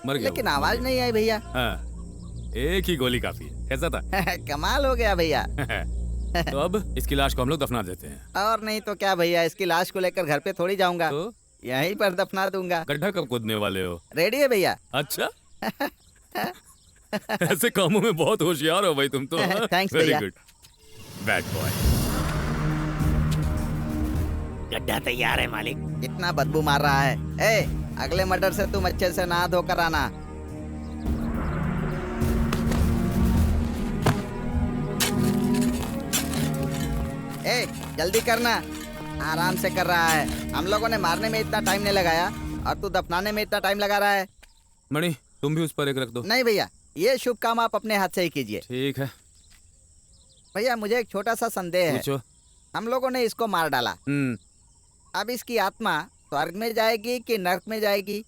S6: मर गया
S4: लेकिन आवाज नहीं आई भैया।
S6: एक ही गोली काफी है। कैसा था?
S4: कमाल हो गया भैया।
S6: तो अब इसकी लाश को हम लोग दफना देते हैं।
S4: और नहीं तो क्या भैया, इसकी लाश को लेकर घर पे थोड़ी जाऊंगा,
S6: तो?
S4: यहीं पर दफना दूंगा।
S6: गड्ढा कब खोदने वाले हो?
S4: रेडी है भैया।
S6: अच्छा ऐसे कामों में बहुत होशियार हो भाई तुम तो।
S4: थैंक्स
S6: वेरी
S4: भैया।
S6: Good, bad boy.
S4: गड्ढा तैयार है मालिक। इतना बदबू मार रहा है। ए, अगले मर्डर से तुम अच्छे से नहा धोकर आना। ए, जल्दी करना, आराम से कर रहा है। हम लोगों ने मारने में इतना टाइम नहीं लगाया और तू दफनाने में इतना टाइम लगा रहा है।
S6: मणि तुम भी उस पर एक रख दो।
S4: नहीं भैया, ये शुभ काम आप अपने हाथ से ही कीजिए।
S6: ठीक है
S4: भैया मुझे एक छोटा सा संदेह है।
S6: पूछो।
S4: हम लोगों ने इसको मार डाला, अब इसकी आत्मा स्वर्ग में जाएगी कि नर्क में जाएगी?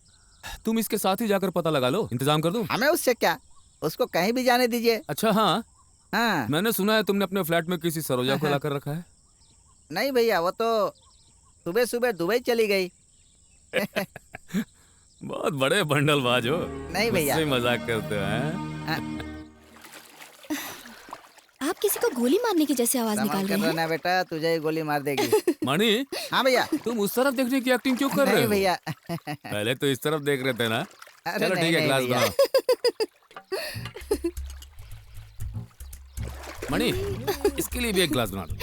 S6: तुम इसके साथ ही जाकर पता लगा लो, इंतजाम कर दो।
S4: हमें उससे क्या, उसको कहीं भी जाने दीजिए।
S6: अच्छा हाँ,
S4: हाँ।
S6: मैंने सुना है तुमने अपने फ्लैट में किसी सरोजा को लाकर रखा है।
S4: नहीं भैया, वो तो सुबह सुबह दुबई चली गई।
S6: बहुत बड़े बंडलबाज हो।
S4: नहीं भैया,
S6: मुझसे मजाक करते हो हैं?
S10: आप किसी को गोली मारने की जैसे आवाज निकाल रहे हैं।
S4: ना बेटा, तुझे ही गोली मार देगी।
S6: मणि।
S4: हाँ भैया।
S6: तुम उस तरफ देखने की एक्टिंग क्यों कर रहे हो?
S4: नहीं भैया।
S6: पहले तो इस तरफ देख रहे थे ना। चलो ठीक है, ग्लास बनाओ। मणि इसके लिए भी एक ग्लास बना दो।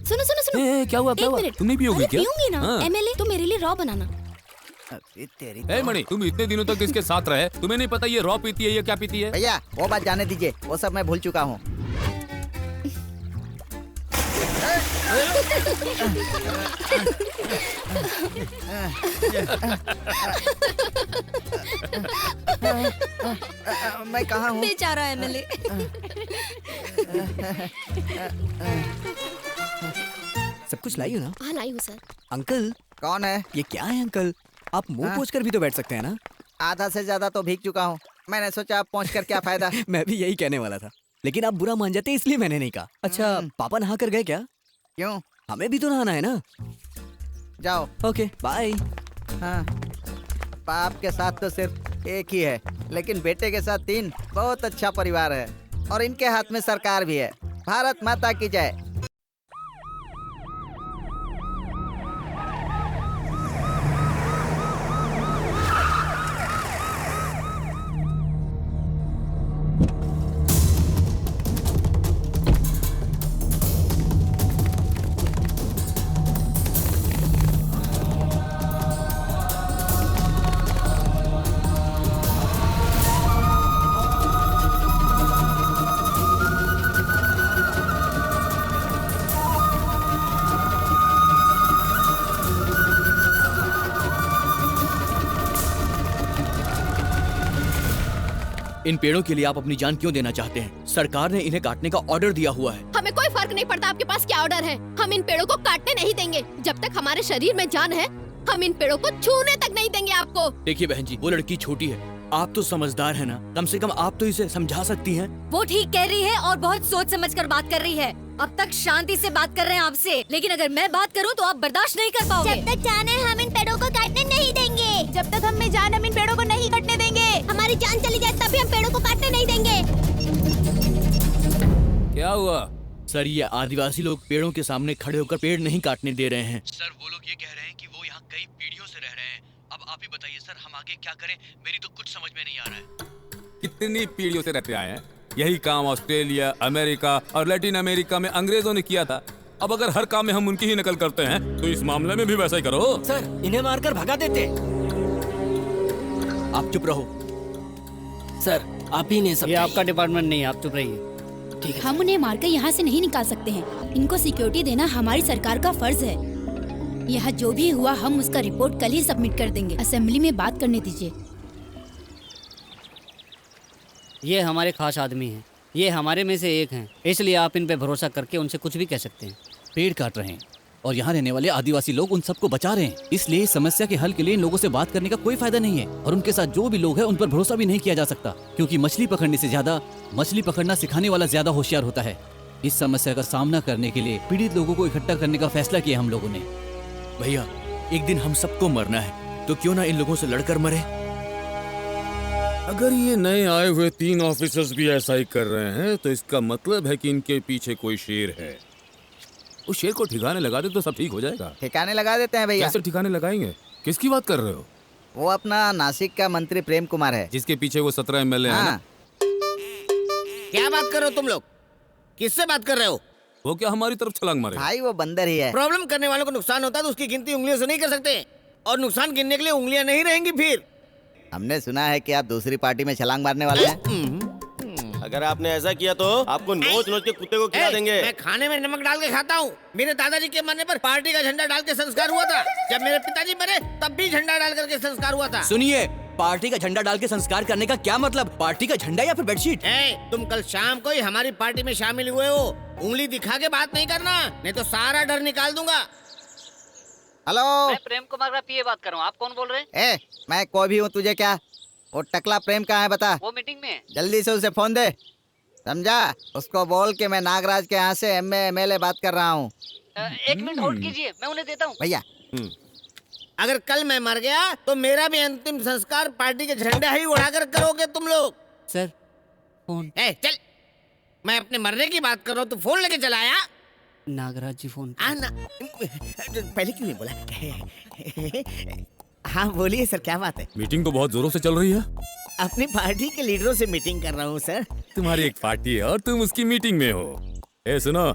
S10: सुनो सुनो सुनो।
S6: क्या हुआ क्या हुआ? तुम नहीं पियोगी क्या?
S10: पीऊंगी ना।
S6: हाँ।
S10: एमएलए तो मेरे लिए रॉ बनाना।
S6: ए मणि, तुम इतने दिनों तक इसके साथ रहे, तुम्हें नहीं पता ये रॉ पीती है, ये क्या पीती है?
S4: भैया वो बात जाने दीजिए, वो सब मैं भूल चुका हूँ। मैं कहाँ हूँ?
S10: बेचारा एमएलए।
S1: सब कुछ लाई हो ना?
S10: हाँ लाई हूँ सर।
S1: अंकल।
S4: कौन है?
S1: ये क्या है अंकल? आप मुंह पोंछ कर भी तो बैठ सकते हैं ना?
S4: आधा से ज्यादा तो भीग चुका हूँ, मैंने सोचा आप पहुँच कर क्या फायदा।
S1: मैं भी यही कहने वाला था, लेकिन आप बुरा मान जाते इसलिए मैंने नहीं कहा। अच्छा पापा नहा कर गए क्या?
S4: क्यों?
S1: हमें भी तो नहाना है ना।
S4: जाओ।
S1: Okay bye.
S4: हाँ, बाप के साथ तो सिर्फ एक ही है, लेकिन बेटे के साथ 3। बहुत अच्छा परिवार है और इनके हाथ में सरकार भी है। भारत माता की जय।
S12: इन पेड़ों के लिए आप अपनी जान क्यों देना चाहते हैं? सरकार ने इन्हें काटने का ऑर्डर दिया हुआ है।
S16: हमें कोई फर्क नहीं पड़ता आपके पास क्या ऑर्डर है। हम इन पेड़ों को काटने नहीं देंगे। जब तक हमारे शरीर में जान है हम इन पेड़ों को छूने तक नहीं देंगे आपको।
S12: देखिए बहन जी, वो लड़की छोटी है, आप तो समझदार है ना, कम से कम आप तो इसे समझा सकती हैं।
S18: वो ठीक कह रही है और बहुत सोच समझ कर बात कर रही है। अब तक शांति से बात कर रहे हैं आपसे, लेकिन अगर मैं बात करूं तो आप बर्दाश्त नहीं कर पाओगे।
S8: जब तक जान है हम इन पेड़ों को काटने नहीं देंगे। जब तक हमें जान हम इन पेड़ों को नहीं काटने देंगे। हमारी जान चली जाए तभी हम पेड़ों को काटने नहीं देंगे।
S5: क्या हुआ?
S12: सर, ये आदिवासी लोग पेड़ों के सामने खड़े होकर पेड़ नहीं काटने दे रहे हैं।
S15: सर, वो लोग ये कह रहे हैं कि वो यहाँ कई पीढ़ियों से रह रहे हैं। अब आप ही बताइए सर, हम आगे क्या करें? मेरी तो कुछ समझ में नहीं आ रहा है।
S5: कितनी पीढ़ियों से रहते आए हैं। यही काम ऑस्ट्रेलिया, अमेरिका और लैटिन अमेरिका में अंग्रेजों ने किया था। अब अगर हर काम में हम उनकी ही नकल करते हैं तो इस मामले में भी वैसा ही करो।
S3: सर, इन्हें मारकर भगा देते।
S12: आप चुप रहो।
S3: सर, आप ही ने सब।
S9: ये आपका डिपार्टमेंट नहीं है, आप चुप रहिए।
S3: ठीक है।
S7: हम उन्हें मारकर यहाँ से नहीं निकाल सकते हैं। इनको सिक्योरिटी देना हमारी सरकार का फर्ज है। यहाँ जो भी हुआ हम उसका रिपोर्ट कल ही सबमिट कर देंगे। असेंबली में बात करने दीजिए।
S9: ये हमारे खास आदमी हैं। ये हमारे में से एक हैं, इसलिए आप इन पे भरोसा करके उनसे कुछ भी कह सकते हैं।
S14: पेड़ काट रहे हैं और यहाँ रहने वाले आदिवासी लोग उन सबको बचा रहे हैं, इसलिए इस समस्या के हल के लिए इन लोगों से बात करने का कोई फायदा नहीं है। और उनके साथ जो भी लोग हैं उन पर भरोसा भी नहीं किया जा सकता, क्योंकि मछली पकड़ने से ज्यादा मछली पकड़ना सिखाने वाला ज्यादा होशियार होता है। इस समस्या का सामना करने के लिए पीड़ित लोगों को इकट्ठा करने का फैसला किया हम लोगों ने।
S12: भैया, एक दिन हम सबको मरना है, तो क्यों ना इन लोगों से लड़कर मरे।
S6: अगर ये नए आए हुए 3 ऑफिसर्स भी ऐसा ही कर रहे हैं तो इसका मतलब है कि इनके पीछे कोई शेर है। उस शेर को ठिकाने लगा दे तो सब ठीक हो जाएगा।
S4: ठिकाने लगा देते हैं भैया।
S6: कैसे ठिकाने लगाएंगे? किसकी बात कर रहे हो?
S4: वो अपना नासिक का मंत्री प्रेम कुमार है,
S6: जिसके पीछे वो 17 MLA है ना?
S2: क्या बात कर रहे हो तुम लोग? किससे बात कर रहे हो?
S6: वो क्या हमारी तरफ छलांग मारे?
S4: भाई वो बंदर ही है।
S2: प्रॉब्लम करने वालों को नुकसान होता है तो उसकी गिनती उंगलियों से नहीं कर सकते, और नुकसान गिनने के लिए उंगलियां नहीं रहेंगी। फिर
S4: हमने सुना है कि आप दूसरी पार्टी में छलांग मारने वाले हैं।
S11: अगर आपने ऐसा किया तो आपको नोच नोच के कुत्ते को खिला देंगे।
S2: मैं खाने में नमक डाल के खाता हूँ। मेरे दादाजी के मरने पर पार्टी का झंडा डाल के संस्कार हुआ था। जब मेरे पिताजी मरे तब भी झंडा डाल करके संस्कार हुआ था।
S12: सुनिए, पार्टी का झंडा डाल के संस्कार करने का क्या मतलब? पार्टी का झंडा या फिर बेडशीट?
S2: तुम कल शाम को ही हमारी पार्टी में शामिल हुए हो। उंगली दिखा के बात नहीं करना, नहीं तो सारा डर निकाल दूंगा।
S4: हेलो,
S13: मैं प्रेम कुमार का पीए बात कर रहा हूँ। आप कौन बोल रहे हैं?
S4: मैं कोई भी हूँ, तुझे क्या? वो टकला प्रेम कहाँ है बता।
S13: वो मीटिंग में है।
S4: जल्दी से उसे फोन दे, समझा? उसको बोल के मैं नागराज के यहाँ से MLA बात कर रहा हूँ।
S13: 1 मिनट होल्ड कीजिए, मैं उन्हें देता हूँ।
S4: भैया,
S2: अगर कल मैं मर गया तो मेरा भी अंतिम संस्कार पार्टी के झंडा ही उड़ाकर करोगे तुम लोग।
S9: Sir, phone.
S2: चल, मैं अपने मरने की बात कर रहा हूँ, तू फोन लेके चला आया।
S9: नागराज जी फोन।
S2: पहले क्यों नहीं बोला? हाँ बोलिए सर, क्या बात है?
S6: मीटिंग तो बहुत जोरों से चल रही है।
S2: अपनी पार्टी के लीडरों से मीटिंग कर रहा हूँ सर।
S6: तुम्हारी एक पार्टी है और तुम उसकी मीटिंग में हो। सुनो,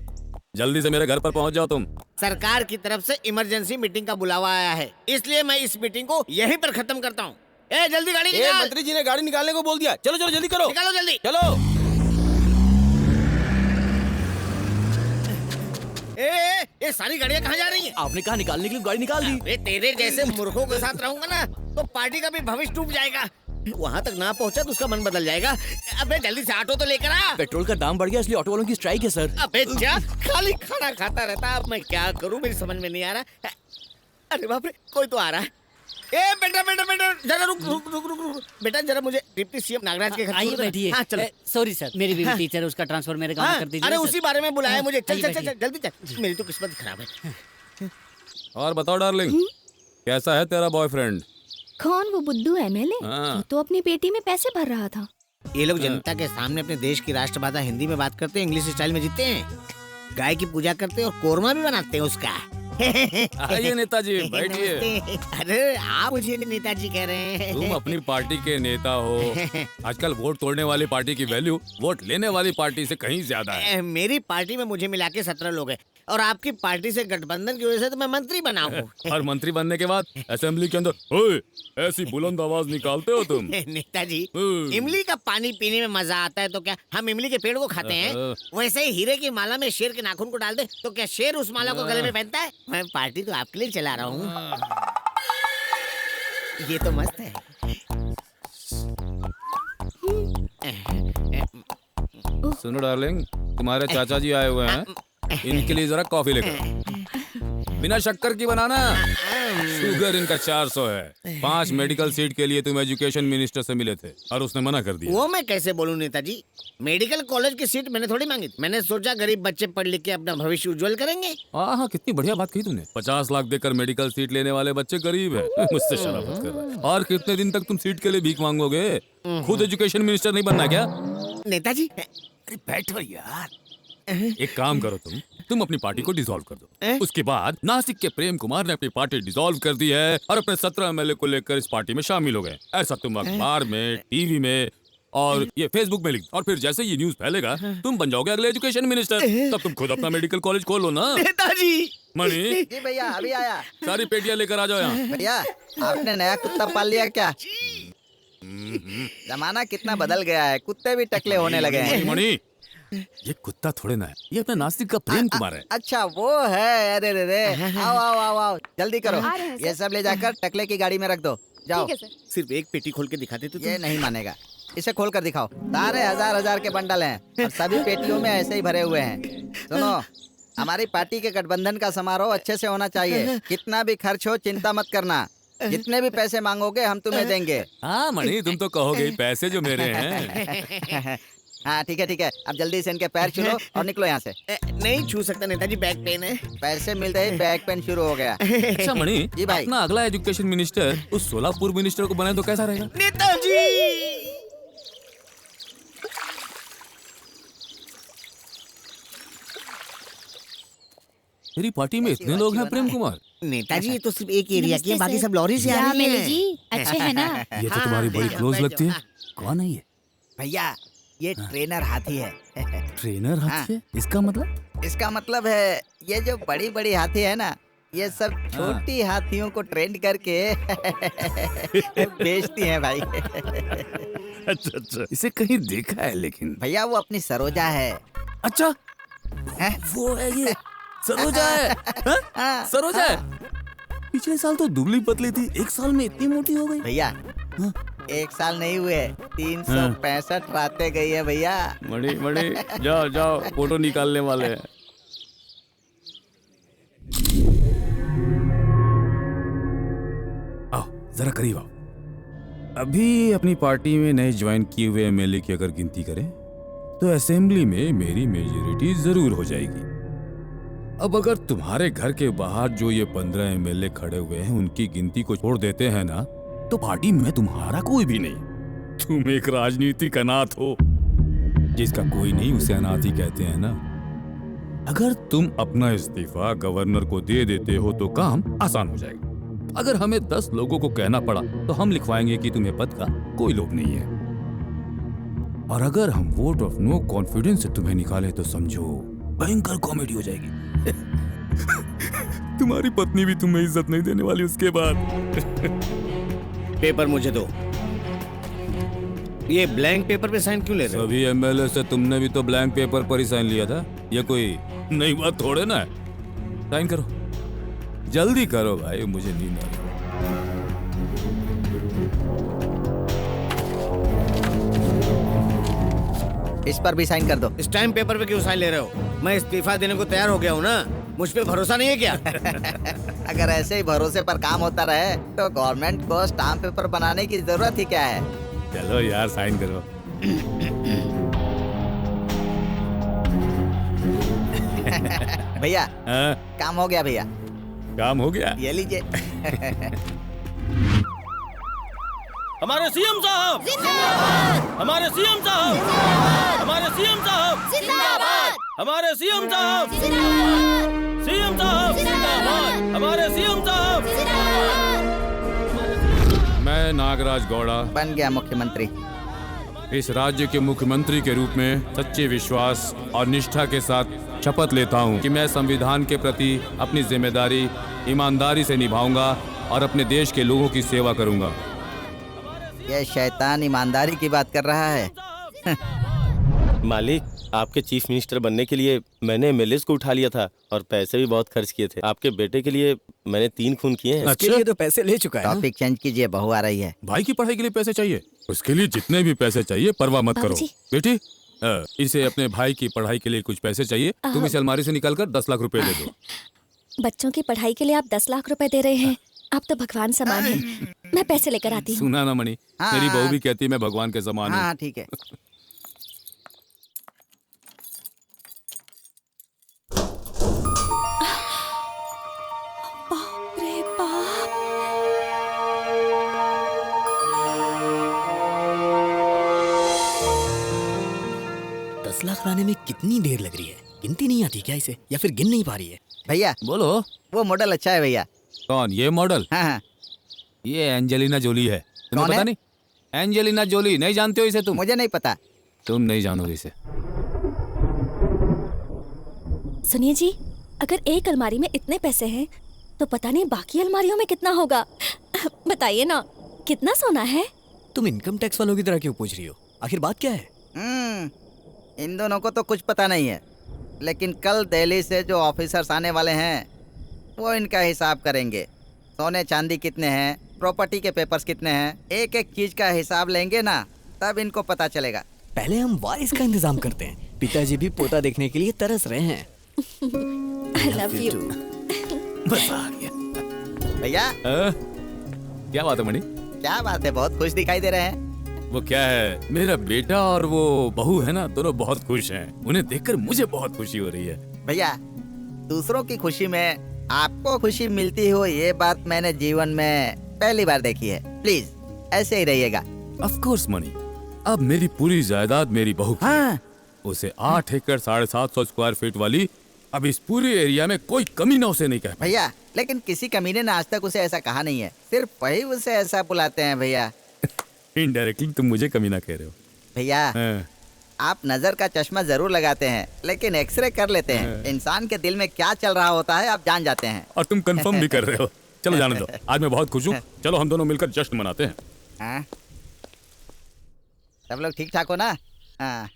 S6: जल्दी से मेरे घर पर पहुंच जाओ तुम।
S2: सरकार की तरफ से इमरजेंसी मीटिंग का बुलावा आया है, इसलिए मैं इस मीटिंग को यहीं पर खत्म करता हूँ। जल्दी गाड़ी निकाल।
S11: मंत्री जी ने गाड़ी निकालने को बोल दिया। चलो चलो जल्दी करो।
S2: निकालो जल्दी।
S11: चलो।
S2: ये सारी गाड़ियाँ कहाँ जा रही हैं?
S12: आपने कहा निकालने के लिए गाड़ी निकाल दी।
S2: तेरे जैसे मूर्खों के साथ रहूंगा ना तो पार्टी का भी भविष्य डूब जाएगा। वहाँ तक ना पहुँचा तो उसका मन बदल जाएगा। अबे जल्दी से ऑटो तो लेकर आ।
S12: पेट्रोल का दाम बढ़ गया इसलिए ऑटो वालों की स्ट्राइक है सर।
S2: अबे जा, खाली खाना खाता रहता। अब मैं क्या करूँ, मेरी समझ में नहीं आ रहा। अरे बाप रे, कोई तो आ रहा है। बेटा बेटा बेटा, जरा रुक रुक रुक रुक रुक। बेटा जरा मुझे डिप्टी सीएम नागराज के घर
S9: आइए बैठिए।
S2: हाँ चलो।
S9: सॉरी सर, मेरी बीवी टीचर है, उसका ट्रांसफर मेरे गांव में कर दीजिए।
S2: अरे उसी बारे में बुलाया मुझे। चल चल
S9: आइए
S2: चल जल्दी चल, मेरी तो किस्मत खराब है।
S6: और बताओ डार्लिंग, कैसा है तेरा बॉयफ्रेंड?
S8: कौन? वो बुद्धू MLA?
S6: हाँ।
S8: वो तो अपनी बेटी में पैसे भर रहा था।
S2: ये लोग जनता के सामने अपने देश की राष्ट्रभाषा हिंदी में बात करते हैं, इंग्लिश स्टाइल में जीते हैं, गाय की पूजा करते हैं और कोरमा भी बनाते हैं उसका।
S6: आइए नेताजी, बैठिए।
S2: अरे आप मुझे नेताजी कह रहे हैं?
S6: तुम अपनी पार्टी के नेता हो। आजकल वोट तोड़ने वाली पार्टी की वैल्यू वोट लेने वाली पार्टी से कहीं ज्यादा है।
S2: मेरी पार्टी में मुझे मिला के 17 लोग हैं और आपकी पार्टी से गठबंधन की वजह से तो मैं मंत्री बना हूँ।
S6: और मंत्री बनने के बाद असेंबली के अंदर ओए ऐसी बुलंद आवाज निकालते हो तुम।
S2: नेताजी, इमली का पानी पीने में मजा आता है तो क्या हम इमली के पेड़ को खाते हैं? वैसे ही हीरे की माला में शेर के नाखून को डाल दे तो क्या शेर उस माला को गले में पहनता है? मैं पार्टी तो आपके लिए चला रहा हूँ। ये तो मस्त है।
S6: सुनो डार्लिंग, तुम्हारे चाचा जी आए हुए हैं, इनके लिए जरा कॉफी लेकर। बिना शक्कर की बनाना। शुगर इनका 400 है। 5 मेडिकल सीट के लिए तुम एजुकेशन मिनिस्टर से मिले थे और उसने मना कर दिया।
S2: वो मैं कैसे बोलूं नेताजी, मेडिकल कॉलेज की सीट मैंने थोड़ी मांगी थी। मैंने सोचा गरीब बच्चे पढ़ लिख के अपना भविष्य उज्जवल करेंगे।
S6: हाँ, कितनी बढ़िया बात कही तुमने। 50 लाख देकर मेडिकल सीट लेने वाले बच्चे गरीब है। मुझसे शरारत कर रहा है। और कितने दिन तक तुम सीट के लिए भीख मांगोगे? खुद एजुकेशन मिनिस्टर नहीं बनना क्या?
S2: नेताजी,
S6: अरे बैठो यार। एक काम करो, तुम अपनी पार्टी को डिसॉल्व कर दो। उसके बाद नासिक के प्रेम कुमार ने अपनी पार्टी डिसॉल्व कर दी है और अपने 17 एमएलए को लेकर इस पार्टी में शामिल हो गए। ऐसा तुम अखबार में, टीवी में और ये फेसबुक में लिख, और फिर जैसे ये न्यूज फैलेगा तुम बन जाओगे अगले एजुकेशन मिनिस्टर। तब तुम खुद अपना मेडिकल कॉलेज खोलो ना।
S2: नेताजी।
S6: मणि
S4: जी भैया, अभी आया।
S6: सारी पेटियां लेकर आ जाओ यहाँ।
S4: भैया, आपने नया कुत्ता पाल लिया क्या? जमाना कितना बदल गया है, कुत्ते भी टकले होने लगे हैं।
S6: मणि, ये कुत्ता थोड़े ना है, ये अपना नासिक का प्रेम कुमार है।
S4: अच्छा वो है। अरे रे रे, आओ आओ आओ आओ, जल्दी करो। ये सब ले जाकर टकले की गाड़ी में रख दो। जाओ।
S2: सिर्फ एक पेटी खोल के दिखाते तो
S4: ये नहीं मानेगा, इसे खोल कर दिखाओ। सारे हजार के बंडल हैं और सभी पेटियों में ऐसे ही भरे हुए हैं। सुनो, हमारी पार्टी के गठबंधन का समारोह अच्छे से होना चाहिए। कितना भी खर्च हो चिंता मत करना, जितने भी पैसे मांगोगे हम तुम्हें देंगे।
S6: हाँ मणि, तुम तो कहोगे पैसे जो मेरे हैं।
S4: हाँ ठीक है, अब जल्दी से इनके पैर छूलो और निकलो यहाँ से।
S2: नहीं छू सकता नेताजी, बैक पेन है।
S4: पैसे मिलते ही बैक पेन शुरू हो गया।
S6: अच्छा मणि
S4: जी भाई,
S6: अपना अगला एजुकेशन मिनिस्टर उस सोलापुर मिनिस्टर को बनाए तो कैसा रहेगा?
S2: नेताजी
S6: तेरी पार्टी में इतने लोग हैं प्रेम कुमार?
S2: नेताजी ये तो सिर्फ एक एरिया की है, बाकी सब लॉरी से आ रही है।
S7: जी अच्छे हैं ना?
S6: ये तो तुम्हारी बड़ी क्लोज लगती है। कौन है ये?
S4: भैया ये ट्रेनर हाथी है।
S6: ट्रेनर हाथी है? इसका मतलब?
S4: इसका मतलब है ये जो बड़ी बड़ी हाथी है ना, ये सब छोटी हाथियों को ट्रेन करके बेचती हैं भाई।
S6: अच्छा, इसे कहीं देखा है लेकिन।
S4: भैया वो अपनी सरोजा है।
S6: अच्छा वो है ये सरोजा है? सरोजा है? पिछले साल तो दुबली पतली थी, 1 साल में इतनी मोटी हो गई।
S4: भैया 1 साल नहीं हुए, 365 रातें गई है भैया।
S6: मणि जाओ फोटो निकालने वाले हैं। आओ जरा करीब आओ। अभी अपनी पार्टी में नए ज्वाइन किए हुए एमएलए की अगर गिनती करें तो असेंबली में मेरी मेजॉरिटी जरूर हो जाएगी। अब अगर तुम्हारे घर के बाहर जो ये 15 एमएलए खड़े हुए हैं उनकी गिनती को छोड़ देते हैं ना, तो पार्टी में तुम्हारा कोई भी नहीं। तुम एक राजनीतिक अनाथ हो। जिसका कोई नहीं उसे अनाथ ही कहते हैं ना। अगर तुम अपना इस्तीफा गवर्नर को दे देते हो तो काम आसान हो जाएगा। अगर हमें 10 लोगों को कहना पड़ा तो हम लिखवाएंगे कि तुम्हें पद का कोई लोभ नहीं है। और अगर हम वोट ऑफ नो कॉन्फिडेंस से तुम्हें निकाले तो समझो भयंकर कॉमेडी हो जाएगी। तुम्हारी पत्नी भी तुम्हें इज्जत नहीं देने वाली उसके बाद।
S2: पेपर मुझे दो। ये ब्लैंक पेपर पे साइन क्यों ले रहे हो?
S6: सभी एमएलए से तुमने भी तो ब्लैंक पेपर पर ही साइन लिया था। ये कोई नई बात थोड़े ना है। साइन करो, जल्दी करो भाई, मुझे नींद आ रही है।
S4: इस पर भी साइन कर दो।
S2: स्टैम्प पेपर पे क्यों साइन ले रहे हो? मैं इस्तीफा देने को तैयार हो गया हूँ ना, मुझ पे भरोसा नहीं है क्या?
S4: अगर ऐसे ही भरोसे पर काम होता रहे तो गवर्नमेंट को स्टाम्प पेपर बनाने की जरूरत ही क्या है?
S6: चलो यार साइन करो।
S4: भैया काम हो गया। भैया
S6: काम हो गया?
S4: ये लीजिए।
S11: हमारे सीएम साहब जिंदाबाद, हमारे सीएम साहब जिंदाबाद, हमारे सीएम साहब जिंदाबाद, हमारे सीएम साहब जिंदाबाद, सीएम साहब जिंदाबाद, हमारे सीएम साहब जिंदाबाद।
S6: मैं नागराज गौड़ा
S4: बन गया मुख्यमंत्री।
S6: इस राज्य के मुख्यमंत्री के रूप में सच्चे विश्वास और निष्ठा के साथ शपथ लेता हूं कि मैं संविधान के प्रति अपनी जिम्मेदारी ईमानदारी से निभाऊंगा और अपने देश के लोगों की सेवा करूंगा।
S4: ये शैतान ईमानदारी की बात कर रहा है।
S11: मालिक, आपके चीफ मिनिस्टर बनने के लिए मैंने एमएलए को उठा लिया था और पैसे भी बहुत खर्च किए थे। आपके बेटे के लिए मैंने 3 खून किए हैं।
S1: उसके लिए तो पैसे ले चुका है।
S4: टॉपिक चेंज कीजिए, बहू आ रही है।
S6: भाई की पढ़ाई के लिए पैसे चाहिए, उसके लिए जितने भी पैसे चाहिए परवाह मत करो। बेटी इसे अपने भाई की पढ़ाई के लिए कुछ पैसे चाहिए। तुम इसे अलमारी से निकालकर 10 लाख रुपए दे दो।
S10: बच्चों की पढ़ाई के लिए आप 10 लाख रुपए दे रहे हैं? आप तो भगवान समान हैं। मैं पैसे लेकर आती हूँ।
S6: सुना ना मणि, मेरी बहू भी कहती है मैं भगवान के समान हूँ।
S4: हाँ ठीक है।
S10: बाप रे बाप।
S1: 10 लाख लाने में कितनी देर लग रही है? गिनती नहीं आती क्या इसे, या फिर गिन नहीं पा रही है?
S4: भैया
S6: बोलो।
S4: वो मॉडल अच्छा है भैया।
S6: कौन? ये मॉडल?
S4: हाँ।
S6: ये एंजेलिना जोली है। तुम्हें
S4: कौन
S6: पता
S4: है?
S6: नहीं? एंजेलिना जोली नहीं जानते हो इसे तुम?
S4: मुझे नहीं पता।
S6: तुम नहीं जानोगे इसे।
S10: सुनिए जी, अगर एक अलमारी में इतने पैसे हैं तो पता नहीं बाकी अलमारियों में कितना होगा। बताइए ना, कितना सोना है?
S1: तुम इनकम टैक्स वालों की तरह क्यों पूछ रही हो? आखिर बात क्या है?
S4: इन दोनों को तो कुछ पता नहीं है, लेकिन कल दिल्ली से जो ऑफिसर्स आने वाले हैं वो इनका हिसाब करेंगे। सोने चांदी कितने हैं, प्रॉपर्टी के पेपर्स कितने हैं, एक एक चीज का हिसाब लेंगे ना, तब इनको पता चलेगा।
S1: पहले हम वारिस का इंतजाम करते हैं। पिताजी भी पोता देखने के लिए तरस रहे हैं।
S10: I love you.
S1: बस आ गया।
S4: भैया
S6: क्या बात है मणि?
S4: क्या बात है, बहुत खुश दिखाई दे रहे हैं।
S6: वो क्या है, मेरा बेटा और वो बहू है ना, दोनों बहुत खुश हैं। उन्हें देखकर मुझे बहुत खुशी हो रही है।
S4: भैया, दूसरों की खुशी में आपको खुशी मिलती हो, ये बात मैंने जीवन में पहली बार देखी है। प्लीज ऐसे ही रहिएगा।
S6: ऑफ कोर्स मणि, अब मेरी पूरी जायदाद मेरी बहू की है। उसे 8 एकड़ 750 स्क्वायर फीट वाली, अब इस पूरे एरिया में कोई कमी ना उसे नहीं कह।
S4: भैया, लेकिन किसी कमीने ने आज तक उसे ऐसा कहा नहीं है, सिर्फ वही उसे ऐसा बुलाते हैं। भैया
S6: इनडायरेक्टली तुम मुझे कमी ना कह रहे हो।
S4: भैया आप नजर का चश्मा जरूर लगाते हैं, लेकिन एक्सरे कर लेते हैं। इंसान के दिल में क्या चल रहा होता है आप जान जाते हैं।
S6: और तुम कंफर्म भी कर रहे हो। चलो जाने दो, आज मैं बहुत खुश हूँ। चलो हम दोनों मिलकर जश्न मनाते हैं।
S4: सब लोग ठीक ठाक हो ना? हाँ।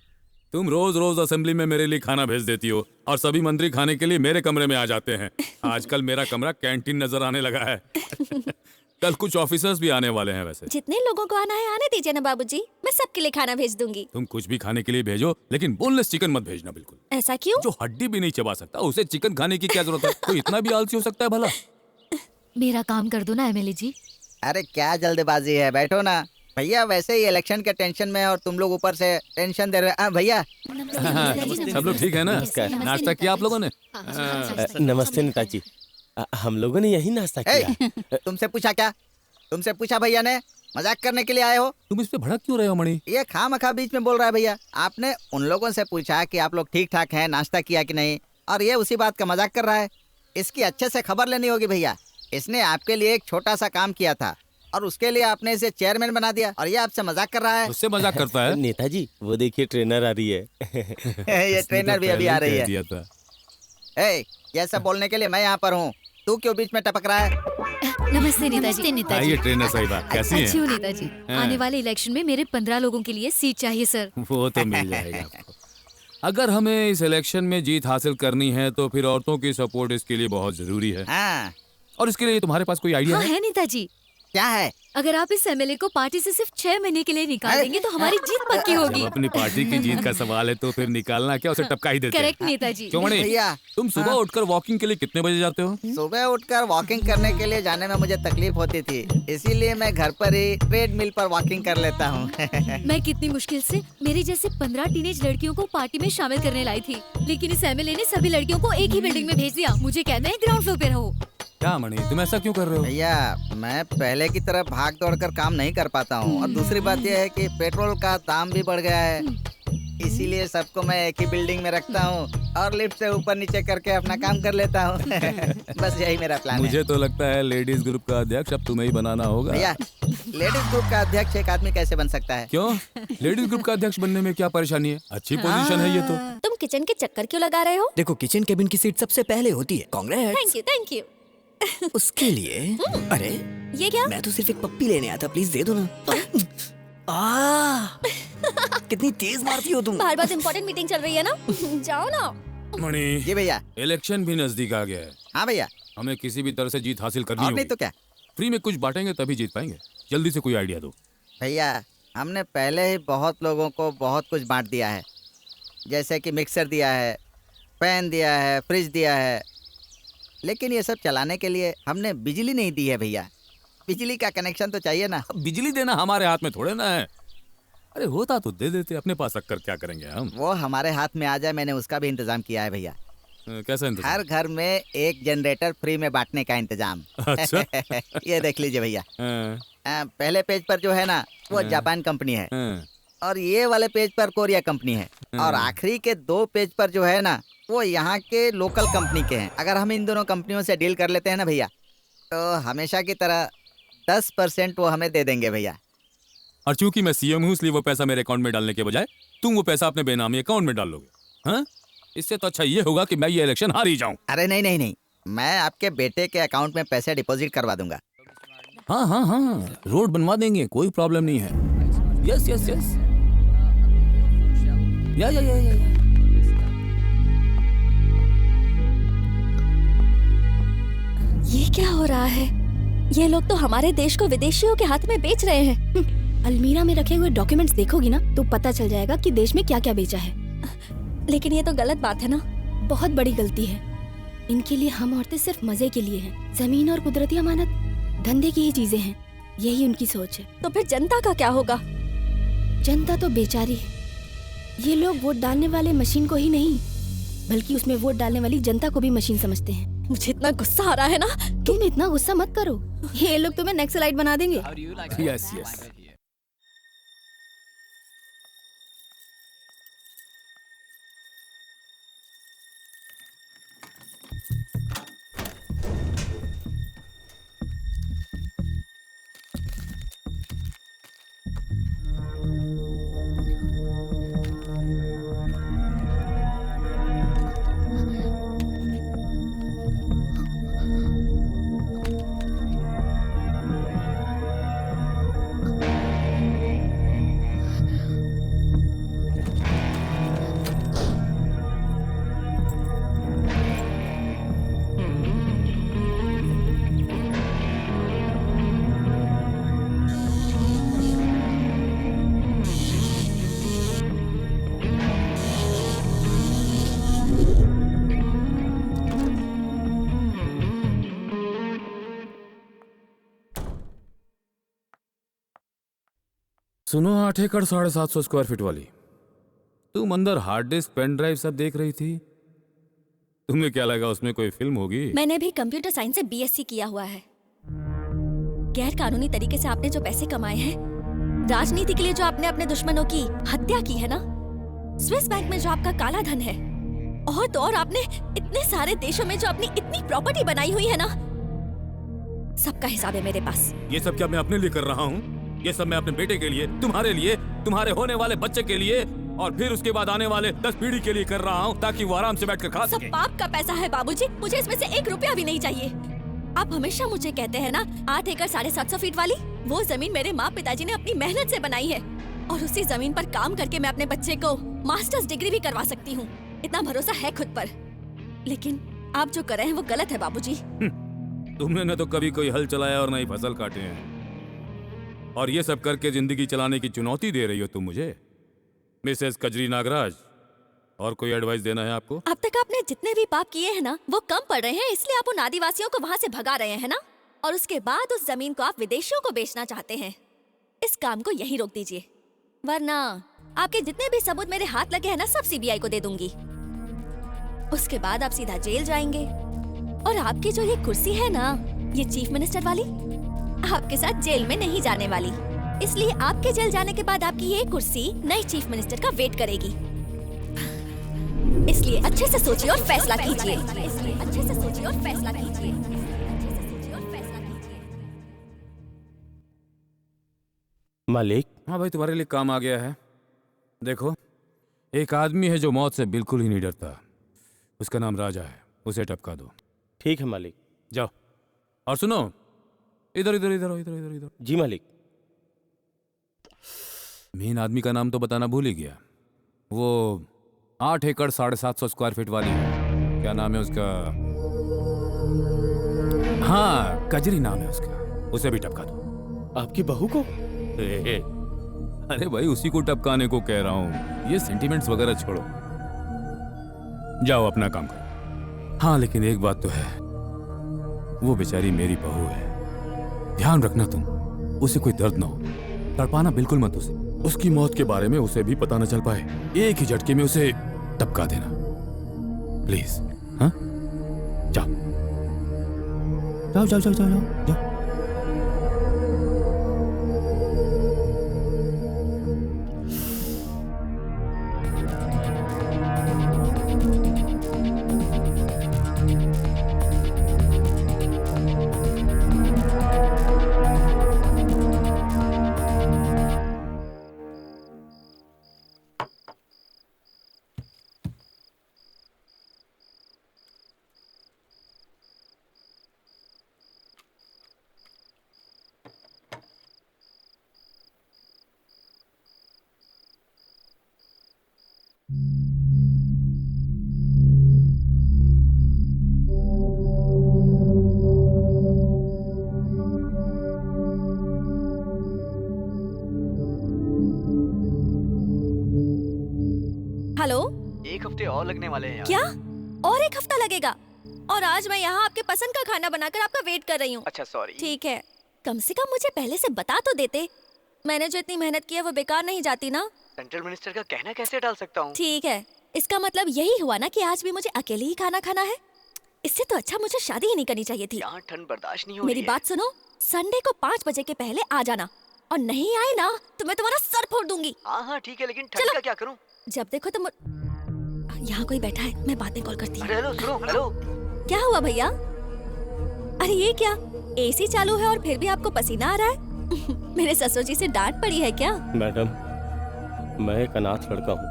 S6: तुम रोज रोज असेंबली में मेरे लिए खाना भेज देती हो और सभी मंत्री खाने के लिए मेरे कमरे में आ जाते हैं। आजकल मेरा कमरा कैंटीन नजर आने लगा है। कल कुछ ऑफिसर्स भी आने वाले हैं। वैसे
S10: जितने लोगों को आना है आने दीजिए ना बाबूजी, मैं सबके लिए खाना भेज दूंगी।
S6: तुम कुछ भी खाने के लिए भेजो, लेकिन बोनलेस चिकन मत भेजना बिल्कुल।
S10: ऐसा क्यों?
S6: जो हड्डी भी नहीं चबा सकता उसे चिकन खाने की क्या जरूरत है? कोई इतना भी आलसी हो सकता है भला?
S18: मेरा काम कर दो ना एमएलए जी।
S4: अरे क्या जल्दबाजी है, बैठो ना। भैया वैसे ही इलेक्शन के टेंशन में और तुम लोग ऊपर से टेंशन दे रहे हैं। भैया
S6: सब लोग ठीक है ना? नाश्ता किया आप लोगों ने?
S11: नमस्ते नेताजी, हम लोगों ने यही नाश्ता किया।
S4: तुमसे पूछा क्या? तुमसे पूछा भैया ने? मजाक करने के लिए आए हो?
S6: तुम इस पे भड़क क्यों रहे हो मणि?
S4: ये खामखा बीच में बोल रहा है भैया। आपने उन लोगों से पूछा कि आप लोग ठीक ठाक हैं, नाश्ता किया कि नहीं, और ये उसी बात का मजाक कर रहा है। इसकी अच्छे से खबर लेनी होगी भैया। इसने आपके लिए एक छोटा सा काम किया था और उसके लिए आपने इसे चेयरमैन बना दिया, और ये आपसे मजाक कर रहा है।
S6: उससे मजाक करता है?
S11: नेताजी वो देखिए ट्रेनर आ रही है।
S4: ये ट्रेनर भी अभी आ रही है। ये सब बोलने के लिए मैं यहाँ पर हूँ, तू क्यों बीच में टपक रहा है?
S18: नमस्ते नेताजी।
S6: आइए ट्रेनर साहिबा, कैसी हैं?
S18: अच्छी हूँ नेताजी। आने वाले इलेक्शन में मेरे 15 लोगों के लिए सीट चाहिए सर।
S6: वो तो मिल जाएगा आपको। अगर हमें इस इलेक्शन में जीत हासिल करनी है तो फिर औरतों की सपोर्ट इसके लिए बहुत जरूरी है। और इसके लिए तुम्हारे पास कोई आइडिया
S18: हाँ है नेताजी।
S4: क्या है?
S18: अगर आप इस एमएलए को पार्टी से सिर्फ 6 महीने के लिए निकाल देंगे तो हमारी जीत पक्की होगी।
S6: जब अपनी पार्टी की जीत का सवाल है तो फिर निकालना क्या, उसे टपका ही देते हैं।
S18: करेक्ट नेताजी।
S6: क्यों मणि, तुम सुबह उठकर वॉकिंग के लिए कितने बजे जाते हो?
S4: सुबह उठकर वॉकिंग करने के लिए जाने में मुझे तकलीफ होती थी, इसीलिए मैं घर पर ही ट्रेडमिल पर वॉकिंग कर लेता हूँ।
S18: मैं कितनी मुश्किल से मेरी जैसे 15 टीनेज लड़कियों को पार्टी में शामिल करने लाई थी, लेकिन इस एमएलए ने सभी लड़कियों को एक ही बिल्डिंग में भेज दिया। मुझे कहते हैं ग्राउंड फ्लोर पे रहो।
S6: क्या मणि, तुम ऐसा क्यों कर रहे हो?
S4: भैया मैं पहले की तरह भाग दौड़ कर काम नहीं कर पाता हूँ, और दूसरी बात यह है कि पेट्रोल का दाम भी बढ़ गया है, इसीलिए सबको मैं एक ही बिल्डिंग में रखता हूँ और लिफ्ट से ऊपर नीचे करके अपना काम कर लेता हूँ। बस यही मेरा प्लान है।
S6: मुझे तो लगता है लेडीज ग्रुप का अध्यक्ष अब तुम्हें ही बनाना होगा।
S4: भैया लेडीज ग्रुप का अध्यक्ष एक आदमी कैसे बन सकता है?
S6: क्यों? लेडीज ग्रुप का अध्यक्ष बनने में क्या परेशानी है? अच्छी पोजीशन है ये तो।
S10: तुम किचन के चक्कर क्यों लगा रहे हो?
S1: देखो, किचन केबिन की सीट सबसे पहले होती है। कांग्रेस।
S10: Thank you.
S1: उसके लिए अरे
S10: ये क्या?
S1: मैं तो सिर्फ एक पप्पी लेने आया था, प्लीज दे दो ना। कितनी तेज मारती हो तुम।
S10: बाहर बहुत इंपॉर्टेंट मीटिंग चल रही है ना, जाओ ना।
S6: मणि,
S4: जी भैया।
S6: इलेक्शन भी नजदीक आ गया है।
S4: हाँ भैया।
S6: हमें किसी भी तरह से जीत हासिल करनी
S4: और
S6: होगी।
S4: नहीं तो क्या?
S6: फ्री में कुछ बांटेंगे तभी जीत पाएंगे। जल्दी से कोई आइडिया दो।
S4: भैया हमने पहले ही बहुत लोगों को बहुत कुछ बांट दिया है, जैसे कि मिक्सर दिया है, फैन दिया है, फ्रिज दिया है, लेकिन ये सब चलाने के लिए हमने बिजली नहीं दी है भैया। बिजली का कनेक्शन तो चाहिए ना।
S6: बिजली देना हमारे हाथ में थोड़े ना है। अरे होता तो दे देते, अपने पास रखकर क्या करेंगे हम।
S4: वो हमारे हाथ में आ जाए, मैंने उसका भी इंतजाम किया है भैया।
S6: कैसा इंतजाम?
S4: हर घर में एक जनरेटर फ्री में बांटने का इंतजाम।
S6: अच्छा।
S4: ये देख लीजिए भैया, पहले पेज पर जो है ना वो जापान कंपनी है, और ये वाले पेज पर कोरिया कंपनी है, और आखिरी के 2 पेज पर जो है ना वो यहाँ के लोकल कंपनी के हैं। अगर हम इन दोनों कंपनियों से डील कर लेते हैं ना भैया, तो हमेशा की तरह 10% वो हमें दे देंगे भैया।
S6: और चूंकि मैं सीएम हूँ इसलिए वो पैसा मेरे अकाउंट में डालने के बजाय तुम वो पैसा अपने बेनामी अकाउंट में डाल लोगे। हाँ, इससे तो अच्छा ये होगा कि मैं ये इलेक्शन हार ही जाऊं।
S4: अरे नहीं नहीं नहीं, मैं आपके बेटे के अकाउंट में पैसे डिपॉजिट करवा दूंगा।
S6: हाँ हाँ हाँ, रोड बनवा देंगे, कोई प्रॉब्लम नहीं है। यस यस यस, या।
S10: ये क्या हो रहा है? ये लोग तो हमारे देश को विदेशियों के हाथ में बेच रहे हैं।
S8: अलमीरा में रखे हुए डॉक्यूमेंट्स देखोगी ना तो पता चल जाएगा कि देश में क्या क्या बेचा है।
S10: लेकिन ये तो गलत बात है ना।
S8: बहुत बड़ी गलती है। इनके लिए हम औरतें सिर्फ मजे के लिए हैं। जमीन और कुदरती अमानत धंधे की ही चीजें हैं, यही उनकी सोच है।
S10: तो फिर जनता का क्या होगा?
S8: जनता तो बेचारी है। ये लोग वोट डालने वाले मशीन को ही नहीं बल्कि उसमें वोट डालने वाली जनता को भी मशीन समझते हैं।
S10: मुझे इतना गुस्सा आ रहा है ना।
S8: तुम इतना गुस्सा मत करो, ये लोग तुम्हें नक्सलाइट बना देंगे।
S6: Yes yes. सुनो, 8 एकड़ 750 स्क्वायर फीट वाली, तुम अंदर हार्ड डिस्क, पेन ड्राइव सब देख रही थी। तुम्हें क्या लगा उसमें कोई फिल्म होगी?
S10: मैंने भी कंप्यूटर साइंस से बीएससी किया हुआ है। गैर कानूनी तरीके से आपने जो पैसे कमाए हैं, राजनीति के लिए जो आपने अपने दुश्मनों की हत्या की है ना, स्विस बैंक में जो आपका काला धन है, और तो और आपने इतने सारे देशों में जो अपनी इतनी प्रॉपर्टी बनाई हुई है ना, सबका हिसाब है मेरे पास।
S6: ये सब क्या मैं अपने लिए कर रहा हूँ? ये सब मैं अपने बेटे के लिए, तुम्हारे लिए, तुम्हारे होने वाले बच्चे के लिए, और फिर उसके बाद आने वाले 10 पीढ़ी के लिए कर रहा हूँ, ताकि वो आराम से बैठकर खा सके।
S10: सब बाप का पैसा है बाबूजी, मुझे इसमें से 1 रुपया भी नहीं चाहिए। आप हमेशा मुझे कहते हैं ना, 8 एकड़ 750 फीट वाली वो जमीन मेरे माँ पिताजी ने अपनी मेहनत से बनाई है, और उसी जमीन पर काम करके मैं अपने बच्चे को मास्टर्स डिग्री भी करवा सकती हूँ। इतना भरोसा है खुद पर। लेकिन आप जो कर रहे हैं वो गलत है बाबूजी।
S6: तुमने न तो कभी कोई हल चलाया और न ही फसल काटे हैं, और ये सब करके जिंदगी चलाने की चुनौती दे रही हो तुम मुझे, मिसेस कजरी नागराज। और कोई एडवाइस देना है आपको?
S10: अब तक आपने जितने भी पाप किए हैं ना, वो कम पड़ रहे हैं, इसलिए आप उन आदिवासियों को वहाँ से भगा रहे हैं ना, और उसके बाद उस जमीन को आप विदेशियों को बेचना चाहते हैं। इस काम को यहीं रोक दीजिए, वरना आपके जितने भी सबूत मेरे हाथ लगे हैं ना, सब सीबीआई को दे दूंगी। उसके बाद आप सीधा जेल जाएंगे, और आपकी जो ये कुर्सी है ना, ये चीफ मिनिस्टर वाली, आपके साथ जेल में नहीं जाने वाली। इसलिए आपके जेल जाने के बाद आपकी ये कुर्सी नई चीफ मिनिस्टर का वेट करेगी। इसलिए अच्छे से सोचिए और फैसला कीजिए। अच्छे से सोचिए और फैसला कीजिए।
S11: मालिक।
S6: हाँ भाई, तुम्हारे लिए काम आ गया है। देखो, एक आदमी है जो मौत से बिल्कुल ही नहीं डरता। उसका नाम राजा है, उसे टपका दो।
S11: ठीक है मालिक।
S6: जाओ। और सुनो, इधर इधर इधर इधर इधर इधर।
S11: जी मालिक।
S6: मेन आदमी का नाम तो बताना भूल ही गया। वो 8 एकड़ 750 स्क्वायर फीट वाली है, क्या नाम है उसका? हाँ, कजरी नाम है उसका। उसे भी टपका दो।
S11: आपकी बहू को?
S6: अरे भाई, उसी को टपकाने को कह रहा हूँ। ये सेंटिमेंट्स वगैरह छोड़ो। जाओ अपना काम करो। हाँ लेकिन एक बात तो है, वो बेचारी मेरी बहू है, ध्यान रखना तुम, उसे कोई दर्द ना हो, तड़पाना बिल्कुल मत उसे। उसकी मौत के बारे में उसे भी पता न चल पाए, एक ही झटके में उसे टपका देना प्लीज। हाँ जाओ जाओ जाओ जाओ जाओ जाओ।
S10: हेलो,
S1: 1 हफ्ते और लगने वाले हैं यार।
S10: क्या और 1 हफ्ता लगेगा? और आज मैं यहाँ आपके पसंद का खाना बनाकर आपका वेट कर रही हूँ।
S1: अच्छा सॉरी।
S10: ठीक है, कम से कम मुझे पहले से बता तो देते, मैंने जो इतनी मेहनत की है वो बेकार नहीं जाती ना।
S1: सेंट्रल मिनिस्टर का कहना कैसे डाल सकता हूँ?
S10: ठीक है, इसका मतलब यही हुआ ना कि आज भी मुझे अकेले ही खाना खाना है। इससे तो अच्छा मुझे शादी ही नहीं करनी चाहिए थी।
S1: यहाँ ठंड बर्दाश्त नहीं हो
S10: मेरी
S1: रही है।
S10: बात सुनो, संडे को 5 बजे के पहले आ जाना, और नहीं आए ना तो मैं तुम्हारा सर फोड़ दूंगी।
S1: हाँ ठीक है, लेकिन ठंड का क्या करूँ?
S10: जब देखो तुम यहाँ कोई बैठा है, मैं बाद में कॉल करती हूँ।
S1: हेलो सुनो, हेलो।
S10: क्या हुआ भैया? अरे ये क्या, एसी चालू है और फिर भी आपको पसीना आ रहा है? मेरे ससुर जी से डांट पड़ी है क्या?
S11: मैडम, मैं एक अनाथ लड़का हूँ,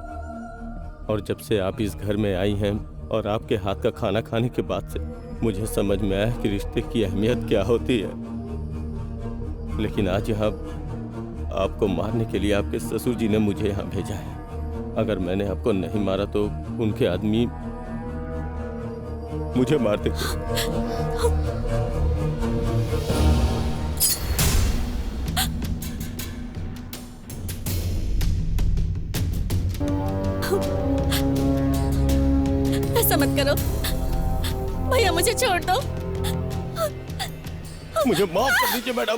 S11: और जब से आप इस घर में आई हैं और आपके हाथ का खाना खाने के बाद से मुझे समझ में आया कि रिश्ते की अहमियत क्या होती है। लेकिन आज यहाँ आपको मारने के लिए आपके ससुर जी ने मुझे यहाँ भेजा है। अगर मैंने आपको नहीं मारा तो उनके आदमी मुझे मार देंगे।
S10: ऐसा मत करो भैया, मुझे छोड़ दो।
S11: मुझे माफ कर दीजिए मैडम।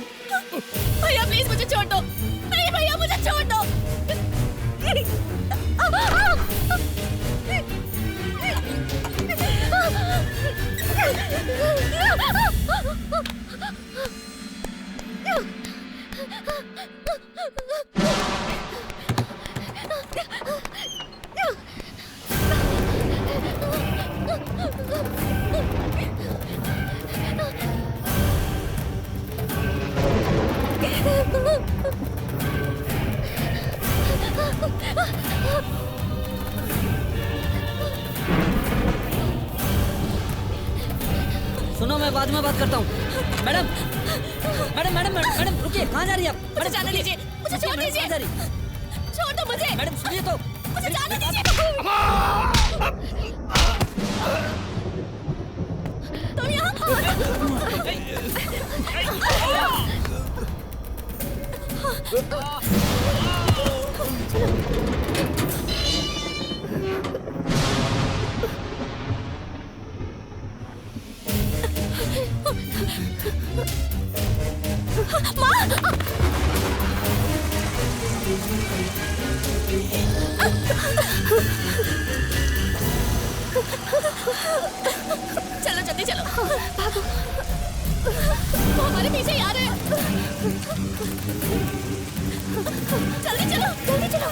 S10: भैया प्लीज मुझे छोड़ दो। नहीं भैया मुझे छोड़ दो।
S9: सुनो, मैं बाद में बात करता हूँ। मैडम मैडम मैडम मैडम रुकिए, कहाँ जा रही है आप?
S10: मुझे जाने दीजिए, मुझे छोड़ दीजिए। छोड़ दो मुझे।
S9: मैडम सुनिए तो,
S10: मुझे जाने दीजिए। तुम चलो जल्दी चलो, भागो। वो हमारे पीछे ही आ रहे हैं। जल्दी चलो, जल्दी चलो।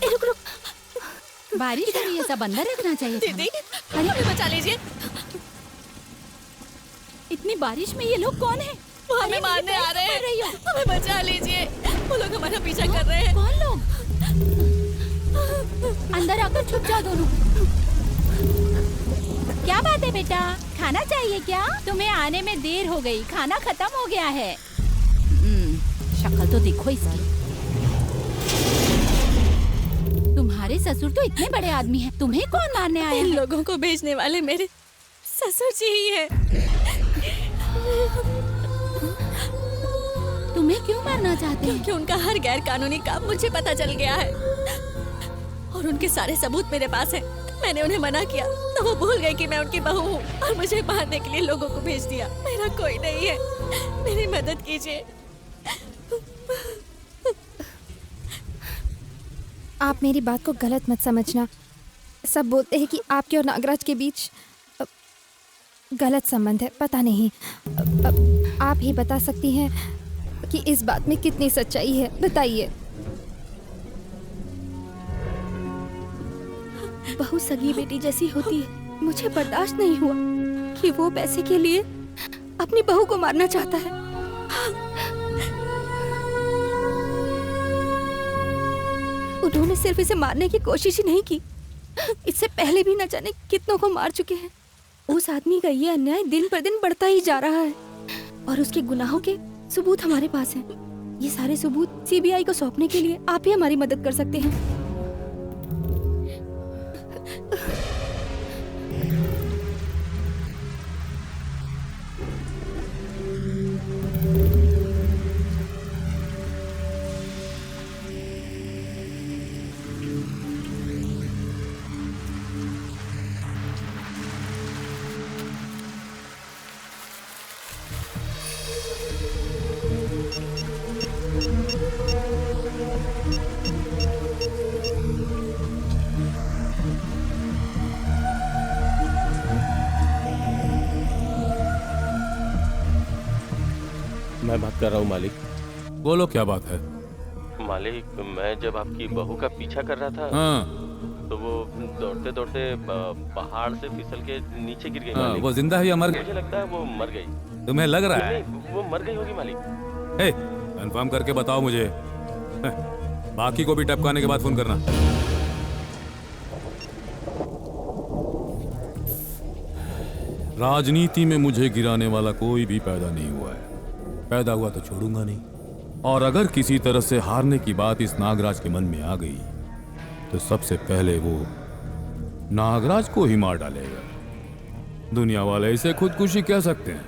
S10: रुक रुक,
S7: बारिश हो रही है, सब अंदर रखना चाहिए था।
S10: दीदी हमें बचा लीजिए।
S7: इतनी बारिश में ये लोग कौन है?
S10: वो हमें मारने आ रहे हैं, हमें बचा लीजिए। वो लोग हमारा पीछा कर रहे हैं।
S7: कौन लोग? अंदर आकर छुप जाओ दोनों। क्या बात है बेटा, खाना चाहिए क्या? तुम्हें आने में देर हो गई, खाना खत्म हो गया है। शक्ल शक्ल तो देखो इसकी। तुम्हारे ससुर तो इतने बड़े आदमी हैं, तुम्हें कौन मारने आया?
S10: इन लोगों को भेजने वाले मेरे ससुर जी ही हैं।
S7: तुम्हें क्यों मारना चाहते हैं?
S10: क्योंकि उनका हर गैर कानूनी काम मुझे पता चल गया है और उनके सारे सबूत मेरे पास हैं। मैंने उन्हें मना किया तो वो भूल गए कि मैं उनकी बहू हूँ और मुझे मारने के लिए लोगों को भेज दिया। मेरा कोई नहीं है, मेरी मदद कीजिए।
S17: आप मेरी बात को गलत मत समझना। सब बोलते हैं कि आपके और नागराज के बीच गलत संबंध है। पता नहीं, आप ही बता सकती हैं कि इस बात में कितनी सच्चाई है। बताइए।
S10: बहू सगी बेटी जैसी होती है। मुझे बर्दाश्त नहीं हुआ कि वो पैसे के लिए अपनी बहू को मारना चाहता है। उन्होंने सिर्फ इसे मारने की कोशिश ही नहीं की, इससे पहले भी न जाने कितनों को मार चुके हैं। उस आदमी का ये अन्याय दिन पर दिन बढ़ता ही जा रहा है और उसके गुनाहों के सबूत हमारे पास हैं। ये सारे सबूत सीबीआई को सौंपने के लिए आप ही हमारी मदद कर सकते हैं।
S11: मैं बात कर रहा हूँ मालिक।
S6: बोलो क्या बात है?
S11: मालिक, मैं जब आपकी बहू का पीछा कर रहा था तो वो दौड़ते दौड़ते पहाड़ से फिसल के नीचे गिर गई मालिक।
S6: वो जिंदा है या मर गई?
S11: मुझे लगता है वो मर गई।
S6: तुम्हें लग रहा है?
S11: नहीं, वो मर गई होगी मालिक।
S6: कंफर्म करके बताओ मुझे। बाकी को भी टपकाने के बाद फोन करना। राजनीति में मुझे गिराने वाला कोई भी पैदा नहीं हुआ है। पैदा हुआ तो छोड़ूंगा नहीं। और अगर किसी तरह से हारने की बात इस नागराज के मन में आ गई तो सबसे पहले वो नागराज को ही मार डालेगा। दुनिया वाले इसे खुदकुशी कह सकते हैं।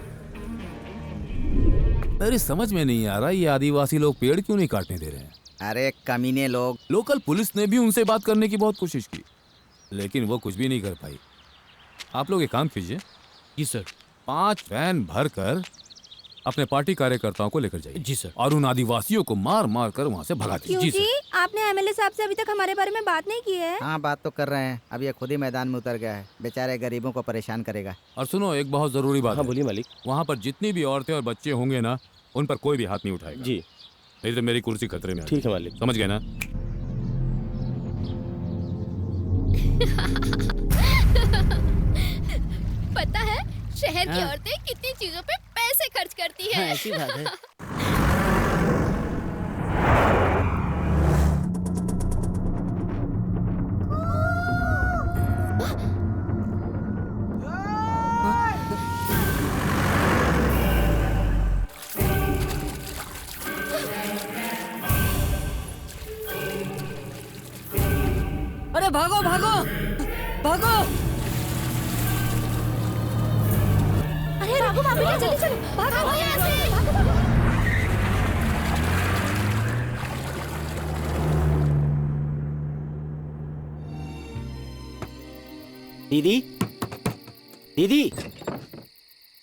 S6: मेरी समझ में नहीं आ रहा ये आदिवासी लोग पेड़ क्यों नहीं काटने दे रहे हैं।
S4: अरे कमीने लोग।
S6: लोकल पुलिस ने भी उनसे बात करने की बहुत कोशिश की लेकिन वो कुछ भी नहीं कर पाई। आप लोग एक काम कीजिए।
S12: जी सर।
S6: 5 वैन भरकर अपने पार्टी कार्यकर्ताओं को लेकर जाइए।
S12: जी सर।
S6: और उन आदिवासियों को मार मार कर वहाँ से भगा दीजिए।
S8: क्यों जी? आपने एमएलए साहब से अभी तक हमारे बारे में बात नहीं की है?
S4: हाँ, बात तो कर रहे हैं। अब ये खुद ही मैदान में उतर गया है। बेचारे गरीबों को परेशान करेगा।
S6: और सुनो, एक बहुत जरूरी बात।
S11: हाँ बोलिए मालिक।
S6: वहाँ पर जितनी भी औरतें और बच्चे होंगे ना, उन पर कोई भी हाथ नहीं उठाएगा।
S11: जी।
S6: नहीं तो मेरी कुर्सी खतरे में।
S11: ठीक है मालिक।
S6: समझ गए ना?
S8: पता है शहर की औरतें कितनी चीजों पे पैसे खर्च करती है।
S9: ऐसी बात है। अरे भागो भागो भागो!
S8: अरे राघु भाभी, जल्दी चलो, भागो यहाँ से, भागो भागो।
S3: दीदी, दीदी,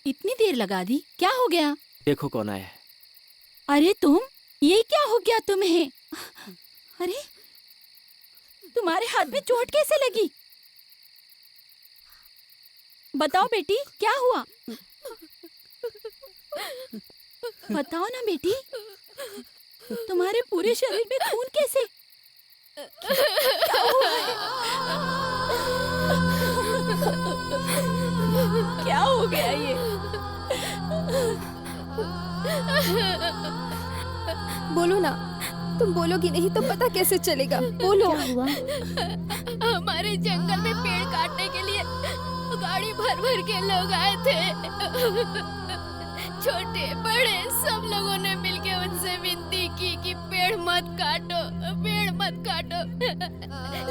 S7: इतनी देर लगा दी, क्या हो गया?
S3: देखो कौन आया है।
S7: अरे तुम, ये क्या हो गया तुम्हें? अरे तुम्हारे हाथ में चोट कैसे लगी? बताओ बेटी, क्या हुआ? बताओ ना बेटी, तुम्हारे पूरे शरीर में खून कैसे? क्या हुआ है? क्या हो गया ये?
S17: बोलो ना, तुम बोलोगी नहीं तो पता कैसे चलेगा। बोलो।
S8: क्या हुआ? हमारे जंगल में पेड़ काटने के लिए गाड़ी भर भर के लोग आए थे। छोटे बड़े सब लोगों ने मिलके उनसे विनती की मत काटो।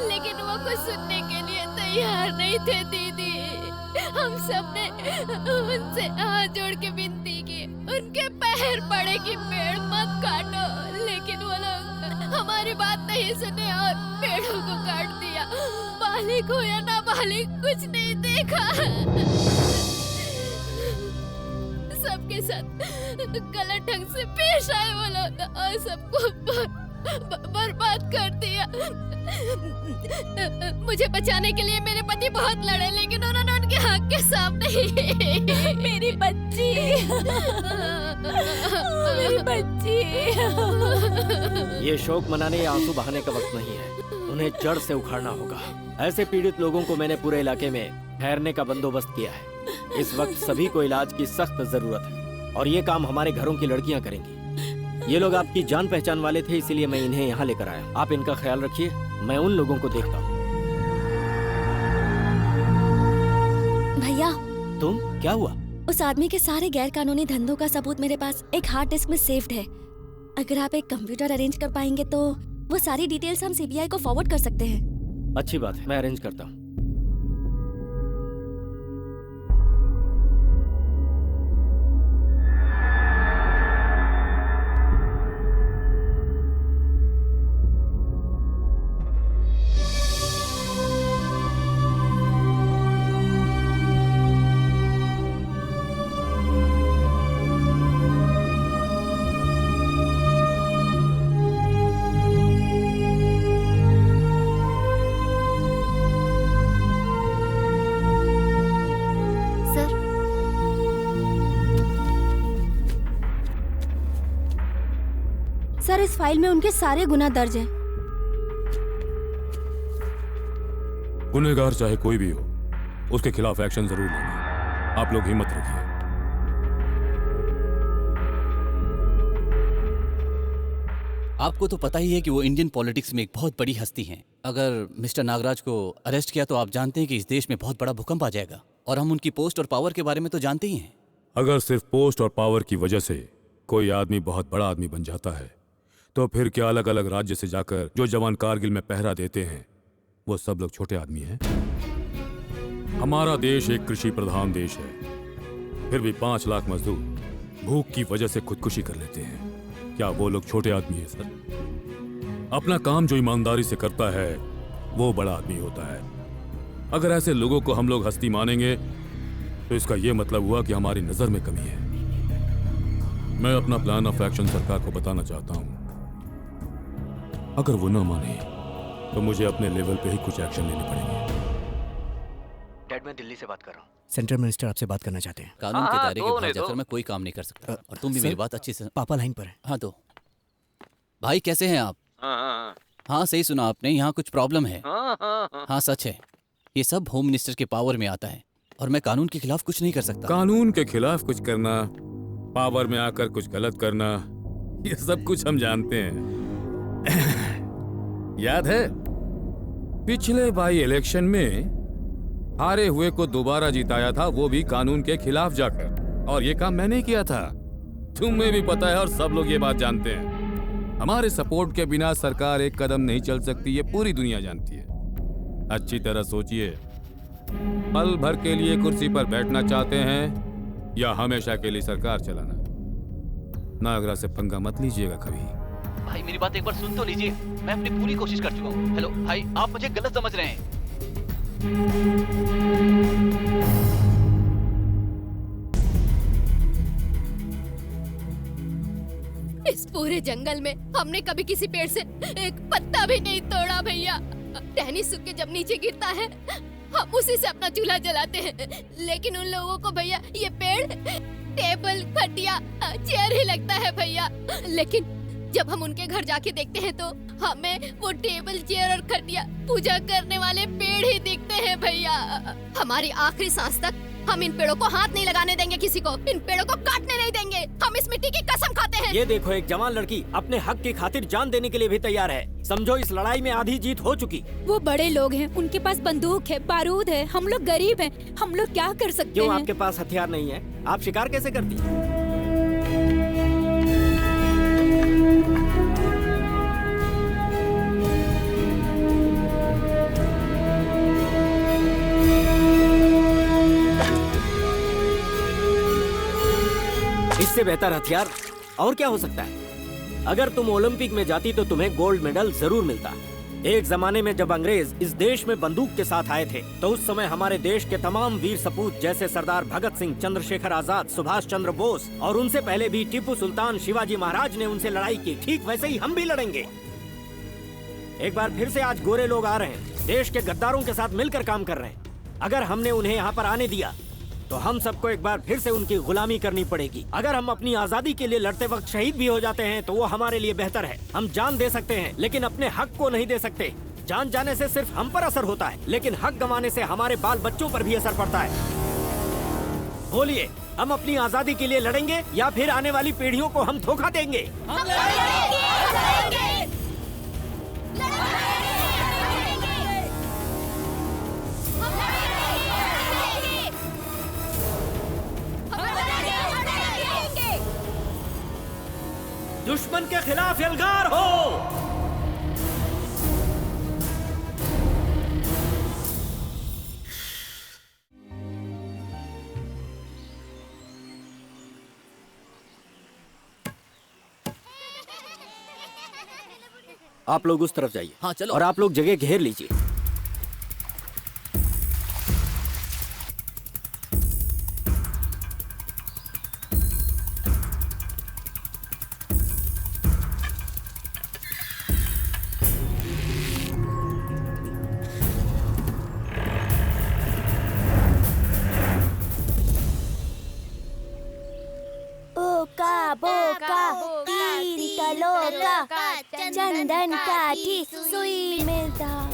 S8: लेकिन वो कुछ सुनने के लिए तैयार नहीं थे दीदी। हम सबने उनसे हाथ जोड़ के विनती की, उनके पैर पड़े कि पेड़ मत काटो, लेकिन वो लोग हमारी बात नहीं सुने और पेड़ों को काट दिया। बालिक हो या ना बालिक कुछ नहीं देखा। सबके साथ गलत ढंग से पेश आए वो लोग और सबको बर्बाद कर दिया। मुझे बचाने के लिए मेरे पति बहुत लड़े, लेकिन उन्होंने उनके आँख के सामने ही मेरी बच्ची मेरी बच्ची।
S3: ये शोक मनाने या आंसू बहाने का वक्त नहीं है, उन्हें जड़ से उखाड़ना होगा। ऐसे पीड़ित लोगों को मैंने पूरे इलाके में ठहरने का बंदोबस्त किया है। इस वक्त सभी को इलाज की सख्त जरूरत है और ये काम हमारे घरों की लड़कियां करेंगी। ये लोग आपकी जान पहचान वाले थे, इसीलिए मैं इन्हें यहाँ लेकर आया। आप इनका ख्याल रखिए, मैं उन लोगों को देखता हूँ।
S10: भैया,
S3: तुम क्या हुआ?
S10: उस आदमी के सारे गैर कानूनी धंधों का सबूत मेरे पास एक हार्ड डिस्क में सेव्ड है। अगर आप एक कंप्यूटर अरेंज कर पाएंगे तो वो सारी डिटेल्स हम सीबीआई को फॉरवर्ड कर सकते हैं।
S3: अच्छी बात है, मैं अरेंज करता हूँ।
S8: सर, इस फाइल में उनके सारे गुनाह दर्ज हैं।
S6: गुनहगार चाहे कोई भी हो, उसके खिलाफ एक्शन जरूर लेंगे। आप लोग हिम्मत रखिए।
S14: आपको तो पता ही है कि वो इंडियन पॉलिटिक्स में एक बहुत बड़ी हस्ती हैं। अगर मिस्टर नागराज को अरेस्ट किया तो आप जानते हैं कि इस देश में बहुत बड़ा भूकंप आ जाएगा। और हम उनकी पोस्ट और पावर के बारे में तो जानते ही हैं।
S6: अगर सिर्फ पोस्ट और पावर की वजह से कोई आदमी बहुत बड़ा आदमी बन जाता है तो फिर क्या अलग अलग राज्य से जाकर जो जवान कारगिल में पहरा देते हैं वो सब लोग छोटे आदमी हैं? हमारा देश एक कृषि प्रधान देश है, फिर भी 5 लाख मजदूर भूख की वजह से खुदकुशी कर लेते हैं। क्या वो लोग छोटे आदमी हैं सर? अपना काम जो ईमानदारी से करता है वो बड़ा आदमी होता है। अगर ऐसे लोगों को हम लोग हस्ती मानेंगे तो इसका ये मतलब हुआ कि हमारी नजर में कमी है। मैं अपना प्लान ऑफ एक्शन सरकार को बताना चाहता हूं। अगर वो न माने तो मुझे अपने लेवल पे ही कुछ एक्शन लेने पड़ेंगे।
S3: डैड, मैं दिल्ली से बात कर रहा हूँ।
S1: सेंट्रल मिनिस्टर आपसे बात करना चाहते हैं।
S14: कानून के दायरे के बाहर जाकर मैं कोई काम नहीं कर सकता। और तुम भी मेरी बात अच्छी से।
S1: पापा लाइन पर है।
S14: हाँ तो भाई कैसे हैं आप? हाँ सही सुना आपने, यहाँ कुछ प्रॉब्लम है। हाँ सच है, ये सब होम मिनिस्टर के पावर में आता है और मैं कानून के खिलाफ कुछ नहीं कर सकता।
S6: कानून के खिलाफ कुछ करना, पावर में आकर कुछ गलत करना, ये सब कुछ हम जानते हैं। याद है पिछले बाई इलेक्शन में हारे हुए को दोबारा जिताया था, वो भी कानून के खिलाफ जाकर। और ये काम मैंने किया था, तुम्हें भी पता है और सब लोग ये बात जानते हैं। हमारे सपोर्ट के बिना सरकार एक कदम नहीं चल सकती, ये पूरी दुनिया जानती है। अच्छी तरह सोचिए, पल भर के लिए कुर्सी पर बैठना चाहते हैं या हमेशा के लिए सरकार चलाना? नागरा से पंगा मत लीजिएगा कभी।
S14: भाई मेरी बात एक बार सुन तो लीजिए, मैं अपनी पूरी कोशिश कर चुका हूँ। हेलो भाई, आप मुझे गलत समझ रहे हैं।
S8: इस पूरे जंगल में हमने कभी किसी पेड़ से एक पत्ता भी नहीं तोड़ा भैया। टहनी सूख के जब नीचे गिरता है हम उसी से अपना चूल्हा जलाते हैं। लेकिन उन लोगों को भैया ये पेड़ टेबल, खटिया, चेयर ही लगता है भैया। लेकिन जब हम उनके घर जाके देखते हैं तो हमें वो टेबल, चेयर और खटिया पूजा करने वाले पेड़ ही दिखते हैं भैया। हमारी आखिरी सांस तक हम इन पेड़ों को हाथ नहीं लगाने देंगे, किसी को इन पेड़ों को काटने नहीं देंगे। हम इस मिट्टी की कसम खाते हैं।
S3: ये देखो, एक जवान लड़की अपने हक की खातिर जान देने के लिए भी तैयार है। समझो इस लड़ाई में आधी जीत हो चुकी।
S7: वो बड़े लोग हैं, उनके पास बंदूक है, बारूद है। हम लोग गरीब हैं, हम लोग क्या कर सकते हैं?
S3: क्यों आपके पास हथियार नहीं है? आप शिकार कैसे करती हैं? बेहतर हथियार और क्या हो सकता है? अगर तुम ओलंपिक में जाती तो तुम्हें गोल्ड मेडल जरूर मिलता। एक जमाने में जब अंग्रेज इस देश में बंदूक के साथ आए थे तो उस समय हमारे देश के तमाम वीर सपूत जैसे सरदार भगत सिंह, चंद्रशेखर आजाद, सुभाष चंद्र बोस और उनसे पहले भी टीपू सुल्तान, शिवाजी महाराज ने उनसे लड़ाई की। ठीक वैसे ही हम भी लड़ेंगे। एक बार फिर से आज गोरे लोग आ रहे हैं, देश के गद्दारों के साथ मिलकर काम कर रहे हैं। अगर हमने उन्हें यहाँ पर आने दिया तो हम सबको एक बार फिर से उनकी गुलामी करनी पड़ेगी। अगर हम अपनी आजादी के लिए लड़ते वक्त शहीद भी हो जाते हैं तो वो हमारे लिए बेहतर है। हम जान दे सकते हैं लेकिन अपने हक को नहीं दे सकते। जान जाने से सिर्फ हम पर असर होता है, लेकिन हक गंवाने से हमारे बाल बच्चों पर भी असर पड़ता है। बोलिए, हम अपनी आजादी के लिए लड़ेंगे या फिर आने वाली पीढ़ियों को हम धोखा देंगे? दुश्मन के खिलाफ यलगार हो। आप लोग उस तरफ जाइए।
S14: हाँ चलो।
S3: और आप लोग जगह घेर लीजिए।
S8: चंदन काठी सुई में धागा।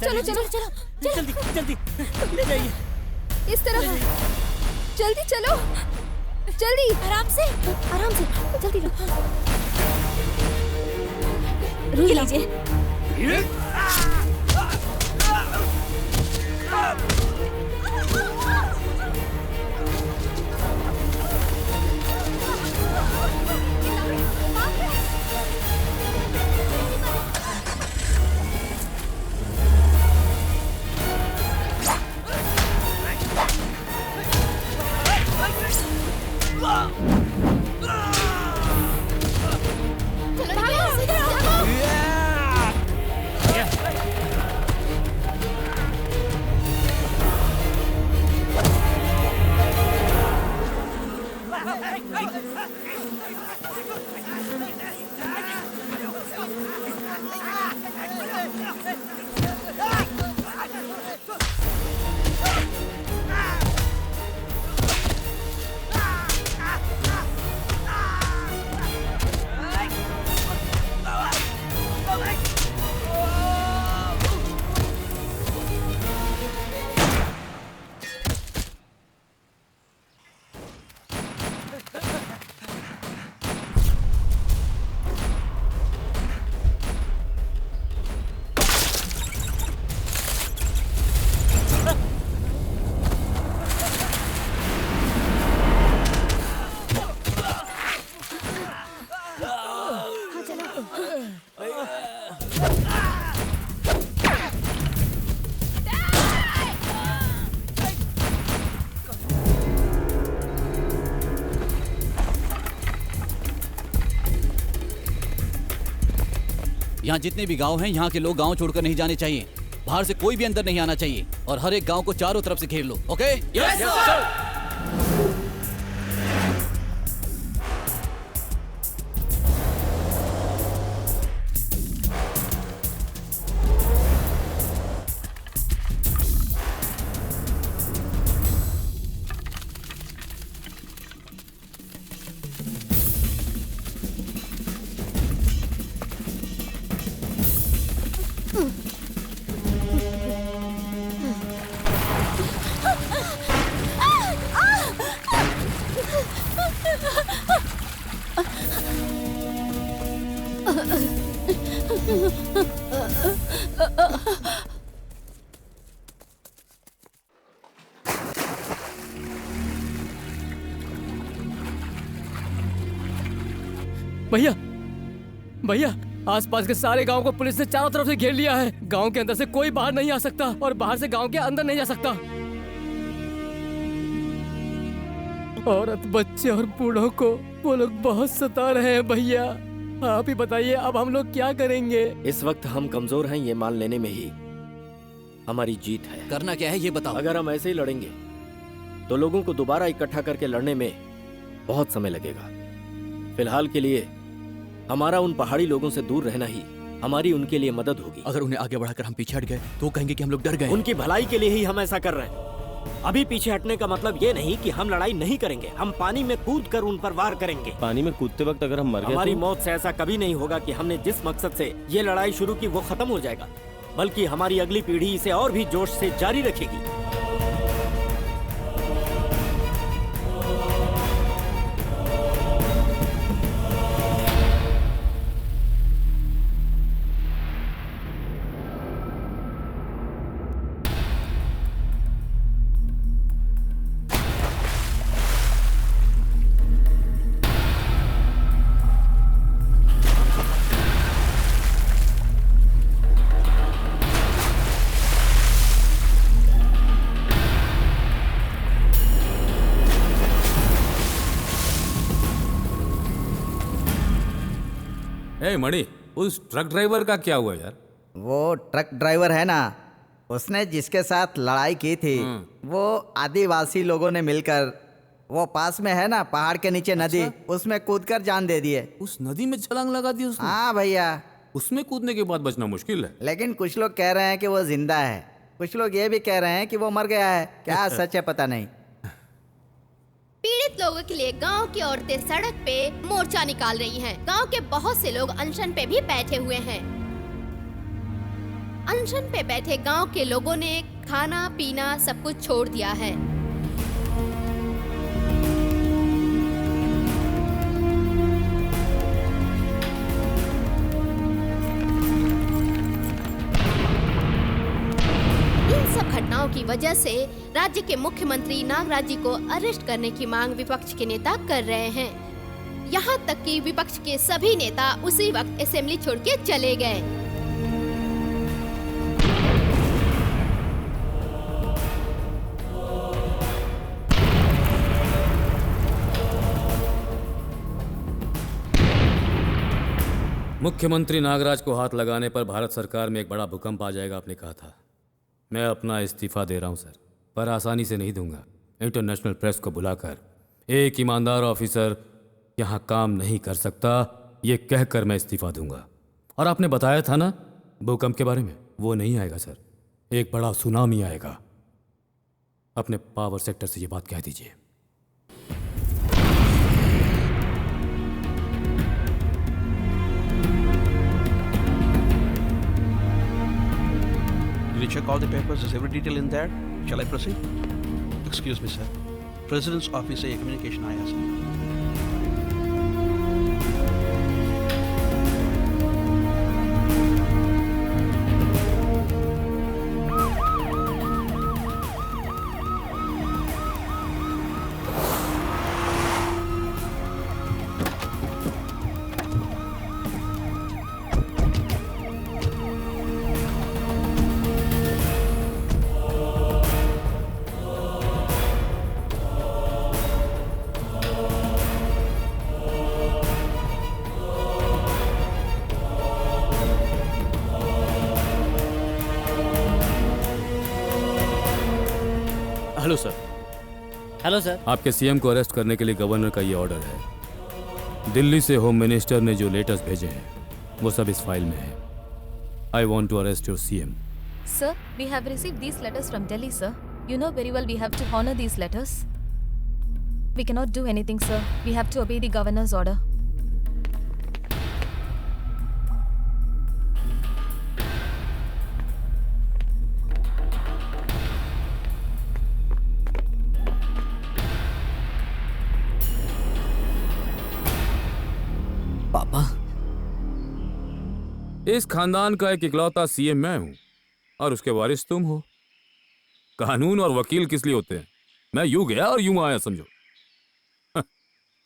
S16: चलो चलो चलो जल्दी जल्दी ले जाइए इस तरफ। जल्दी चलो, जल्दी, आराम से जल्दी रुक लीजिए।
S14: यहाँ जितने भी गांव हैं, यहाँ के लोग गांव छोड़कर नहीं जाने चाहिए। बाहर से कोई भी अंदर नहीं आना चाहिए और हर एक गांव को चारों तरफ से घेर लो। ओके?
S15: Yes sir.
S19: भैया भैया, आसपास के सारे गांव को पुलिस ने चारों तरफ से घेर लिया है। गांव के अंदर से कोई बाहर नहीं आ सकता और बाहर से गांव के अंदर नहीं जा सकता। औरत, बच्चे और बूढ़ों को वो लोग बहुत सता रहे हैं। भैया आप ही बताइए, अब हम लोग क्या करेंगे?
S3: इस वक्त हम कमजोर हैं, ये मान लेने में ही हमारी जीत है।
S14: करना क्या है ये बताओ।
S3: अगर हम ऐसे ही लड़ेंगे तो लोगों को दोबारा इकट्ठा करके लड़ने में बहुत समय लगेगा। फिलहाल के लिए हमारा उन पहाड़ी लोगों से दूर रहना ही हमारी उनके लिए मदद होगी।
S12: अगर उन्हें आगे बढ़ाकर हम पीछे हट गए तो कहेंगे कि हम लोग डर गए।
S3: उनकी भलाई के लिए ही हम ऐसा कर रहे हैं। अभी पीछे हटने का मतलब ये नहीं कि हम लड़ाई नहीं करेंगे। हम पानी में कूद कर उन पर वार करेंगे।
S11: पानी में कूदते वक्त अगर हम मर गए
S3: हमारी
S11: तो?
S3: मौत से ऐसा कभी नहीं होगा कि हमने जिस मकसद से ये लड़ाई शुरू की वो खत्म हो जाएगा, बल्कि हमारी अगली पीढ़ी इसे और भी जोश से जारी रखेगी।
S6: ए मणि, उस ट्रक ड्राइवर का क्या हुआ यार?
S4: वो ट्रक ड्राइवर है ना, उसने जिसके साथ लड़ाई की थी वो आदिवासी लोगों ने मिलकर वो पास में है ना पहाड़ के नीचे नदी, उसमें कूदकर जान दे दिए।
S6: उस नदी में छलांग लगा दी उसने?
S4: हाँ भैया।
S6: उसमें कूदने के बाद बचना मुश्किल है।
S4: लेकिन कुछ लोग कह रहे हैं कि वो जिंदा है, कुछ लोग ये भी कह रहे हैं कि वो मर गया है। क्या सच है पता नहीं।
S8: पीड़ित लोगों के लिए गांव की औरतें सड़क पे मोर्चा निकाल रही हैं। गांव के बहुत से लोग अनशन पे भी बैठे हुए हैं। अनशन पे बैठे गांव के लोगों ने खाना पीना सब कुछ छोड़ दिया है। घटनाओं की वजह से राज्य के मुख्यमंत्री नागराज जी को अरेस्ट करने की मांग विपक्ष के नेता कर रहे हैं। यहाँ तक कि विपक्ष के सभी नेता उसी वक्त असेंबली छोड़ के चले गए।
S6: मुख्यमंत्री नागराज को हाथ लगाने पर भारत सरकार में एक बड़ा भूकंप आ जाएगा, आपने कहा था। मैं अपना इस्तीफा दे रहा हूं सर, पर आसानी से नहीं दूंगा। इंटरनेशनल प्रेस को बुलाकर एक ईमानदार ऑफिसर यहां काम नहीं कर सकता, ये कहकर मैं इस्तीफा दूंगा। और आपने बताया था ना भूकंप के बारे में, वो नहीं आएगा सर, एक बड़ा सुनामी आएगा। अपने पावर सेक्टर से ये बात कह दीजिए।
S20: Did you check all the papers? Is every detail in there? Shall I proceed? Excuse me, sir. President's office से ये communication आया sir.
S12: Hello sir.
S9: Hello sir.
S6: आपके सीएम को अरेस्ट करने के लिए गवर्नर का ये ऑर्डर है। दिल्ली से होम मिनिस्टर ने जो लेटर्स भेजे हैं वो सब इस फाइल में है। I want to arrest your CM.
S21: Sir, we have received these letters from Delhi, sir. You know very well we have to honor these letters. We cannot do anything, sir. We have to obey the governor's order.
S1: पापा,
S6: इस खानदान का एक इकलौता CM मैं हूं और उसके वारिस तुम हो। कानून और वकील किस लिए होते हैं? मैं यूं गया और यूं आया, समझो।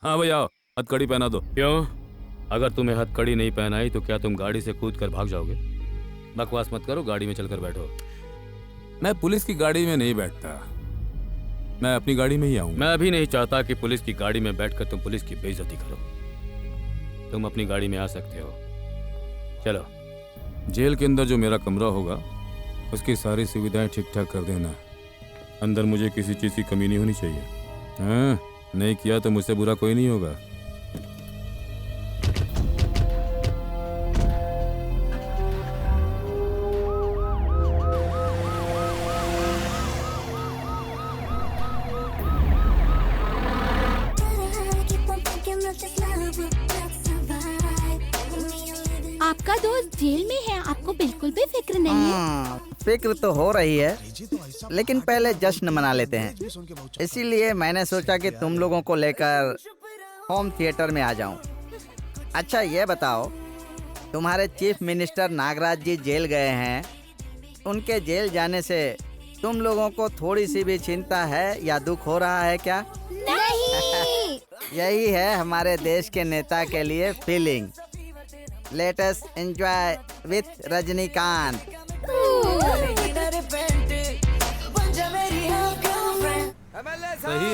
S6: हाँ भैया, हथकड़ी पहना दो। क्यों? अगर तुम्हें हथकड़ी नहीं पहनाई तो क्या तुम गाड़ी से कूद कर भाग जाओगे? बकवास मत करो, गाड़ी में चलकर बैठो। मैं पुलिस की गाड़ी में नहीं बैठता, मैं अपनी गाड़ी में ही आऊंगा। मैं अभी नहीं चाहता कि पुलिस की गाड़ी में बैठकर तुम पुलिस की बेइज्जती करो। तुम अपनी गाड़ी में आ सकते हो। चलो, जेल के अंदर जो मेरा कमरा होगा उसकी सारी सुविधाएं ठीक ठाक कर देना। अंदर मुझे किसी चीज़ की कमी नहीं होनी चाहिए। हाँ, नहीं किया तो मुझसे बुरा कोई नहीं होगा।
S7: आपका दोस्त जेल में है, आपको बिल्कुल भी फिक्र नहीं है?
S4: फिक्र तो हो रही है, लेकिन पहले जश्न मना लेते हैं। इसीलिए मैंने सोचा कि तुम लोगों को लेकर होम थिएटर में आ जाऊं। अच्छा ये बताओ, तुम्हारे चीफ मिनिस्टर नागराज जी जेल गए हैं, उनके जेल जाने से तुम लोगों को थोड़ी सी भी चिंता है या दुख हो रहा है क्या?
S8: नहीं।
S4: यही है हमारे देश के नेता के लिए feeling. Let us enjoy with Rajinikanth.
S6: सही।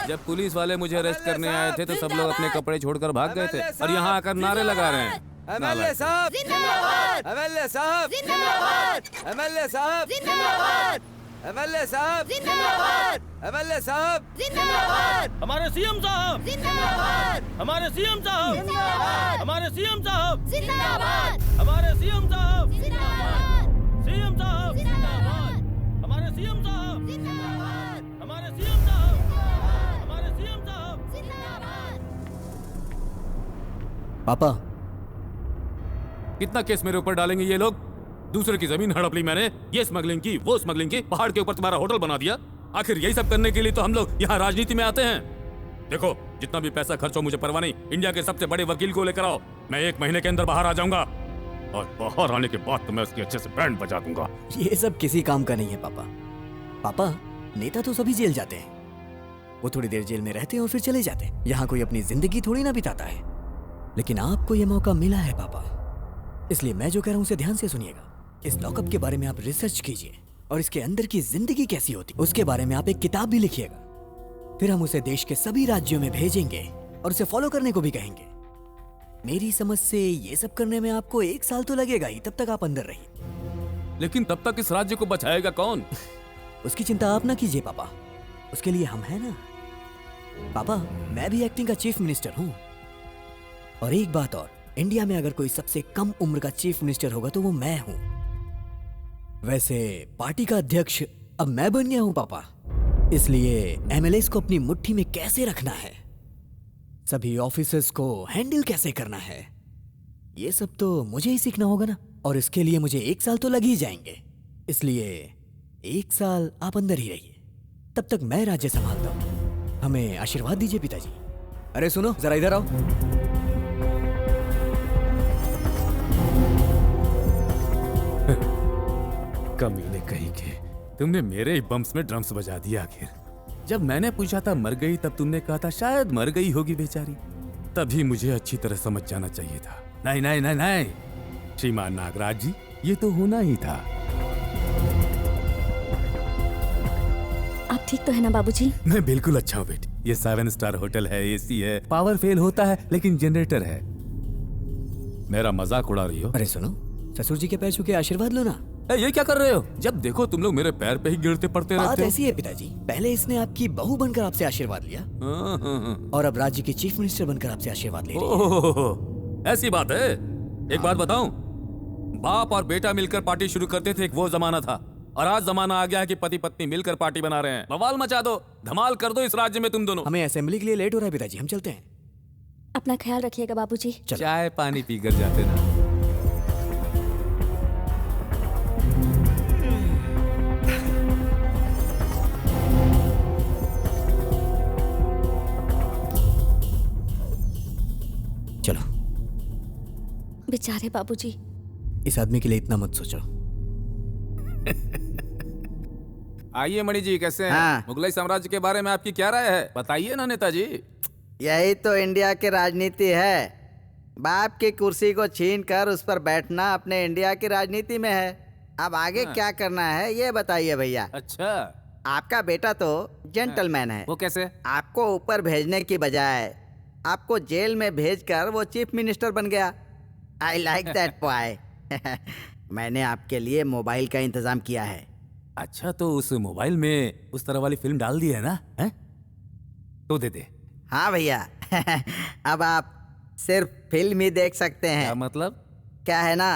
S6: जब पुलिस वाले मुझे अरेस्ट करने आए थे तो सब लोग अपने कपड़े छोड़कर भाग गए थे और यहाँ आकर नारे लगा रहे हैं।
S22: एमएलए साहब जिंदाबाद, एमएलए साहब जिंदाबाद, एमएलए साहब जिंदाबाद, एमएलए साहब जिंदाबाद, एमएलए साहब जिंदाबाद,
S11: हमारे सीएम साहब जिंदाबाद, हमारे सीएम साहब जिंदाबाद, हमारे सीएम साहब जिंदाबाद, हमारे सीएम साहब जिंदाबाद, सीएम साहब जिंदाबाद, हमारे सीएम साहब जिंदाबाद, हमारे सीएम साहब, हमारे सीएम साहब जिंदाबाद।
S1: पापा,
S6: कितना केस मेरे ऊपर डालेंगे ये लोग? दूसरे की जमीन हड़प ली मैंने, ये स्मगलिंग की, वो स्मगलिंग की, पहाड़ के ऊपर तुम्हारा होटल बना दिया। आखिर यही सब करने के लिए तो हम लोग यहाँ राजनीति में आते हैं। देखो, जितना भी पैसा खर्च हो मुझे परवाह नहीं। इंडिया के सबसे बड़े वकील को लेकर आओ, मैं 1 महीने के अंदर बाहर आ जाऊंगा और बाहर आने के बाद तो मैं उसकी अच्छे से बैंड बजा दूंगा।
S1: ये सब किसी काम का नहीं है पापा। पापा, नेता तो सभी जेल जाते हैं, वो थोड़ी देर जेल में रहते हैं और फिर चले जाते हैं। यहाँ कोई अपनी जिंदगी थोड़ी ना बिताता है, लेकिन आपको ये मौका मिला है पापा, इसलिए मैं जो कह रहा हूँ उसे ध्यान से सुनिएगा। इस लॉकअप के बारे में आप रिसर्च कीजिए और इसके अंदर की जिंदगी कैसी होती उसके बारे में आप एक किताब भी लिखिएगा। फिर हम उसे देश के सभी राज्यों में भेजेंगे और उसे फॉलो करने को भी कहेंगे। मेरी समझ से ये सब करने में आपको 1 साल तो लगेगा ही, तब तक आप अंदर रहिए।
S6: लेकिन तब तक इस राज्य को बचाएगा कौन?
S1: उसकी चिंता आप ना कीजिए पापा, उसके लिए हम हैं ना। पापा, मैं भी एक्टिंग का चीफ मिनिस्टर हूँ। और एक बात और, इंडिया में अगर कोई सबसे कम उम्र का चीफ मिनिस्टर होगा तो वो मैं हूँ। वैसे पार्टी का अध्यक्ष अब मैं बन गया हूँ पापा, इसलिए एमएलएस को अपनी मुट्ठी में कैसे रखना है, सभी ऑफिसर्स को हैंडल कैसे करना है, ये सब तो मुझे ही सीखना होगा ना। और इसके लिए मुझे 1 साल तो लग ही जाएंगे, इसलिए 1 साल आप अंदर ही रहिए, तब तक मैं राज्य संभालता हूँ। हमें आशीर्वाद दीजिए पिताजी। अरे सुनो, जरा इधर आओ।
S6: कमीने कहीं के, तुमने मेरे ही बम्स में ड्रम्स बजा दिया। आखिर जब मैंने पूछा था मर गई, तब तुमने कहा था शायद मर गई होगी बेचारी। तभी मुझे अच्छी तरह समझ जाना चाहिए था। नहीं नहीं नहीं नहीं, श्रीमान नागराज जी, ये तो होना ही था।
S10: आप ठीक तो है ना बाबूजी?
S6: मैं बिल्कुल अच्छा हूँ बेटी। ये 7 स्टार होटल है, एसी है, पावर फेल होता है लेकिन जनरेटर है। मेरा मजाक उड़ा रही हो?
S1: अरे सुनो, ससुर जी के पैर छू के आशीर्वाद लो ना।
S6: ये क्या कर रहे हो? जब देखो तुम लोग मेरे पैर पे ही गिरते पड़ते
S1: बात
S6: रहते हो।
S1: ऐसी है पिताजी, पहले इसने आपकी बहू बनकर आपसे आशीर्वाद लिया और अब राज्य की चीफ मिनिस्टर बनकर आपसे आशीर्वाद ले रही है।
S6: ओह, ऐसी बात है। एक बात बताऊं, बाप और बेटा मिलकर पार्टी शुरू करते थे, एक वो जमाना था। और आज जमाना आ गया है कि पति पत्नी मिलकर पार्टी बना रहे हैं। बवाल मचा दो, धमाल कर दो इस राज्य में तुम दोनों।
S1: हमें असेंबली के लिए लेट हो रहा है पिताजी, हम चलते हैं।
S10: अपना ख्याल रखिएगा बाबूजी।
S6: चाय पानी पीकर जाते ना।
S1: चलो।
S10: बेचारे बाबूजी।
S1: इस आदमी के लिए इतना मत सोचो।
S6: आइए मणि जी, कैसे हैं?
S4: हाँ।
S6: मुगलाई साम्राज्य के बारे में आपकी क्या राय है? बताइए ना नेताजी।
S4: यही तो इंडिया की राजनीति है। बाप की कुर्सी को छीन कर उस पर बैठना अपने इंडिया की राजनीति में है। अब आगे क्या करना है ये बताइए भैया।
S6: अच्छा,
S4: आपका बेटा तो जेंटलमैन है।
S6: वो कैसे?
S4: आपको ऊपर भेजने की बजाय आपको जेल में भेजकर वो चीफ मिनिस्टर बन गया। I like that boy. मैंने आपके लिए मोबाइल का इंतजाम किया है।
S6: अच्छा, तो उस मोबाइल में उस तरह वाली फिल्म डाल दी है ना? है? तो दे दे।
S4: हाँ भैया। अब आप सिर्फ फिल्म ही देख सकते हैं।
S6: क्या मतलब?
S4: क्या है ना,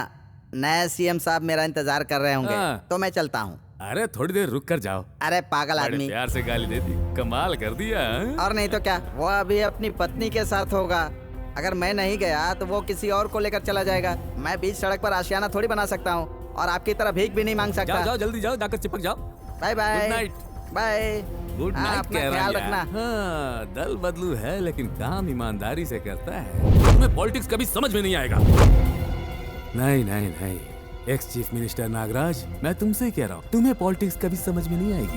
S4: नए सीएम साहब मेरा इंतजार कर रहे होंगे।
S6: हाँ।
S4: तो मैं चलता हूँ।
S6: अरे थोड़ी देर रुक कर जाओ।
S4: अरे पागल
S6: बड़े
S4: आदमी।
S6: प्यार से गाली देती, कमाल कर दिया।
S4: और नहीं तो क्या, वो अभी अपनी पत्नी के साथ होगा। अगर मैं नहीं गया तो वो किसी और को लेकर चला जाएगा। मैं बीच सड़क पर आशियाना थोड़ी बना सकता हूँ और आपकी तरह भीख भी नहीं मांग सकता।
S6: जाओ जाओ, जल्दी जाओ, जाकर चिपक जाओ।
S4: Bye bye.
S6: Good night.
S4: Bye.
S6: Good
S4: हाँ,
S6: नाइट
S4: अपना
S6: कह रहा
S4: ख्याल
S6: है
S4: रखना।
S6: हाँ, दल बदलू है लेकिन काम ईमानदारी से करता है। तुम्हें पॉलिटिक्स कभी समझ में नहीं आएगा। नहीं नहीं नहीं, एक्स चीफ मिनिस्टर नागराज, मैं तुमसे कह रहा हूँ, तुम्हें पॉलिटिक्स कभी समझ में नहीं आएगी।